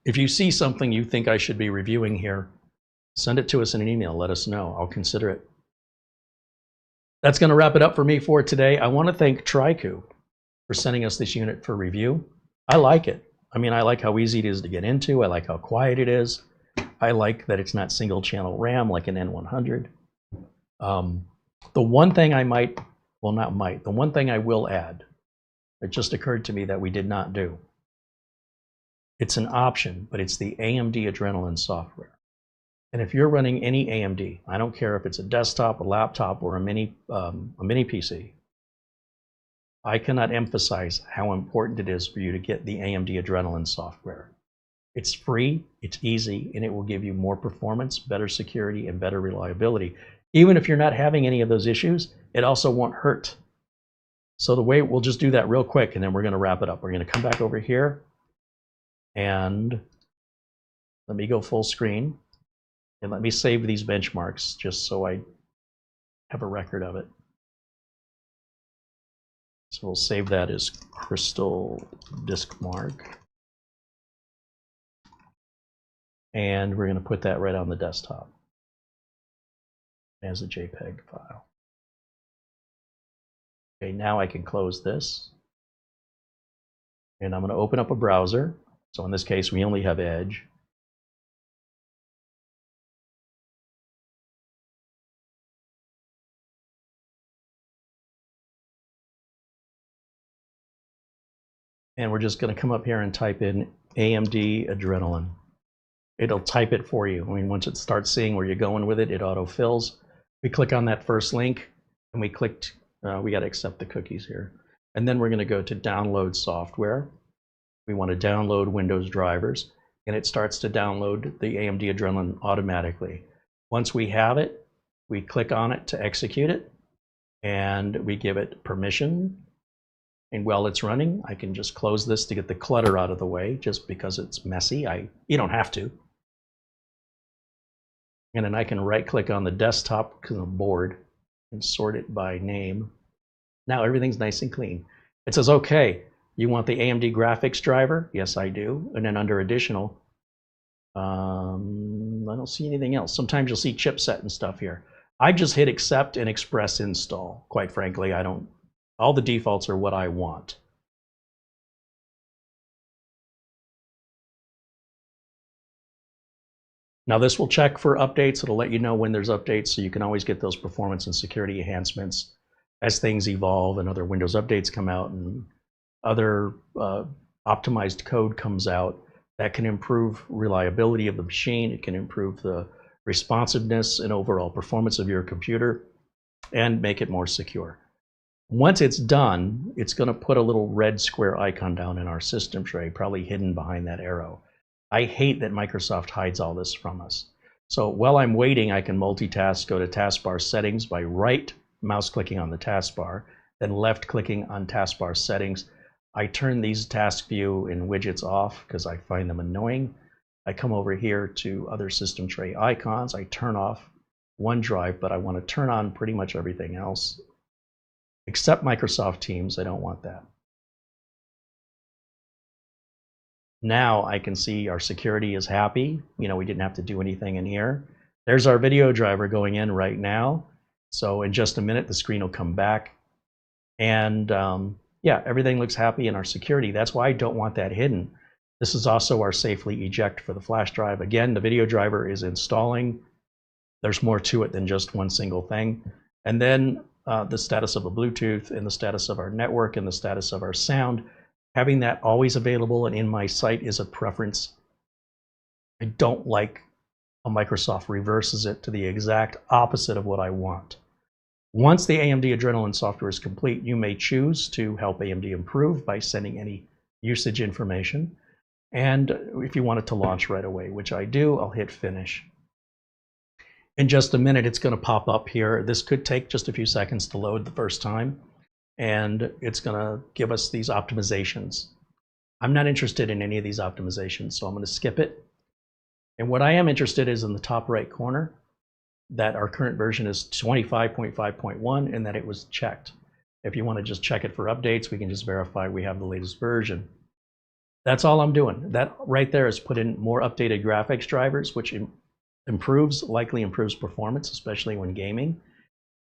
If you see something you think I should be reviewing here, send it to us in an email. Let us know. I'll consider it. That's going to wrap it up for me for today. I want to thank Trycoo for sending us this unit for review. I like it. I mean, I like how easy it is to get into. I like how quiet it is. I like that it's not single channel RAM like an N100. The one thing I might, well, not might, the one thing I will add, it just occurred to me that we did not do. It's an option, but it's the AMD Adrenalin software. And if you're running any AMD, I don't care if it's a desktop, a laptop, or a mini PC, I cannot emphasize how important it is for you to get the AMD Adrenalin software. It's free, it's easy, and it will give you more performance, better security, and better reliability. Even if you're not having any of those issues, it also won't hurt. So the way, we'll just do that real quick, and then we're going to wrap it up. We're going to come back over here, and let me go full screen, and let me save these benchmarks just so I have a record of it. So we'll save that as Crystal Disk Mark. And we're going to put that right on the desktop as a JPEG file. Okay, now I can close this. And I'm going to open up a browser. So in this case, we only have Edge. And we're just going to come up here and type in AMD Adrenalin. It'll type it for you. I mean, once it starts seeing where you're going with it, it auto-fills. We click on that first link, and we clicked, we got to accept the cookies here. And then we're going to go to download software. We want to download Windows drivers, and it starts to download the AMD Adrenalin automatically. Once we have it, we click on it to execute it, and we give it permission. And while it's running, I can just close this to get the clutter out of the way, just because it's messy. You don't have to. And then I can right-click on the desktop board and sort it by name. Now everything's nice and clean. It says, okay, you want the AMD graphics driver? Yes, I do. And then under additional, I don't see anything else. Sometimes you'll see chipset and stuff here. I just hit accept and express install. Quite frankly, I don't. All the defaults are what I want. Now this will check for updates. It'll let you know when there's updates, so you can always get those performance and security enhancements as things evolve and other Windows updates come out and other optimized code comes out that can improve reliability of the machine. It can improve the responsiveness and overall performance of your computer and make it more secure. Once it's done, it's going to put a little red square icon down in our system tray, probably hidden behind that arrow. I hate that Microsoft hides all this from us. So while I'm waiting, I can multitask, go to taskbar settings by right mouse clicking on the taskbar, then left clicking on taskbar settings. I turn these task view and widgets off because I find them annoying. I come over here to other system tray icons. I turn off OneDrive, but I want to turn on pretty much everything else. Except Microsoft Teams, I don't want that. Now I can see our security is happy. You know, we didn't have to do anything in here. There's our video driver going in right now. So in just a minute, the screen will come back. And yeah, everything looks happy in our security. That's why I don't want that hidden. This is also our safely eject for the flash drive. Again, the video driver is installing. There's more to it than just one single thing. And then the status of the Bluetooth and the status of our network and the status of our sound. Having that always available and in my sight is a preference. I don't like how Microsoft reverses it to the exact opposite of what I want. Once the AMD Adrenalin software is complete, you may choose to help AMD improve by sending any usage information. And if you want it to launch right away, which I do, I'll hit finish. In just a minute, it's going to pop up here. This could take just a few seconds to load the first time. And it's going to give us these optimizations. I'm not interested in any of these optimizations, so I'm going to skip it. And what I am interested is in the top right corner, that our current version is 25.5.1 and that it was checked. If you want to just check it for updates, we can just verify we have the latest version. That's all I'm doing. That right there is put in more updated graphics drivers, which likely improves performance, especially when gaming.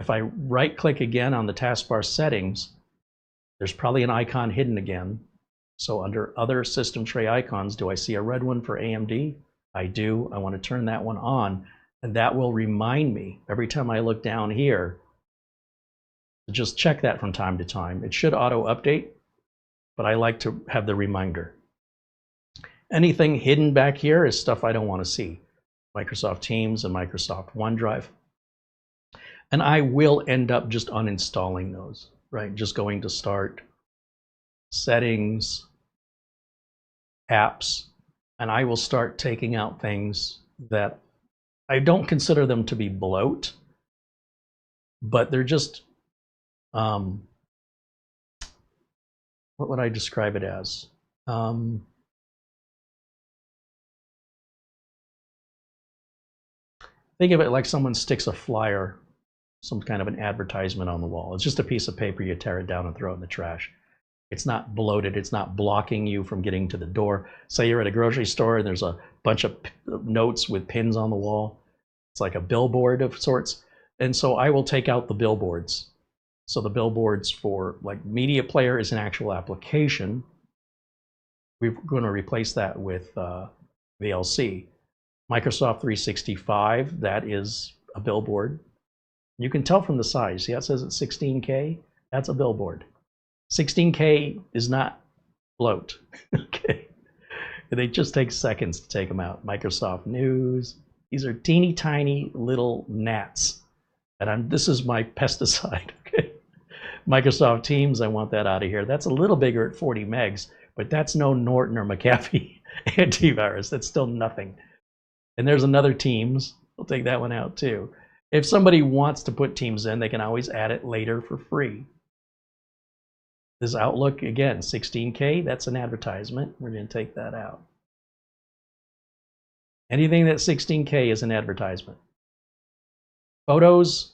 If I right click again on the taskbar settings, there's probably an icon hidden again. So under other system tray icons, do I see a red one for AMD? I do. I want to turn that one on, and that will remind me every time I look down here to just check that from time to time. It should auto update, but I like to have the reminder. Anything hidden back here is stuff I don't want to see. Microsoft Teams and Microsoft OneDrive. And I will end up just uninstalling those, right? Just going to start, settings, apps, and I will start taking out things that I don't consider them to be bloat, but they're just, what would I describe it as? Think of it like someone sticks a flyer, some kind of an advertisement on the wall. It's just a piece of paper, you tear it down and throw it in the trash. It's not bloated, it's not blocking you from getting to the door. Say you're at a grocery store and there's a bunch of notes with pins on the wall. It's like a billboard of sorts. And so I will take out the billboards. So the billboards for like media player is an actual application. We're going to replace that with VLC. Microsoft 365, that is a billboard. You can tell from the size. See how it says it's 16K? That's a billboard. 16K is not Float. Okay. And they just take seconds to take them out. Microsoft News. These are teeny tiny little gnats. And this is my pesticide. Okay. Microsoft Teams, I want that out of here. That's a little bigger at 40 megs, but that's no Norton or McAfee antivirus. That's still nothing. And there's another Teams. We'll take that one out too. If somebody wants to put Teams in, they can always add it later for free. This Outlook, again, 16K, that's an advertisement. We're going to take that out. Anything that's 16K is an advertisement. Photos,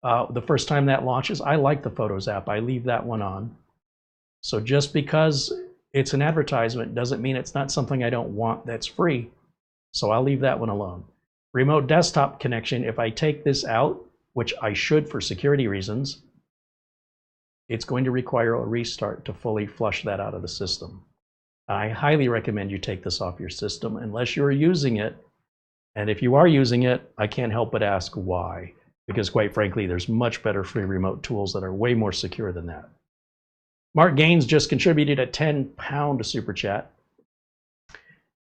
the first time that launches, I like the Photos app. I leave that one on. So just because it's an advertisement doesn't mean it's not something I don't want that's free. So I'll leave that one alone. Remote desktop connection, if I take this out, which I should for security reasons, it's going to require a restart to fully flush that out of the system. I highly recommend you take this off your system unless you're using it. And if you are using it, I can't help but ask why. Because quite frankly, there's much better free remote tools that are way more secure than that. Mark Gaines just contributed a £10 super chat.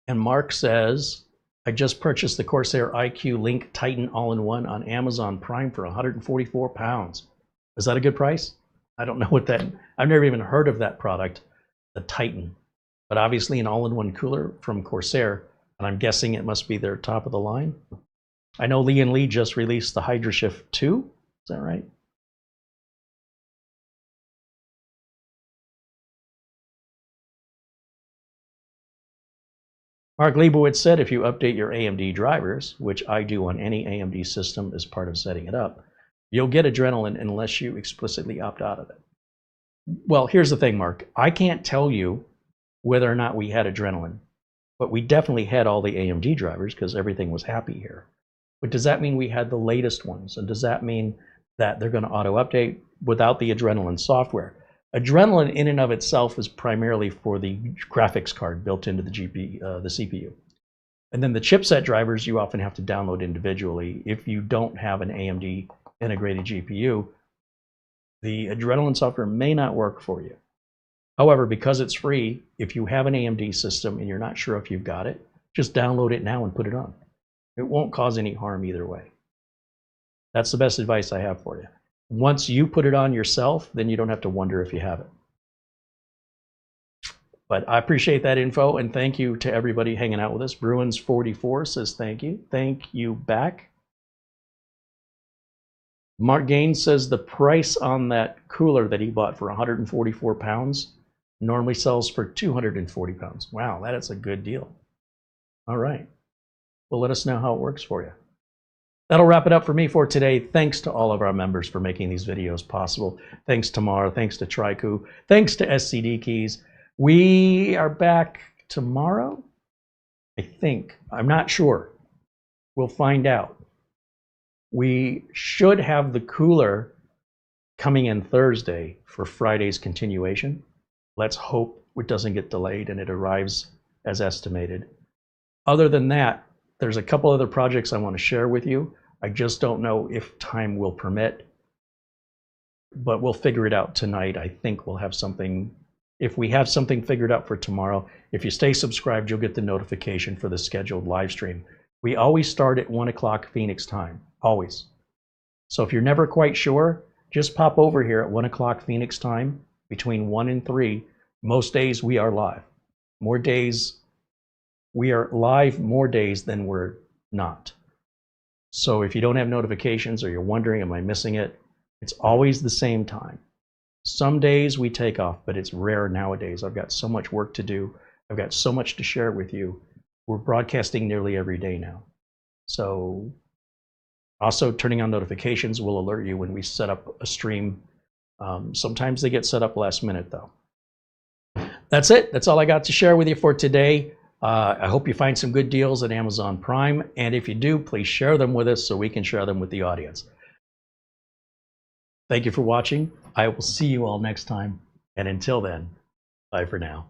And Mark says, I just purchased the Corsair iQ Link Titan all-in-one on Amazon Prime for £144. Is that a good price? I don't know what that, I've never even heard of that product, the Titan. But obviously an all-in-one cooler from Corsair, and I'm guessing it must be their top of the line. I know Lee & Lee just released the Hydra Shift 2, is that right? Mark Leibowitz said if you update your AMD drivers, which I do on any AMD system as part of setting it up, you'll get Adrenaline unless you explicitly opt out of it. Well, here's the thing, Mark. I can't tell you whether or not we had Adrenaline, but we definitely had all the AMD drivers because everything was happy here. But does that mean we had the latest ones? And does that mean that they're going to auto-update without the Adrenaline software? Adrenaline in and of itself is primarily for the graphics card built into the CPU. And then the chipset drivers you often have to download individually. If you don't have an AMD integrated GPU, the Adrenaline software may not work for you. However, because it's free, if you have an AMD system and you're not sure if you've got it, just download it now and put it on. It won't cause any harm either way. That's the best advice I have for you. Once you put it on yourself, then you don't have to wonder if you have it. But I appreciate that info, and thank you to everybody hanging out with us. Bruins44 says thank you. Thank you back. Mark Gaines says the price on that cooler that he bought for £144 normally sells for £240. Wow, that is a good deal. All right. Well, let us know how it works for you. That'll wrap it up for me for today. Thanks to all of our members for making these videos possible. Thanks to Mara. Thanks to Trycoo. Thanks to SCD Keys. We are back tomorrow, I think. I'm not sure. We'll find out. We should have the cooler coming in Thursday for Friday's continuation. Let's hope it doesn't get delayed and it arrives as estimated. Other than that, there's a couple other projects I want to share with you. I just don't know if time will permit, but we'll figure it out tonight. I think we'll have something. If we have something figured out for tomorrow, if you stay subscribed, you'll get the notification for the scheduled live stream. We always start at 1 o'clock Phoenix time, always. So if you're never quite sure, just pop over here at 1 o'clock Phoenix time between 1 and 3. Most days we are live. More days. We are live more days than we're not. So if you don't have notifications or you're wondering, am I missing it? It's always the same time. Some days we take off, but it's rare nowadays. I've got so much work to do. I've got so much to share with you. We're broadcasting nearly every day now. So also turning on notifications will alert you when we set up a stream. Sometimes they get set up last minute though. That's it. That's all I got to share with you for today. I hope you find some good deals at Amazon Prime, and if you do, please share them with us so we can share them with the audience. Thank you for watching. I will see you all next time, and until then, bye for now.